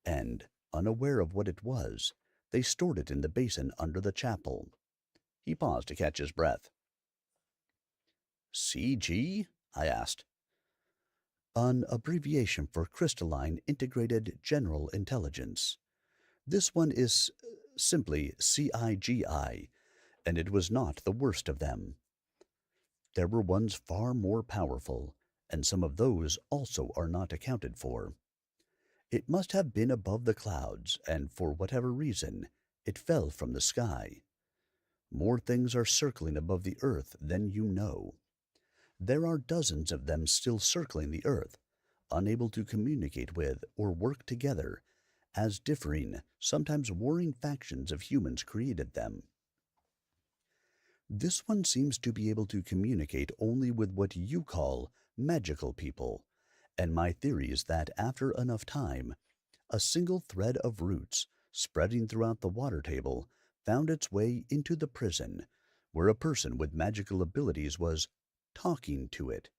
and, unaware of what it was, they stored it in the basin under the chapel. He paused to catch his breath. CG? I asked. An abbreviation for Crystalline Integrated General Intelligence. This one is simply CIGI, and it was not the worst of them. There were ones far more powerful, and some of those also are not accounted for. It must have been above the clouds, and for whatever reason, it fell from the sky. More things are circling above the earth than you know. There are dozens of them still circling the earth, unable to communicate with or work together, as differing, sometimes warring factions of humans created them. This one seems to be able to communicate only with what you call magical people, and my theory is that after enough time, a single thread of roots, spreading throughout the water table, found its way into the prison, where a person with magical abilities was talking to it.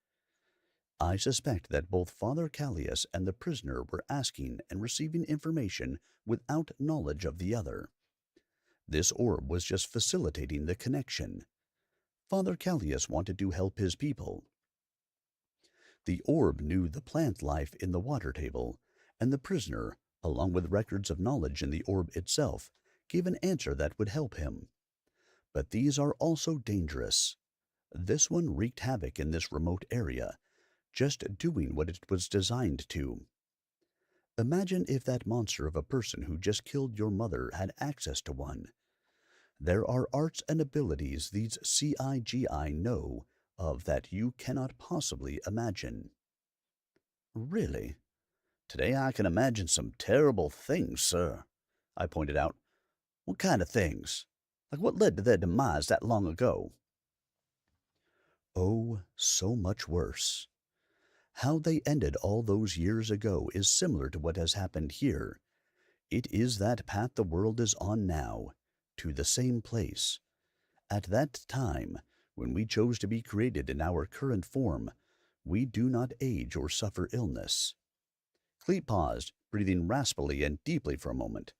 I suspect that both Father Callias and the prisoner were asking and receiving information without knowledge of the other. This orb was just facilitating the connection. Father Callias wanted to help his people. The orb knew the plant life in the water table, and the prisoner, along with records of knowledge in the orb itself, gave an answer that would help him. But these are also dangerous. This one wreaked havoc in this remote area, just doing what it was designed to. Imagine if that monster of a person who just killed your mother had access to one. There are arts and abilities these CIGI know of that you cannot possibly imagine. Really? Today I can imagine some terrible things, sir, I pointed out. What kind of things? Like what led to their demise that long ago? Oh, so much worse. How they ended all those years ago is similar to what has happened here. It is that path the world is on now, to the same place. At that time, when we chose to be created in our current form, we do not age or suffer illness. Cleet paused, breathing raspily and deeply for a moment.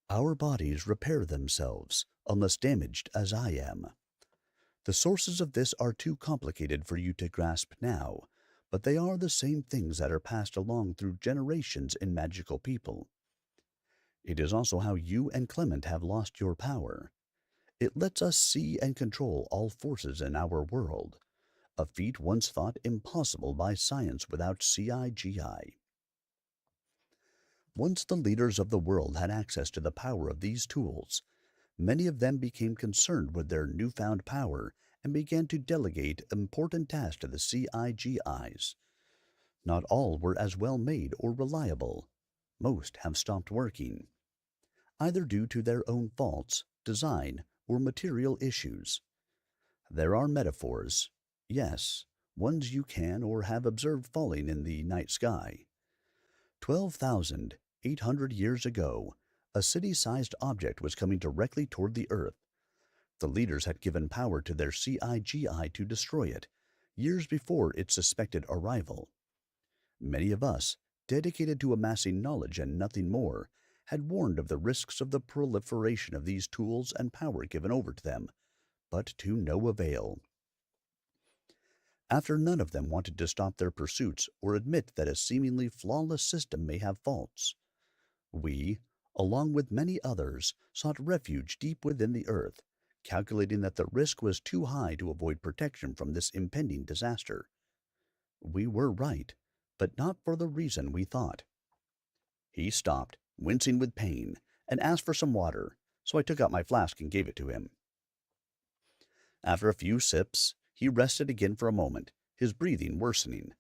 Our bodies repair themselves, unless damaged as I am. The sources of this are too complicated for you to grasp now, but they are the same things that are passed along through generations in magical people. It is also how you and Clement have lost your power. It lets us see and control all forces in our world, a feat once thought impossible by science without CIGI. Once the leaders of the world had access to the power of these tools, many of them became concerned with their newfound power and began to delegate important tasks to the CIGIs. Not all were as well made or reliable. Most have stopped working, either due to their own faults, design, or material issues. There are metaphors, yes, ones you can or have observed falling in the night sky. 12,800 years ago, a city-sized object was coming directly toward the Earth. The leaders had given power to their CIGI to destroy it, years before its suspected arrival. Many of us, dedicated to amassing knowledge and nothing more, had warned of the risks of the proliferation of these tools and power given over to them, but to no avail. After none of them wanted to stop their pursuits or admit that a seemingly flawless system may have faults, we, along with many others, sought refuge deep within the earth, calculating that the risk was too high to avoid protection from this impending disaster. We were right, but not for the reason we thought. He stopped, wincing with pain, and asked for some water, so I took out my flask and gave it to him. After a few sips, he rested again for a moment, his breathing worsening.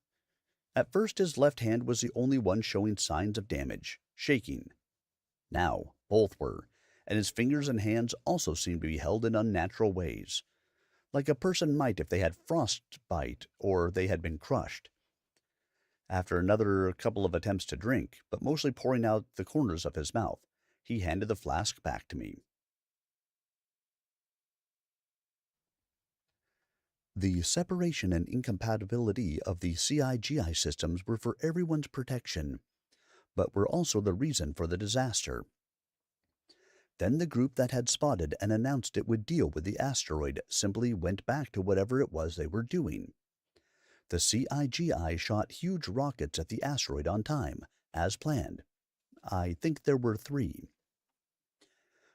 At first his left hand was the only one showing signs of damage, shaking. Now both were, and his fingers and hands also seemed to be held in unnatural ways, like a person might if they had frostbite or they had been crushed. After another couple of attempts to drink, but mostly pouring out the corners of his mouth, he handed the flask back to me. The separation and incompatibility of the CIGI systems were for everyone's protection, but were also the reason for the disaster. Then the group that had spotted and announced it would deal with the asteroid simply went back to whatever it was they were doing. The CIGI shot huge rockets at the asteroid on time, as planned. I think there were 3.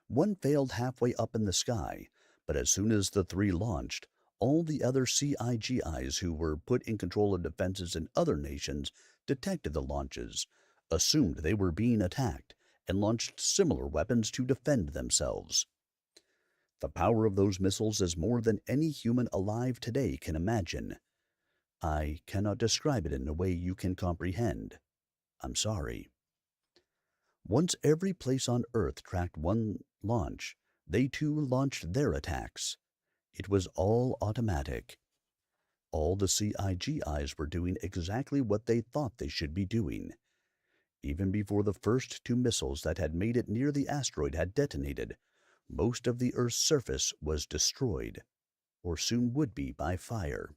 One failed halfway up in the sky, but as soon as the 3 launched, all the other CIGIs who were put in control of defenses in other nations detected the launches, assumed they were being attacked, and launched similar weapons to defend themselves. The power of those missiles is more than any human alive today can imagine. I cannot describe it in a way you can comprehend. I'm sorry. Once every place on Earth tracked one launch, they too launched their attacks. It was all automatic. All the CIGIs were doing exactly what they thought they should be doing. Even before the first 2 missiles that had made it near the asteroid had detonated, most of the Earth's surface was destroyed, or soon would be by fire.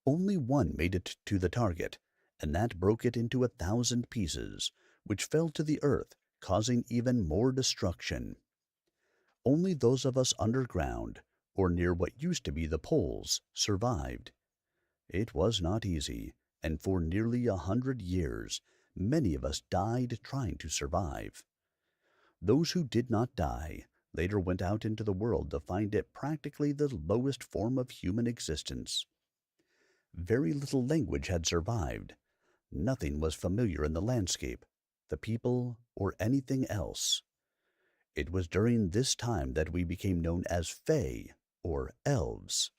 Only one made it to the target, and that broke it into 1,000 pieces, which fell to the Earth, causing even more destruction. Only those of us underground, or near what used to be the poles, survived. It was not easy, and for nearly 100 years, many of us died trying to survive. Those who did not die later went out into the world to find it practically the lowest form of human existence. Very little language had survived. Nothing was familiar in the landscape, the people, or anything else. It was during this time that we became known as Fae, or elves.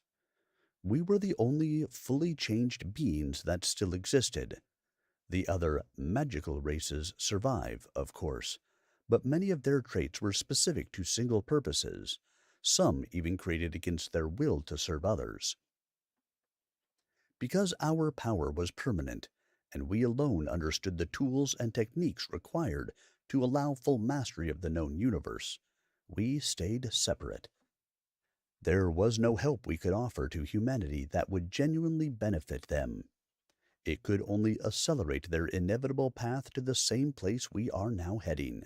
We were the only fully changed beings that still existed. The other magical races survive, of course, but many of their traits were specific to single purposes, some even created against their will to serve others. Because our power was permanent, and we alone understood the tools and techniques required to allow full mastery of the known universe, we stayed separate. There was no help we could offer to humanity that would genuinely benefit them. It could only accelerate their inevitable path to the same place we are now heading.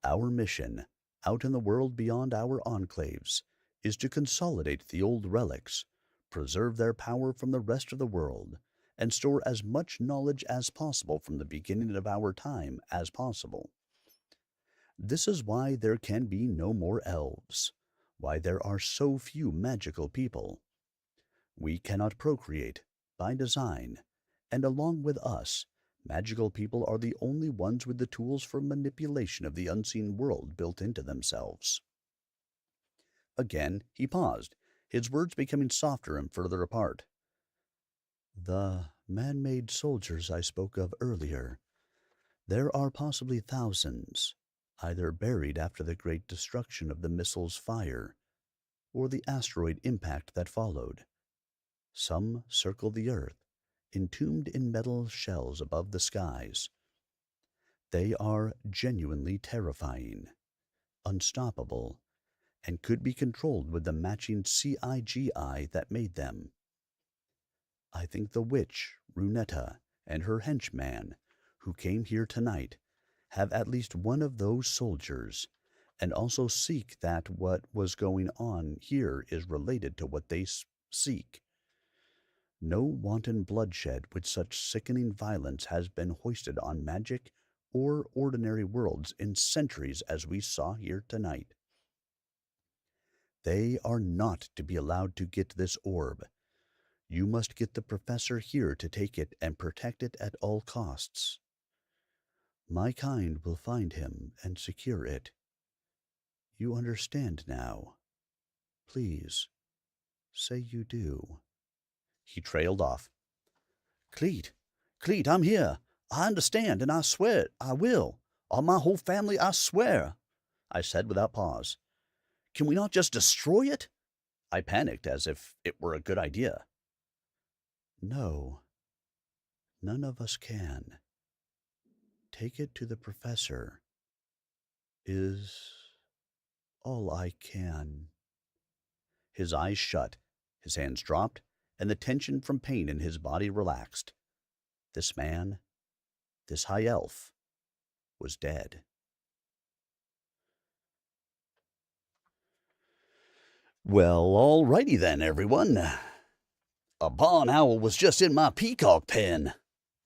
Our mission, out in the world beyond our enclaves, is to consolidate the old relics, preserve their power from the rest of the world, and store as much knowledge as possible from the beginning of our time as possible. This is why there can be no more elves, why there are so few magical people. We cannot procreate, by design, and along with us, Magical people are the only ones with the tools for manipulation of the unseen world built into themselves. Again he paused, his words becoming softer and further apart. The man-made soldiers I spoke of earlier. There are possibly thousands, either buried after the great destruction of the missile's fire, or the asteroid impact that followed. Some circle the Earth, entombed in metal shells above the skies. They are genuinely terrifying, unstoppable, and could be controlled with the matching CIGI that made them. I think the witch, Runetta, and her henchman, who came here tonight, have at least one of those soldiers, and also seek that what was going on here is related to what they seek. No wanton bloodshed with such sickening violence has been hoisted on magic or ordinary worlds in centuries as we saw here tonight. They are not to be allowed to get this orb. You must get the professor here to take it and protect it at all costs. My kind will find him and secure it. You understand now. Please, say you do. He trailed off. Cleet, I'm here. I understand, and I swear it, I will. On my whole family, I swear, I said without pause. Can we not just destroy it? I panicked as if it were a good idea. No, none of us can. Take it to the professor is all I can. His eyes shut, his hands dropped, and the tension from pain in his body relaxed. This man, this high elf, was dead. Well, alrighty then, everyone. A barn owl was just in my peacock pen.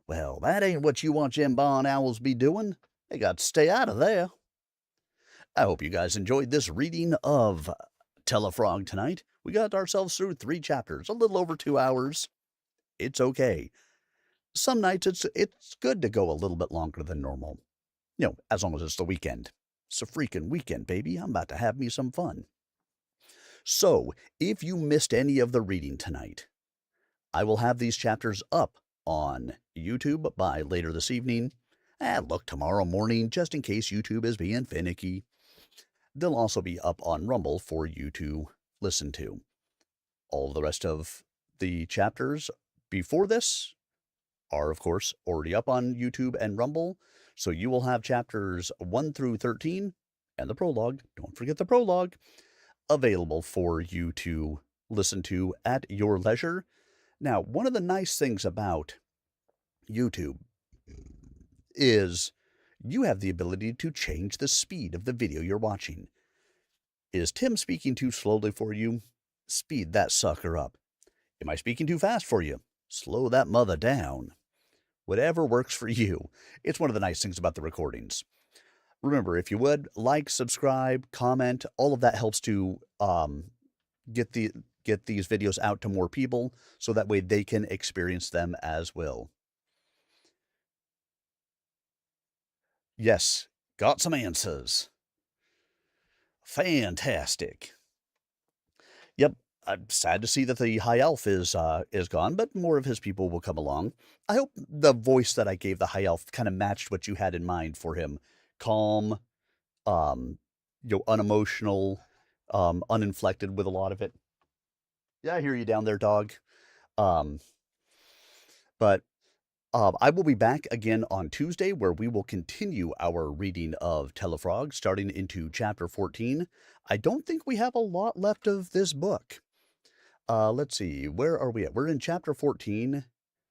Well, that ain't what you want them barn owls be doing. They got to stay out of there. I hope you guys enjoyed this reading of Tellafrog tonight. We got ourselves through 3 chapters, a little over 2 hours. It's okay. Some nights it's good to go a little bit longer than normal. You know, as long as it's the weekend. It's a freaking weekend, baby. I'm about to have me some fun. So, if you missed any of the reading tonight, I will have these chapters up on YouTube by later this evening. Look, tomorrow morning, just in case YouTube is being finicky. They'll also be up on Rumble for you to listen to. All the rest of the chapters before this are, of course, already up on YouTube and Rumble. So you will have chapters 1 through 13 and the prologue. Don't forget the prologue. Available for you to listen to at your leisure. Now, one of the nice things about YouTube is you have the ability to change the speed of the video you're watching. Is Tim speaking too slowly for you? Speed that sucker up. Am I speaking too fast for you? Slow that mother down. Whatever works for you. It's one of the nice things about the recordings. Remember, if you would, like, subscribe, comment, all of that helps to get these videos out to more people, so that way they can experience them as well. Yes, got some answers. Fantastic. Yep, I'm sad to see that the high elf is gone, but more of his people will come along. I hope the voice that I gave the high elf kind of matched what you had in mind for him. Calm, unemotional, uninflected with a lot of it. Yeah, I hear you down there, dog. But I will be back again on Tuesday, where we will continue our reading of Tellafrog, starting into chapter 14. I don't think we have a lot left of this book. Let's see, where are we at? We're in chapter 14.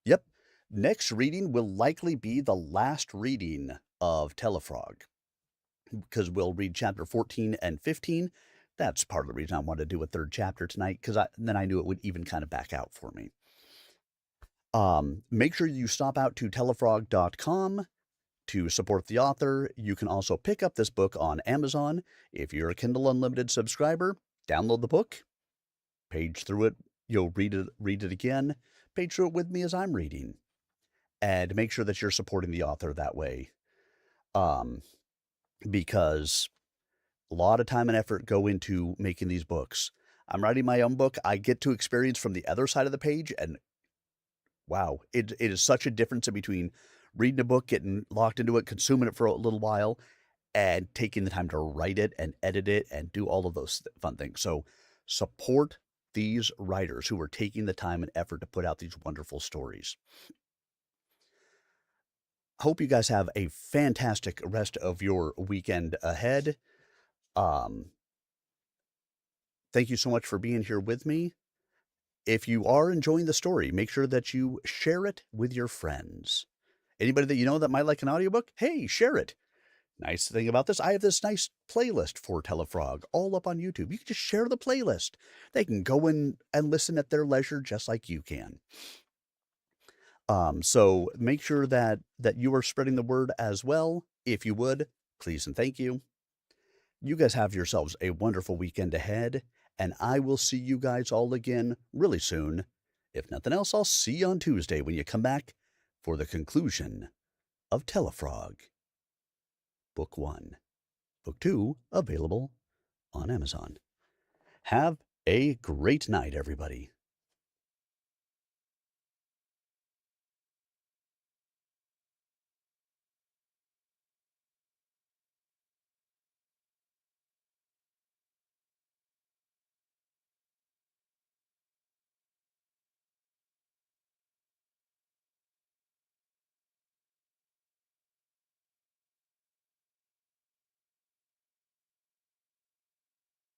Yep, next reading will likely be the last reading of Tellafrog, because we'll read chapter 14 and 15. That's part of the reason I wanted to do a 3rd chapter tonight, because then I knew it would even kind of back out for me. Make sure you stop out to tellafrog.com to support the author. You can also pick up this book on Amazon. If you're a Kindle Unlimited subscriber, download the book, page through it. You'll read it again, page through it with me as I'm reading. and make sure that you're supporting the author that way. Um, because a lot of time and effort go into making these books. I'm writing my own book. I get to experience from the other side of the page, and wow, it is such a difference in between reading a book, getting locked into it, consuming it for a little while, and taking the time to write it and edit it and do all of those fun things. So support these writers who are taking the time and effort to put out these wonderful stories. Hope you guys have a fantastic rest of your weekend ahead. Um, Thank you so much for being here with me. If you are enjoying the story, make sure that you share it with your friends. Anybody that you know that might like an audiobook, hey, share it. Nice thing about this, I have this nice playlist for Tellafrog all up on YouTube. You can just share the playlist. They can go in and listen at their leisure just like you can. So make sure that you are spreading the word as well. If you would, please and thank you. You guys have yourselves a wonderful weekend ahead, and I will see you guys all again really soon. If nothing else, I'll see you on Tuesday when you come back for the conclusion of Tellafrog, Book 1. Book 2 available on Amazon. Have a great night, everybody.